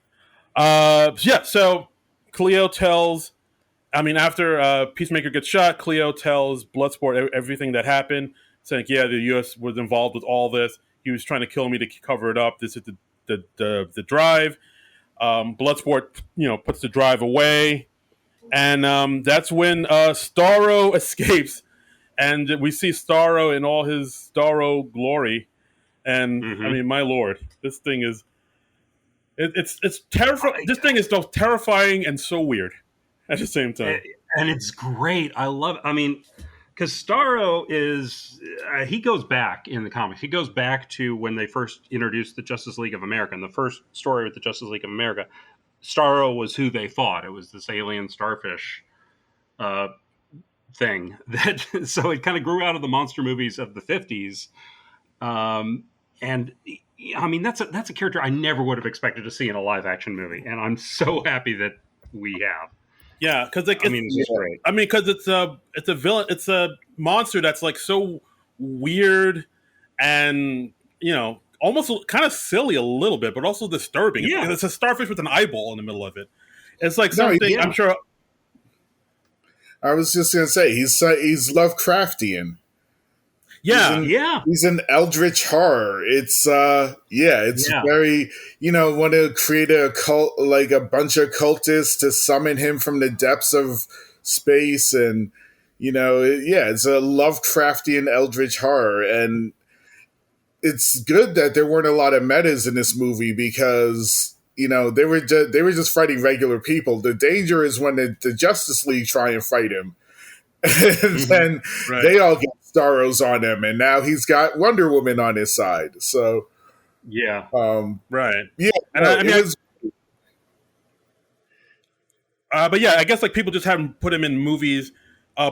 So Cleo tells. I mean, after Peacemaker gets shot, Cleo tells Bloodsport everything that happened, saying, "Yeah, the U.S. was involved with all this. He was trying to kill me to cover it up. This is the drive." Bloodsport, puts the drive away, and that's when Starro escapes, and we see Starro in all his Starro glory. And I mean, my lord, this thing is it's terrifying. This thing is so terrifying and so weird at the same time,
and it's great. I love. I mean, because Starro is he goes back in the comics. He goes back to when they first introduced the Justice League of America. And the first story with the Justice League of America, Starro was who they thought. It was this alien starfish thing. So it kind of grew out of the monster movies of the 50s. And I mean, that's a character I never would have expected to see in a live action movie. And I'm so happy that we have.
Yeah, because like
it's great.
I mean, because it's a villain, it's a monster that's like so weird and almost kind of silly a little bit, but also disturbing.
Yeah,
it's a starfish with an eyeball in the middle of it. It's like something I'm sure.
I was just gonna say he's Lovecraftian.
Yeah,
he's an eldritch horror. It's very want to create a cult, like a bunch of cultists to summon him from the depths of space, and it's a Lovecraftian eldritch horror, and it's good that there weren't a lot of metas in this movie because they were just fighting regular people. The danger is when the Justice League try and fight him, and then they all get Starros on him, and now he's got Wonder Woman on his side. So,
right,
yeah.
But yeah, I guess like people just haven't put him in movies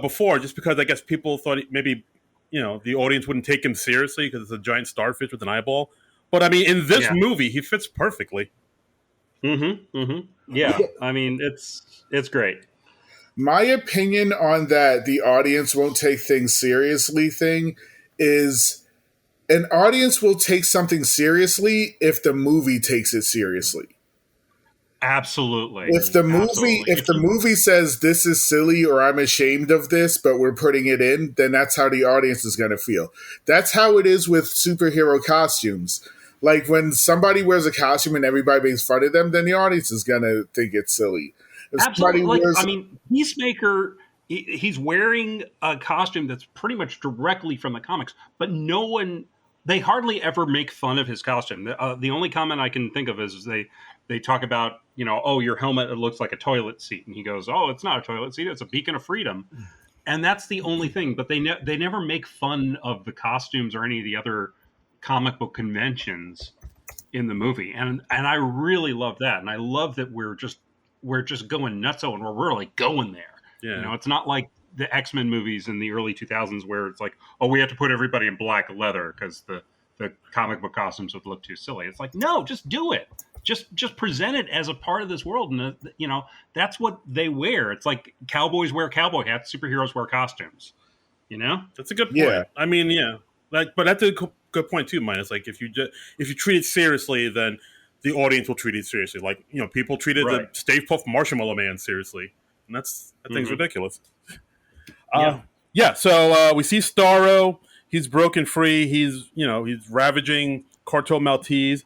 before, just because I guess people thought maybe the audience wouldn't take him seriously because it's a giant starfish with an eyeball. But I mean, in this movie, he fits perfectly.
Yeah, I mean, it's great.
My opinion on that the audience won't take things seriously thing is an audience will take something seriously if the movie takes it seriously.
Absolutely.
If the movie says this is silly or I'm ashamed of this, but we're putting it in, then that's how the audience is going to feel. That's how it is with superhero costumes. Like when somebody wears a costume and everybody makes fun of them, then the audience is going to think it's silly.
Absolutely. I mean, Peacemaker, he's wearing a costume that's pretty much directly from the comics, but they hardly ever make fun of his costume. The only comment I can think of is they talk about, oh, your helmet, it looks like a toilet seat. And he goes, oh, it's not a toilet seat. It's a beacon of freedom. And that's the only thing. But they never make fun of the costumes or any of the other comic book conventions in the movie. And I really love that. And I love that we're just going nutso and we're really going there.
Yeah.
It's not like the X-Men movies in the early 2000s where it's like, oh, we have to put everybody in black leather because the comic book costumes would look too silly. It's like, no, just do it. Just present it as a part of this world. And, that's what they wear. It's like cowboys wear cowboy hats, superheroes wear costumes,
That's a good point.
Yeah.
I mean, yeah. But that's a good point too, mine. It's like if you treat it seriously, then the audience will treat it seriously. Like, people treated the Stay Puft Marshmallow Man seriously. And that thing's ridiculous. So we see Starro. He's broken free. He's ravaging Cartel Maltese.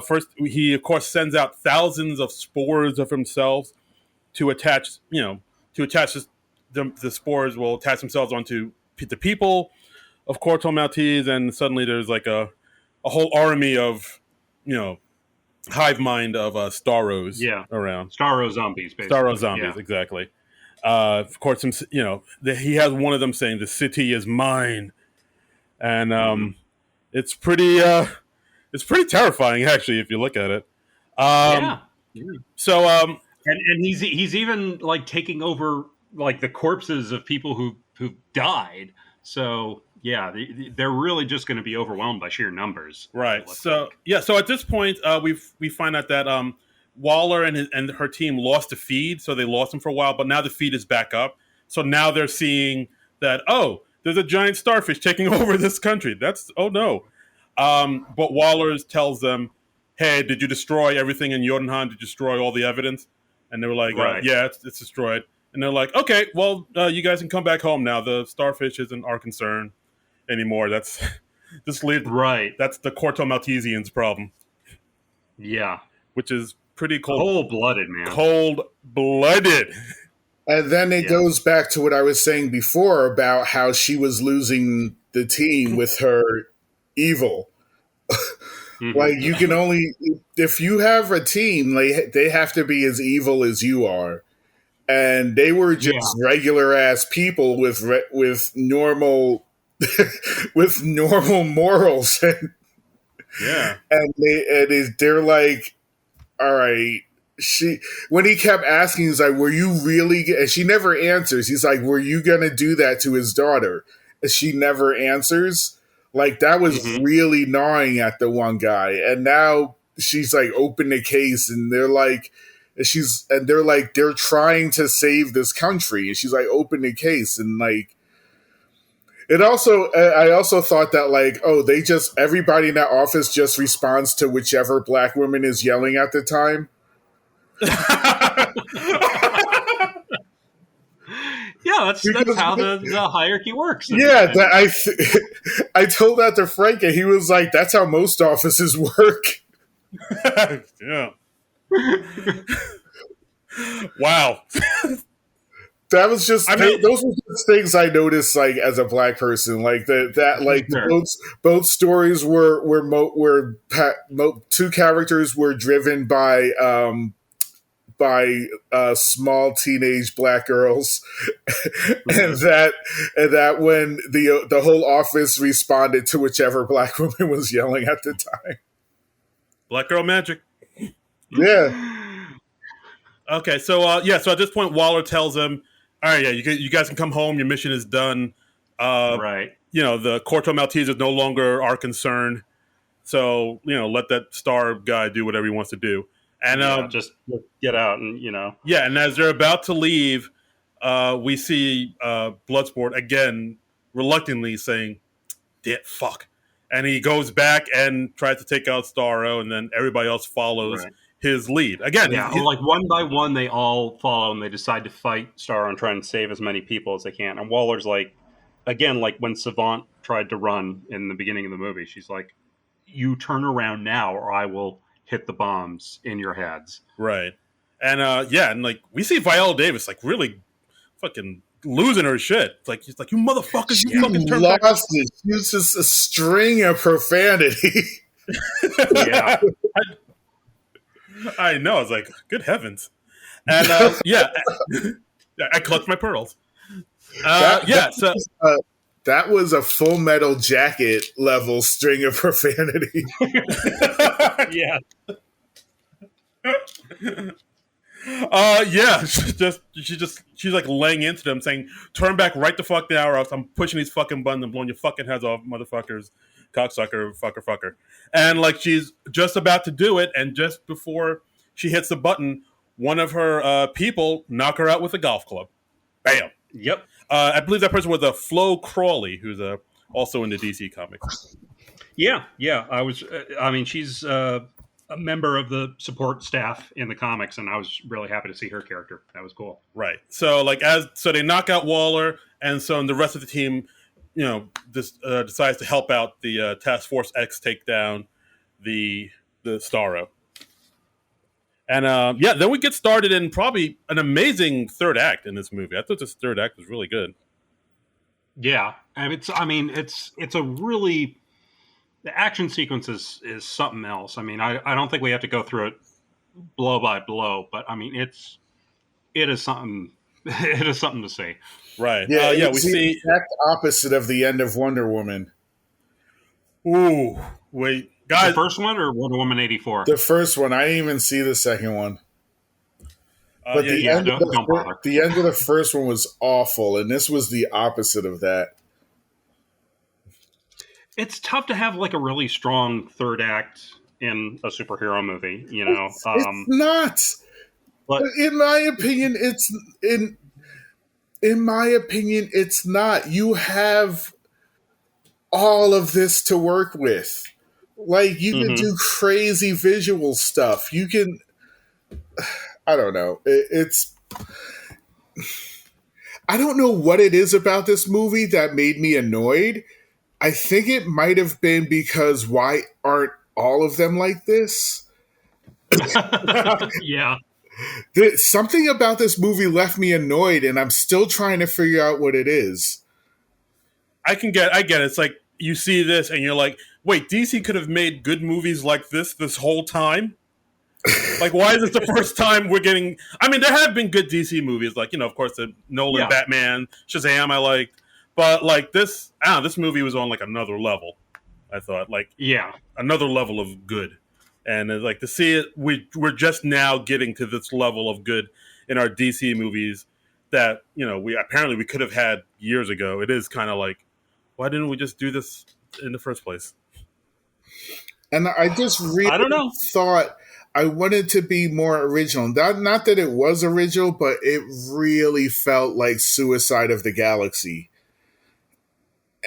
First, he of course sends out thousands of spores of himself to attach. The spores will attach themselves onto the people of Cartel Maltese, and suddenly there's like a whole army of hive mind of Starros around.
Starro zombies, basically.
Starro zombies, exactly. Of course, he has one of them saying, "The city is mine," and it's pretty terrifying, actually, if you look at it. So
and he's even like taking over like the corpses of people who've died. So yeah, they're really just going to be overwhelmed by sheer numbers.
Right. So so at this point, we find out that Waller and her team lost the feed, so they lost him for a while, but now the feed is back up. So now they're seeing that there's a giant starfish taking over this country. That's no. But Waller tells them, "Hey, did you destroy everything in Jotunheim? Did you destroy all the evidence?" And they were like, "Yeah, it's destroyed." And they're like, "Okay, well, you guys can come back home now. The starfish isn't our concern anymore. That's just leave.
Right.
That's the Corto Maltesians' problem."
Yeah,
which is pretty
cold-blooded, man.
Cold-blooded.
And then it goes back to what I was saying before about how she was losing the team with her evil. Like, you can only, if you have a team, they have to be as evil as you are. And they were just regular ass people with normal with normal morals. And they're like, all right. When he kept asking, he's like, were you really? And she never answers. He's like, were you going to do that to his daughter? And she never answers. Like, that was really gnawing at the one guy. And now she's like, open the case. And they're like, they're trying to save this country. And she's like, open the case. And like, I also thought that like, everybody in that office just responds to whichever black woman is yelling at the time.
Yeah, that's how the hierarchy works.
Yeah, I told that to Frank, and he was like, "That's how most offices work."
Yeah. Wow.
That was just those were just things I noticed, like as a black person, like both stories were two characters were driven by small teenage black girls, and that when the whole office responded to whichever black woman was yelling at the time.
Black girl magic.
Yeah.
Okay, so so at this point, Waller tells them, "All right, you guys can come home. Your mission is done.
Right.
The Corto Maltese is no longer our concern. So let that star guy do whatever he wants to do." And
just get out, and
Yeah, and as they're about to leave, we see Bloodsport again reluctantly saying, fuck. And he goes back and tries to take out Starro, and then everybody else follows his lead. Again,
like one by one, they all follow, and they decide to fight Starro and try and save as many people as they can. And Waller's like, again, like when Savant tried to run in the beginning of the movie, she's like, you turn around now, or I will hit the bombs in your heads.
Right. And and like we see Viola Davis like really fucking losing her shit. It's like he's like, you motherfuckers, you fucking turn back.
It. She was just a string of profanity.
Yeah. I know. I was like, good heavens. And I clutched my pearls.
That was a Full Metal Jacket level string of profanity.
Yeah. She's like laying into them, saying, "Turn back right the fuck now, or else I'm pushing these fucking buttons and blowing your fucking heads off, motherfuckers, cocksucker, fucker." And like she's just about to do it, and just before she hits the button, one of her people knock her out with a golf club. Bam.
Yep.
I believe that person was Flo Crawley, who's also in the DC comics.
Yeah. She's a member of the support staff in the comics, and I was really happy to see her character. That was cool.
Right. So they knock out Waller, and so the rest of the team, decides to help out the Task Force X take down the Starro. And then we get started in probably an amazing third act in this movie. I thought this third act was really good.
Yeah, and it's a really, the action sequence is something else. I mean, I don't think we have to go through it blow by blow, but I mean it is something. It is something to see.
Right.
Yeah.
We see
the exact opposite of the end of Wonder Woman.
Ooh, wait. Guys,
the first one or Wonder Woman 84?
The first one. I didn't even see the second one. But
don't bother.
the end of the first one was awful, and this was the opposite of that.
It's tough to have like a really strong third act in a superhero movie, you know.
It's not.
But
in my opinion, it's not. You have all of this to work with. Like, you can do crazy visual stuff. You can, I don't know. I don't know what it is about this movie that made me annoyed. I think it might have been because why aren't all of them like this?
Yeah.
Something about this movie left me annoyed, and I'm still trying to figure out what it is.
I get it. It's like you see this and you're like, wait, DC could have made good movies like this whole time? Like, why is this the first time we're getting... I mean, there have been good DC movies, like, of course, the Nolan Batman, Shazam I liked. But, like, this movie was on, like, another level, I thought. Like, another level of good. And, like, to see it, we're just now getting to this level of good in our DC movies that, we could have had years ago. It is kind of like, why didn't we just do this in the first place?
And I just really
I don't know.
thought I wanted to be more original. Not that it was original, but it really felt like Suicide of the Galaxy.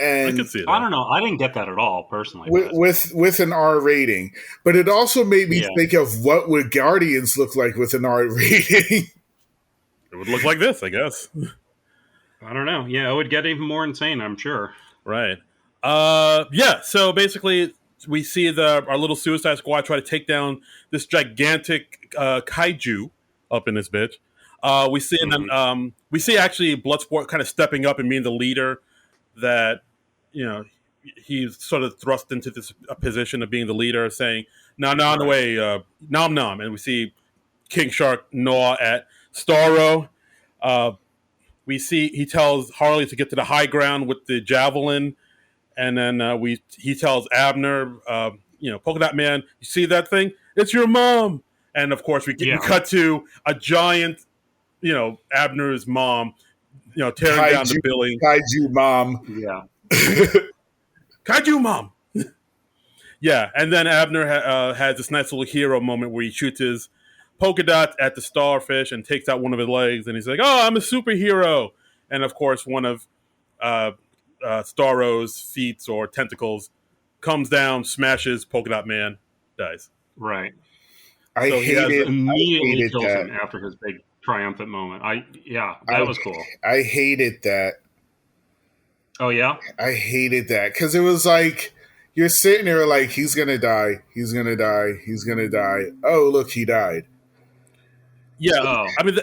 And
I could see that.
I don't know. I didn't get that at all, personally.
With an R rating. But it also made me think of what would Guardians look like with an R rating.
It would look like this, I guess.
I don't know. Yeah, it would get even more insane, I'm sure.
Right. So basically we see our little Suicide Squad try to take down this gigantic kaiju up in this bitch. We see and then we see actually Bloodsport kind of stepping up and being the leader that he's sort of thrust into this position of being the leader, saying "No, on the way, nom nom," and we see King Shark gnaw at Starro. We see he tells Harley to get to the high ground with the javelin, and then he tells Abner, Polka Dot Man, you see that thing? It's your mom. And of course we cut to a giant, Abner's mom, tearing down the building.
Kaiju mom.
Yeah.
Kaiju mom. Yeah, and then Abner has this nice little hero moment where he shoots his polka dot at the starfish and takes out one of his legs, and he's like, "Oh, I'm a superhero!" And of course, one of Starro's feet or tentacles comes down, smashes Polka Dot Man, dies.
Right.
I
immediately kills him after his big triumphant moment. That was cool.
I hated that.
Oh yeah,
I hated that because it was like you're sitting there like he's gonna die, he's gonna die, he's gonna die. Oh, look, he died.
Yeah, I mean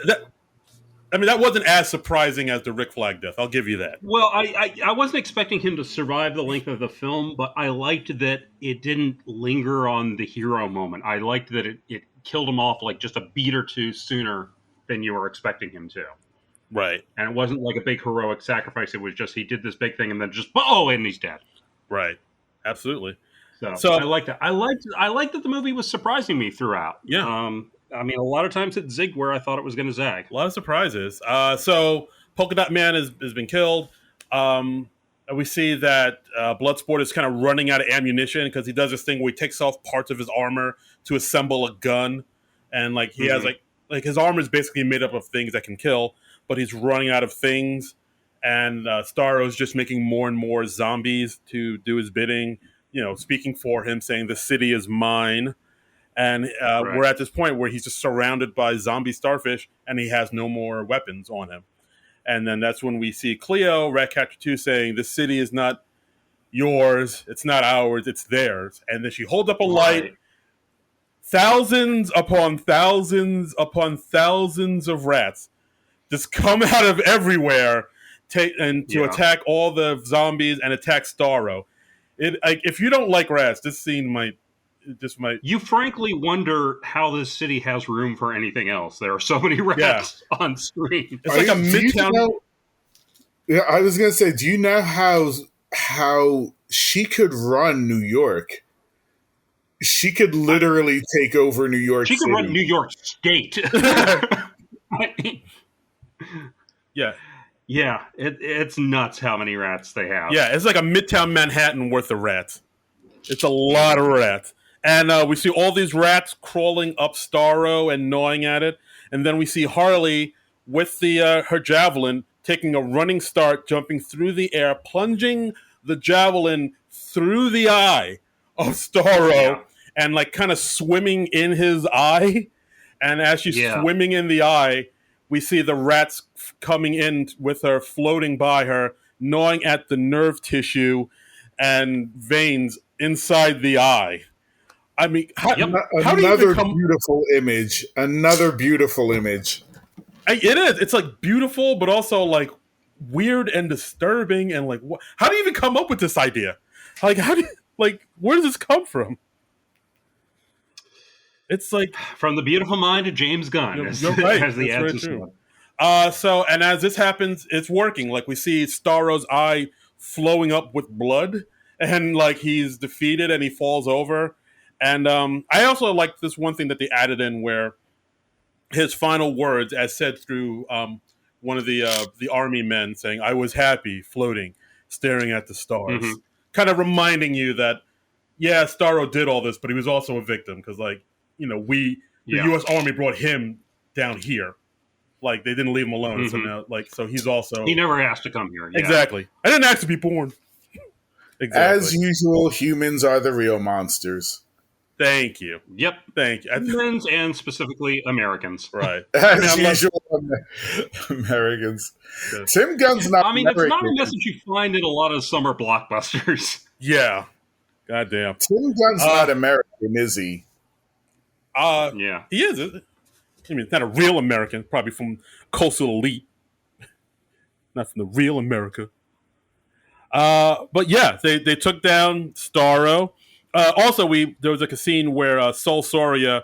that wasn't as surprising as the Rick Flag death. I'll give you that.
Well, I wasn't expecting him to survive the length of the film, but I liked that it didn't linger on the hero moment. I liked that it killed him off like just a beat or two sooner than you were expecting him to.
Right.
And it wasn't like a big heroic sacrifice. It was just he did this big thing and then just and he's dead.
Right. Absolutely.
So I liked that. I liked that the movie was surprising me throughout.
Yeah.
I mean, a lot of times it zigged where I thought it was going to zag.
A lot of surprises. So Polka Dot Man has been killed. And we see that Bloodsport is kind of running out of ammunition because he does this thing where he takes off parts of his armor to assemble a gun. And like he has like his armor is basically made up of things that can kill, but he's running out of things. And Starro's just making more and more zombies to do his bidding, speaking for him, saying the city is mine. And we're at this point where he's just surrounded by zombie starfish and he has no more weapons on him. And then that's when we see Cleo, Ratcatcher 2, saying, the city is not yours, it's not ours, it's theirs. And then she holds up a light. Thousands upon thousands upon thousands of rats just come out of everywhere to attack all the zombies and attack Starro. If you don't like rats, this scene might... You
frankly wonder how this city has room for anything else. There are so many rats on screen.
It's like a midtown.
I was gonna say, do you know how she could run New York? She could literally take over New York City.
She could run New York State.
Yeah.
Yeah, it's nuts how many rats they have.
Yeah, it's like a Midtown Manhattan worth of rats. It's a lot of rats. And we see all these rats crawling up Starro and gnawing at it. And then we see Harley with the her javelin taking a running start, jumping through the air, plunging the javelin through the eye of Starro and like kind of swimming in his eye. And as she's swimming in the eye, we see the rats coming in with her, floating by her, gnawing at the nerve tissue and veins inside the eye. I mean, how do you
beautiful image. Another beautiful image.
It is. It's like beautiful, but also like weird and disturbing. And like, how do you even come up with this idea? Like, where does this come from? It's like
from the beautiful mind of James Gunn.
You're right.
As the
That's very true. And as this happens, it's working. Like we see Starro's eye flowing up with blood, and like he's defeated and he falls over. And I also like this one thing that they added in where his final words, as said through one of the army men, saying, "I was happy, floating, staring at the stars," kind of reminding you that Starro did all this, but he was also a victim because like. The U.S. Army brought him down here. Like, they didn't leave him alone. So now, so he's also...
He never asked to come here. Yeah.
Exactly. I didn't ask to be born.
Exactly. As usual, humans are the real monsters.
Thank you.
Yep.
Thank you.
Humans and specifically Americans.
Right.
As usual, Americans. Good. Tim Gunn's not
American. It's not a message you find in a lot of summer blockbusters.
Yeah. Goddamn.
Tim Gunn's not American, is he?
He is. I mean, it's not a real American. Probably from coastal elite, not from the real America. But yeah, they took down Starro. Also, there was like a scene where Sol Soria,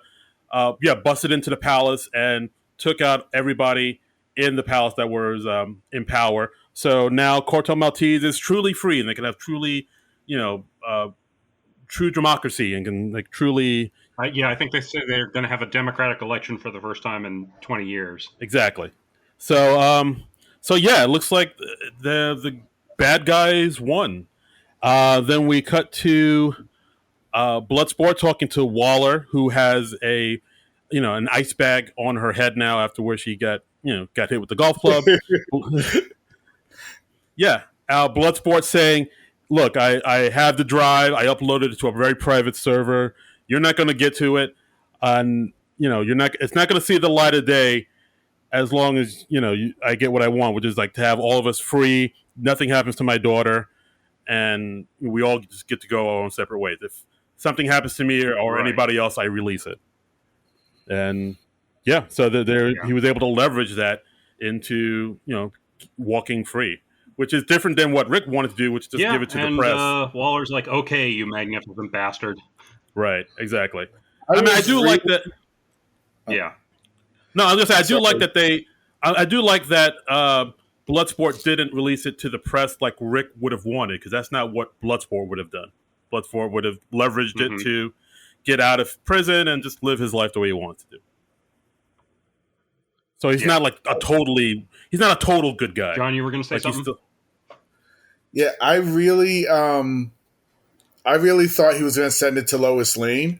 busted into the palace and took out everybody in the palace that was in power. So now Corto Maltese is truly free, and they can have truly, true democracy and can like truly.
I think they say they're going to have a democratic election for the first time in 20 years.
Exactly. So, it looks like the bad guys won. Then we cut to Bloodsport talking to Waller, who has an ice bag on her head now after where she got hit with the golf club. Bloodsport saying, "Look, I have the drive. I uploaded it to a very private server. You're not going to get to it, and you're not. It's not going to see the light of day as long as I get what I want, which is like to have all of us free. Nothing happens to my daughter, and we all just get to go our own separate ways. If something happens to me or anybody else, I release it." And so he was able to leverage that into walking free, which is different than what Rick wanted to do, which is just give it to the press.
Waller's like, "Okay, you magnificent bastard."
Right, exactly. I do like that.
Yeah.
No, I was gonna say I do like that I do like that Bloodsport didn't release it to the press like Rick would have wanted, because that's not what Bloodsport would have done. Bloodsport would have leveraged it to get out of prison and just live his life the way he wants to do. So he's not like he's not a total good guy.
John, you were going to say something?
Yeah, I really thought he was going to send it to Lois Lane.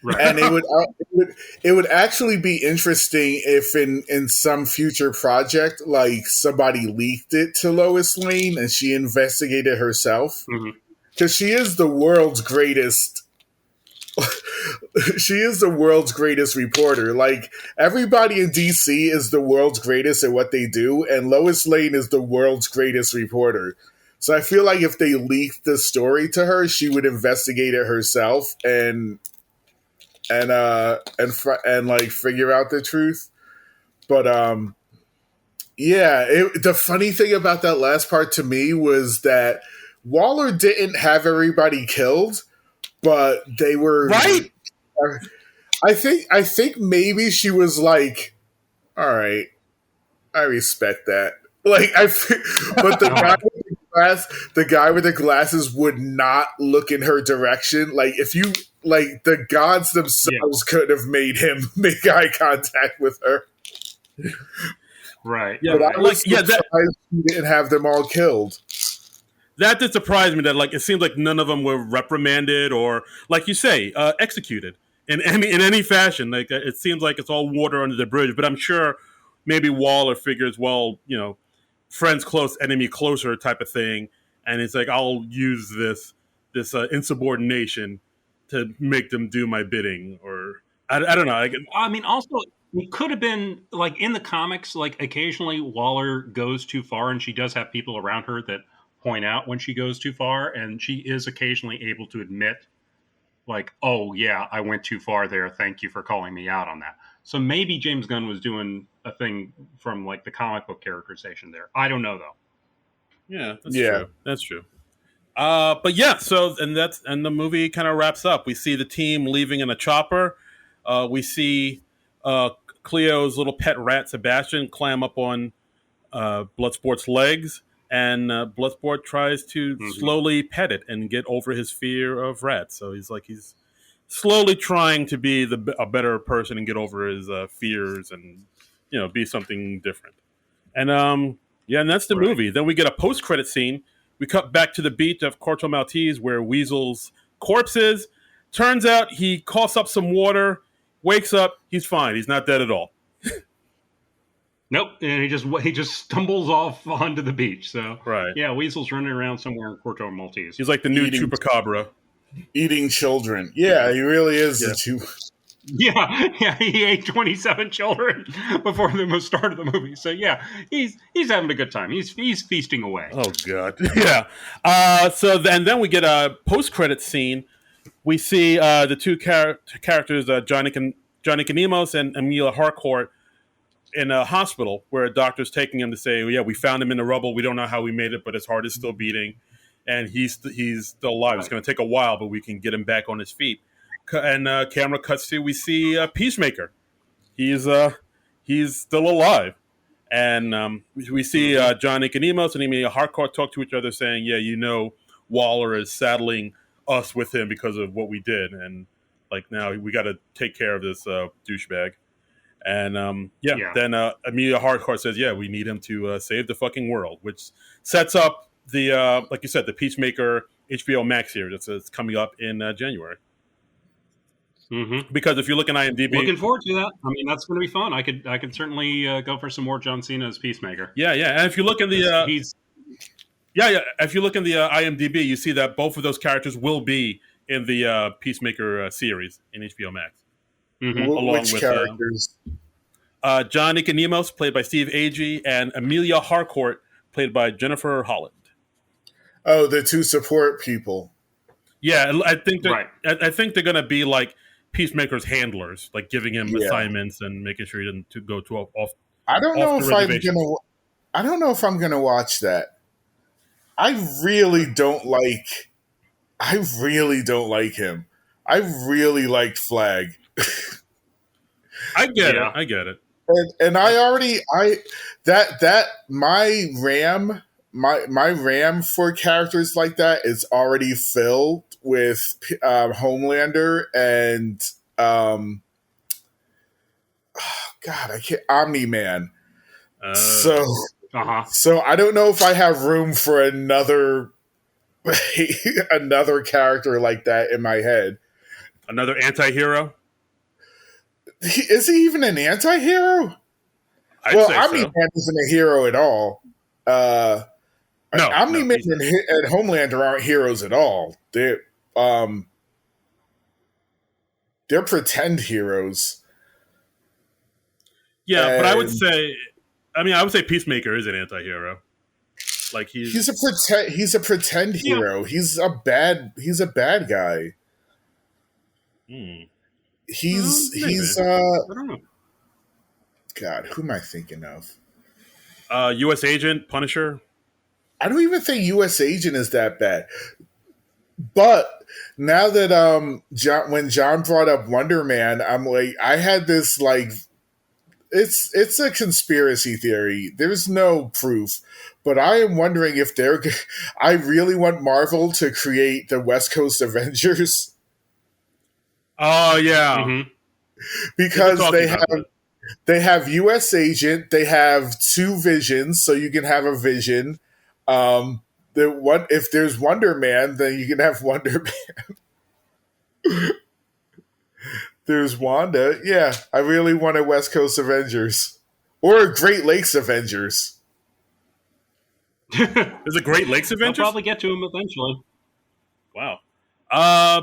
Right. And it would actually be interesting if in some future project, like somebody leaked it to Lois Lane and she investigated herself, because she is the world's greatest. She is the world's greatest reporter. Like, everybody in DC is the world's greatest at what they do, and Lois Lane is the world's greatest reporter. So I feel like if they leaked the story to her, she would investigate it herself and like figure out the truth. But the funny thing about that last part to me was that Waller didn't have everybody killed, but they were
right.
I think maybe she was like, "All right, I respect that." Like, but the guy with the glasses would not look in her direction. Like, if you like, the gods themselves could have made him make eye contact with her.
Right.
Yeah,
But I was surprised
that
he didn't have them all killed.
that did surprise me. That like it seems like none of them were reprimanded or, like you say, executed in any fashion. Like it seems like it's all water under the bridge. But I'm sure maybe Waller figures, well, friends close, enemy closer type of thing, and it's like I'll use this insubordination to make them do my bidding, or I don't know.
I mean, also, it could have been like in the comics, like occasionally Waller goes too far, and she does have people around her that point out when she goes too far, and she is occasionally able to admit, like, oh, yeah, I went too far there. Thank you for calling me out on that. So maybe James Gunn was doing a thing from like the comic book characterization there. I don't know, though.
Yeah, that's true. That's true. But yeah, so and the movie kind of wraps up. We see the team leaving in a chopper. We see Cleo's little pet rat Sebastian climb up on Bloodsport's legs, and Bloodsport tries to slowly pet it and get over his fear of rats. So he's slowly trying to be a better person and get over his fears and be something different. And and that's the movie. Then we get a post-credit scene. We cut back to the beach of Corto Maltese where Weasel's corpse is. Turns out he coughs up some water, wakes up, he's fine. He's not dead at all.
Nope, and he just stumbles off onto the beach. So yeah, Weasel's running around somewhere in Corto Maltese.
He's like the new Chupacabra.
Eating children. Yeah, he really is the
Yeah, he ate 27 children before the start of the movie. So yeah, he's having a good time. He's feasting away.
Oh god, yeah. So then we get a post-credit scene. We see the two characters, Johnny Canemos and Emilia Harcourt, in a hospital where a doctor's taking him to say, yeah, we found him in the rubble. We don't know how we made it, but his heart is still beating, and he's still alive. It's going to take a while, but we can get him back on his feet. And camera cuts to, we see Peacemaker. He's still alive, and we see Johnny Canemos and Emilia Harcourt talk to each other, saying, yeah, Waller is saddling us with him because of what we did, and like now we got to take care of this douchebag. And then Emilia Harcourt says, yeah, we need him to save the fucking world, which sets up the like you said, the Peacemaker HBO Max series that's coming up in January. Because if you look in IMDb,
looking forward to that. I mean, that's going to be fun. I could certainly go for some more John Cena as Peacemaker.
Yeah, and if you look in the if you look in the IMDb, you see that both of those characters will be in the Peacemaker series in HBO Max.
Along Which with characters?
Johnny Canemos, played by Steve Agee, and Emilia Harcourt, played by Jennifer Holland.
Oh, the two support people.
Yeah, I think they're going to be like Peacemaker's handlers, like giving him assignments and making sure he doesn't go off.
I don't know if I'm gonna watch that. I really don't like him. I really liked Flag.
I get it.
And my RAM for characters like that is already filled with Homelander and Omni-Man. So I don't know if I have room for another character like that in my head.
Another anti-hero?
Is he even an anti-hero? Omni-Man isn't a hero at all. Omni-Man and Homelander aren't heroes at all. They're pretend heroes.
Yeah, but I would say Peacemaker is an anti-hero. Like he's
a pretend hero. He's a bad guy. He's I don't know. God, who am I thinking of?
U.S. Agent, Punisher.
I don't even think U.S. Agent is that bad. But now that when John brought up Wonder Man, I'm like, I had this like, it's a conspiracy theory. There's no proof, but I am wondering if I really want Marvel to create the West Coast Avengers.
Oh yeah,
because they have. They have U.S. Agent. They have two Visions, so you can have a Vision. If there's Wonder Man, then you can have Wonder Man. There's Wanda. Yeah, I really want a West Coast Avengers or a Great Lakes Avengers.
There's a Great Lakes Avengers.
I'll probably get to him eventually.
Wow.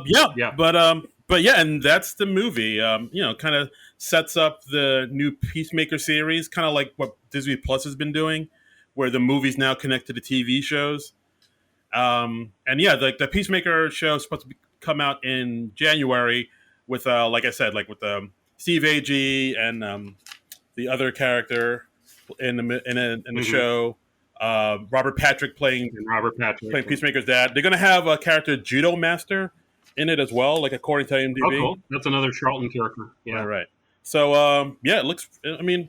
Yeah. But yeah, and that's the movie. Kind of sets up the new Peacemaker series, kind of like what Disney Plus has been doing, where the movies now connect to the TV shows. And yeah, the Peacemaker show is supposed to come out in January with, like I said, like with Steve Agee and the other character in the show. Robert Patrick playing Peacemaker's dad. They're going to have a character Judo Master in it as well, like according to IMDb.
Oh, cool. That's another Charlton character. Yeah,
right. So yeah, it looks. I mean,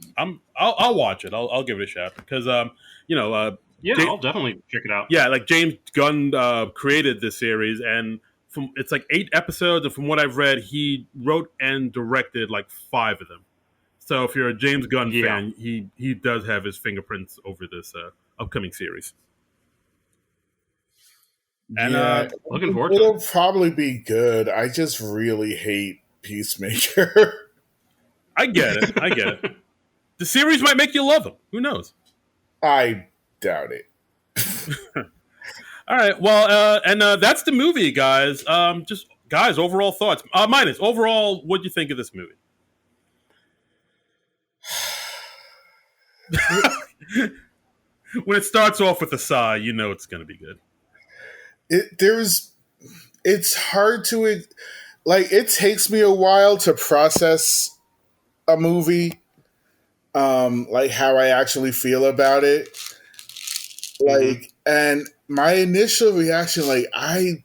I'll watch it. I'll give it a shot because
I'll definitely check it out.
Yeah, like James Gunn created this series, and it's like 8 episodes, and from what I've read, he wrote and directed like 5 of them. So if you're a James Gunn fan, he does have his fingerprints over this upcoming series. And
looking forward to it.
It'll probably be good. I just really hate Peacemaker.
I get it. The series might make you love him. Who knows?
I doubt it.
All right. Well, and that's the movie, guys. Just guys, overall thoughts. Minus overall, what do you think of this movie? When it starts off with a sigh, you know it's going to be good.
It's hard to, it takes me a while to process a movie, like how I actually feel about it. And my initial reaction, I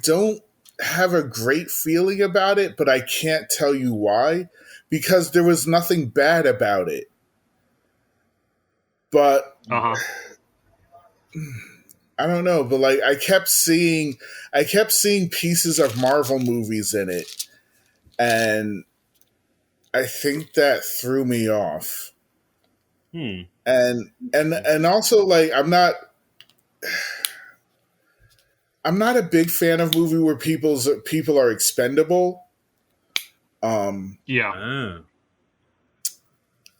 don't have a great feeling about it, but I can't tell you why, because there was nothing bad about it. But I don't know, but I kept seeing pieces of Marvel movies in it, and I think that threw me off. And also I'm not a big fan of movie where people are expendable.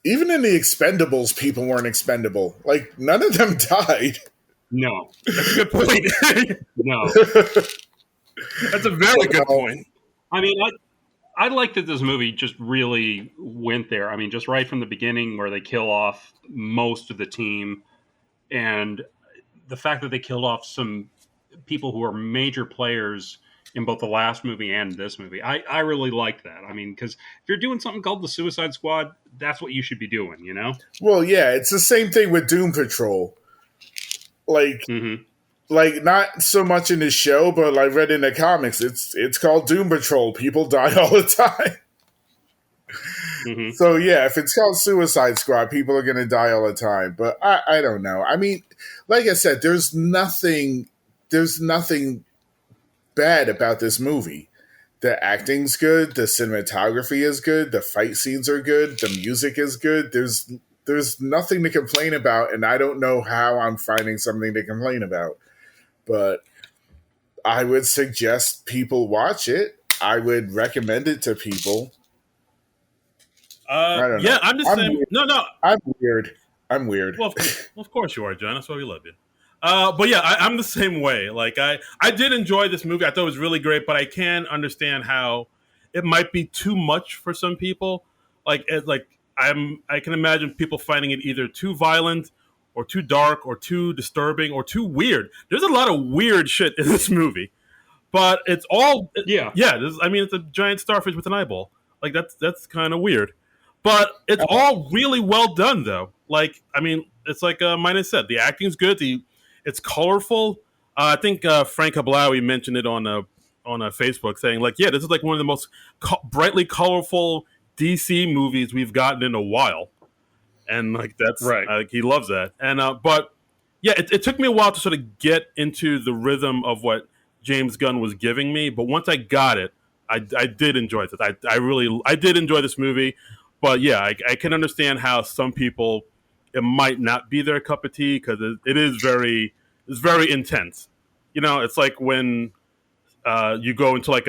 Even in the Expendables, people weren't expendable. None of them died.
No.
That's a good point.
No.
That's a very good point.
I mean, I like that this movie just really went there. I mean, just right from the beginning where they kill off most of the team, and the fact that they killed off some people who are major players in both the last movie and this movie. I really like that. I mean, because if you're doing something called the Suicide Squad, that's what you should be doing, you know?
Well, yeah, it's the same thing with Doom Patrol. Not so much in the show, but I read in the comics, it's called Doom Patrol. People die all the time. So yeah, if it's called Suicide Squad, people are going to die all the time. But I don't know. I mean, like I said, there's nothing bad about this movie. The acting's good, the cinematography is good, the fight scenes are good, the music is good. There's nothing to complain about, and I don't know how I'm finding something to complain about. But I would suggest people watch it. I would recommend it to people. I don't know.
I'm just saying.
Weird.
No.
I'm weird.
Well, of course you are, John. That's why we love you. But yeah, I'm the same way. I did enjoy this movie. I thought it was really great, but I can understand how it might be too much for some people. I can imagine people finding it either too violent or too dark or too disturbing or too weird. There's a lot of weird shit in this movie, but it's all it's a giant starfish with an eyeball. That's kind of weird, but it's all really well done though. It's like Mina said, the acting's good. It's colorful. I think Frank Hablawi mentioned it on Facebook, saying this is one of the most brightly colorful DC movies we've gotten in a while, and that's right. He loves that. And but yeah, it took me a while to sort of get into the rhythm of what James Gunn was giving me. But once I got it, I did enjoy this. I did enjoy this movie. But yeah, I can understand how some people it might not be their cup of tea because it's very intense. It's like when you go into like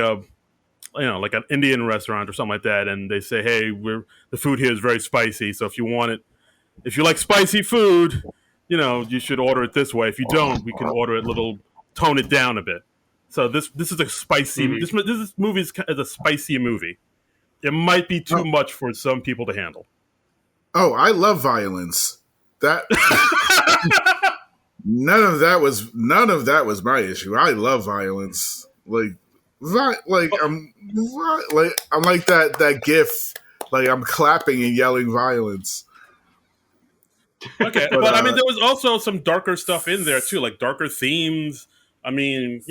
like an Indian restaurant or something like that, and they say, "Hey, the food here is very spicy, so if you like spicy food, you should order it this way. If you don't, we can order it tone it down a bit." So this is a spicy. This movie is a spicy movie. It might be too much for some people to handle.
Oh, I love violence. That none of that was my issue. I love violence. I'm like that GIF. Like I'm clapping and yelling violence.
Okay, but I mean, there was also some darker stuff in there too, like darker themes. I mean,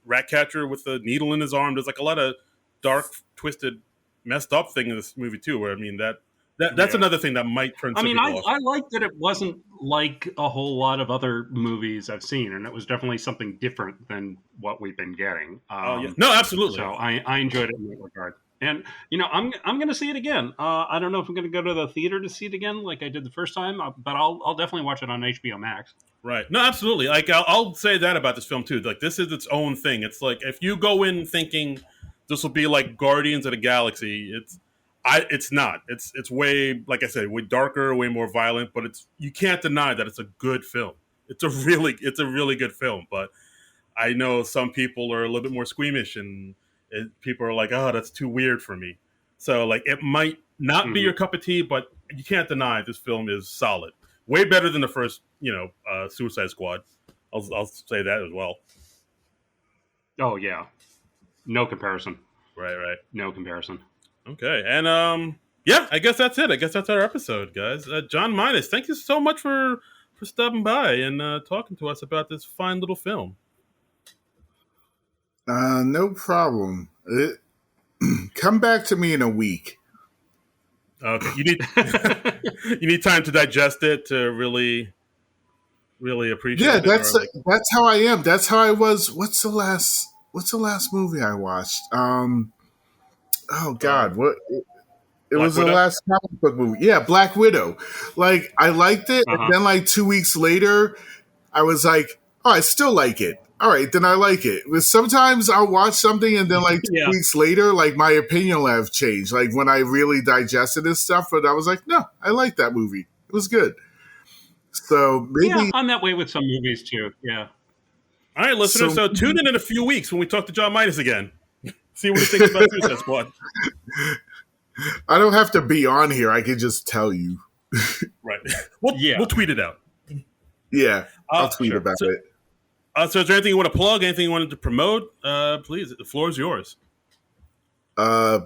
Ratcatcher with the needle in his arm. There's like a lot of dark, twisted, messed up thing in this movie too. Where I mean that's another thing that might turn.
I mean,
people off.
I like that it wasn't like a whole lot of other movies I've seen, and it was definitely something different than what we've been getting.
No, absolutely.
So I enjoyed it in that regard. And I'm going to see it again. I don't know if I'm going to go to the theater to see it again, like I did the first time, but I'll definitely watch it on HBO Max.
Right. No, absolutely. Like I'll say that about this film too. Like this is its own thing. It's like if you go in thinking this will be like Guardians of the Galaxy, it's not. It's way, like I said, way darker, way more violent. But you can't deny that it's a good film. It's a really good film. But I know some people are a little bit more squeamish and people are like, oh, that's too weird for me. So like it might not be your cup of tea, but you can't deny this film is solid. Way better than the first, Suicide Squad. I'll say that as well.
Oh yeah, no comparison.
Right.
No comparison.
Okay, and I guess that's it. I guess that's our episode, guys. John Midas, thank you so much for stopping by and talking to us about this fine little film.
No problem. Come back to me in a week.
Okay, you need time to digest it to really appreciate it.
Yeah, that's how I am. That's how I was. What's the last movie I watched? Oh God, what? It was the last comic book movie. Yeah, Black Widow. Like I liked it, and then like 2 weeks later, I was like, oh, I still like it. All right, then I like it. But sometimes I'll watch something and then like 2 weeks later, like my opinion will have changed. Like when I really digested this stuff, but I was like, no, I like that movie. It was good. So maybe
I'm that way with some movies too. Yeah.
All right, listeners. So tune in a few weeks when we talk to John Midas again. See what he thinks about Suicide Squad.
I don't have to be on here. I can just tell you.
Right. We'll tweet it out.
Yeah, I'll tweet about it.
So is there anything you want to plug? Anything you wanted to promote? Please, the floor is yours.
I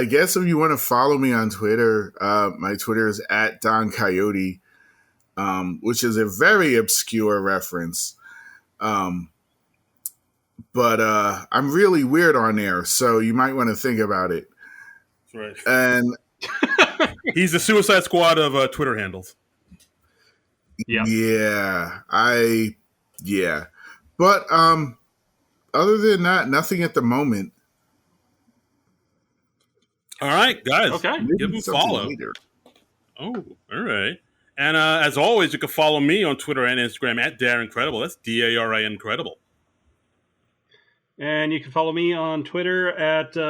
guess if you want to follow me on Twitter, my Twitter is @DonCoyote, which is a very obscure reference. But I'm really weird on there, so you might want to think about it.
That's right.
And
he's the Suicide Squad of Twitter handles.
Yeah. But other than that, nothing at the moment.
All right, guys.
Okay.
Give him a follow. Later. Oh, all right. And as always, you can follow me on Twitter and Instagram @Darincredible. That's DARI Incredible.
And you can follow me on Twitter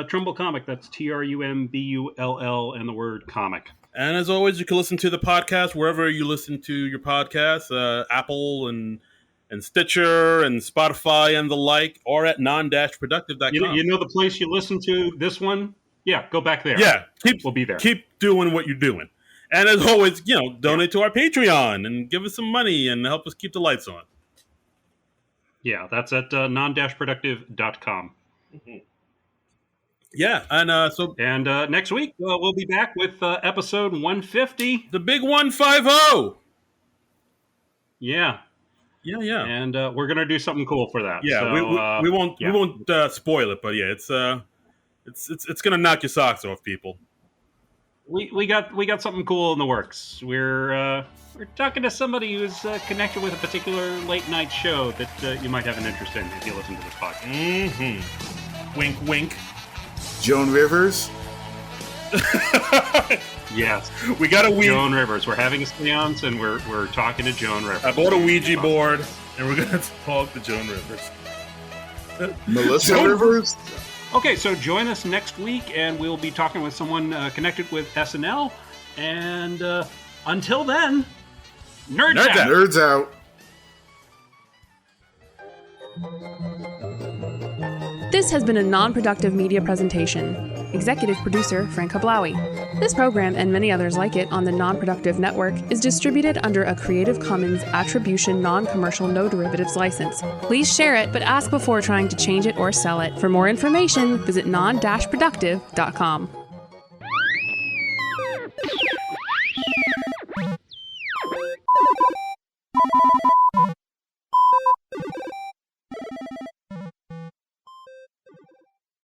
@Trumbull Comic. That's TRUMBULL and the word comic.
And as always, you can listen to the podcast wherever you listen to your podcasts, Apple and Stitcher and Spotify and the like, or at Non-Productive.com.
You know the place you listen to this one? Yeah, go back there.
Yeah,
we'll be there.
Keep doing what you're doing. And as always, donate to our Patreon and give us some money and help us keep the lights on.
Yeah, that's at Non-Productive.com.
Mm-hmm. Yeah, and
next week we'll be back with episode 150,
the big 150.
Yeah. And we're gonna do something cool for that.
Yeah, so, we won't spoil it, but yeah, it's gonna knock your socks off, people.
We got something cool in the works. We're talking to somebody who's connected with a particular late night show that you might have an interest in if you listen to this podcast.
Mm-hmm. Wink, wink.
Joan Rivers?
Yes.
We got a Ouija.
Joan Rivers. We're having a seance, and we're talking to Joan Rivers.
I bought a Ouija board, and we're going to talk to Joan Rivers.
Melissa Rivers?
Okay, so join us next week, and we'll be talking with someone connected with SNL. And until then, Nerds out!
Nerds out.
This has been a non-productive media presentation. Executive producer, Frank Hablawi. This program and many others like it on the Non-Productive Network is distributed under a Creative Commons Attribution Non-Commercial No Derivatives license. Please share it, but ask before trying to change it or sell it. For more information, visit non-productive.com.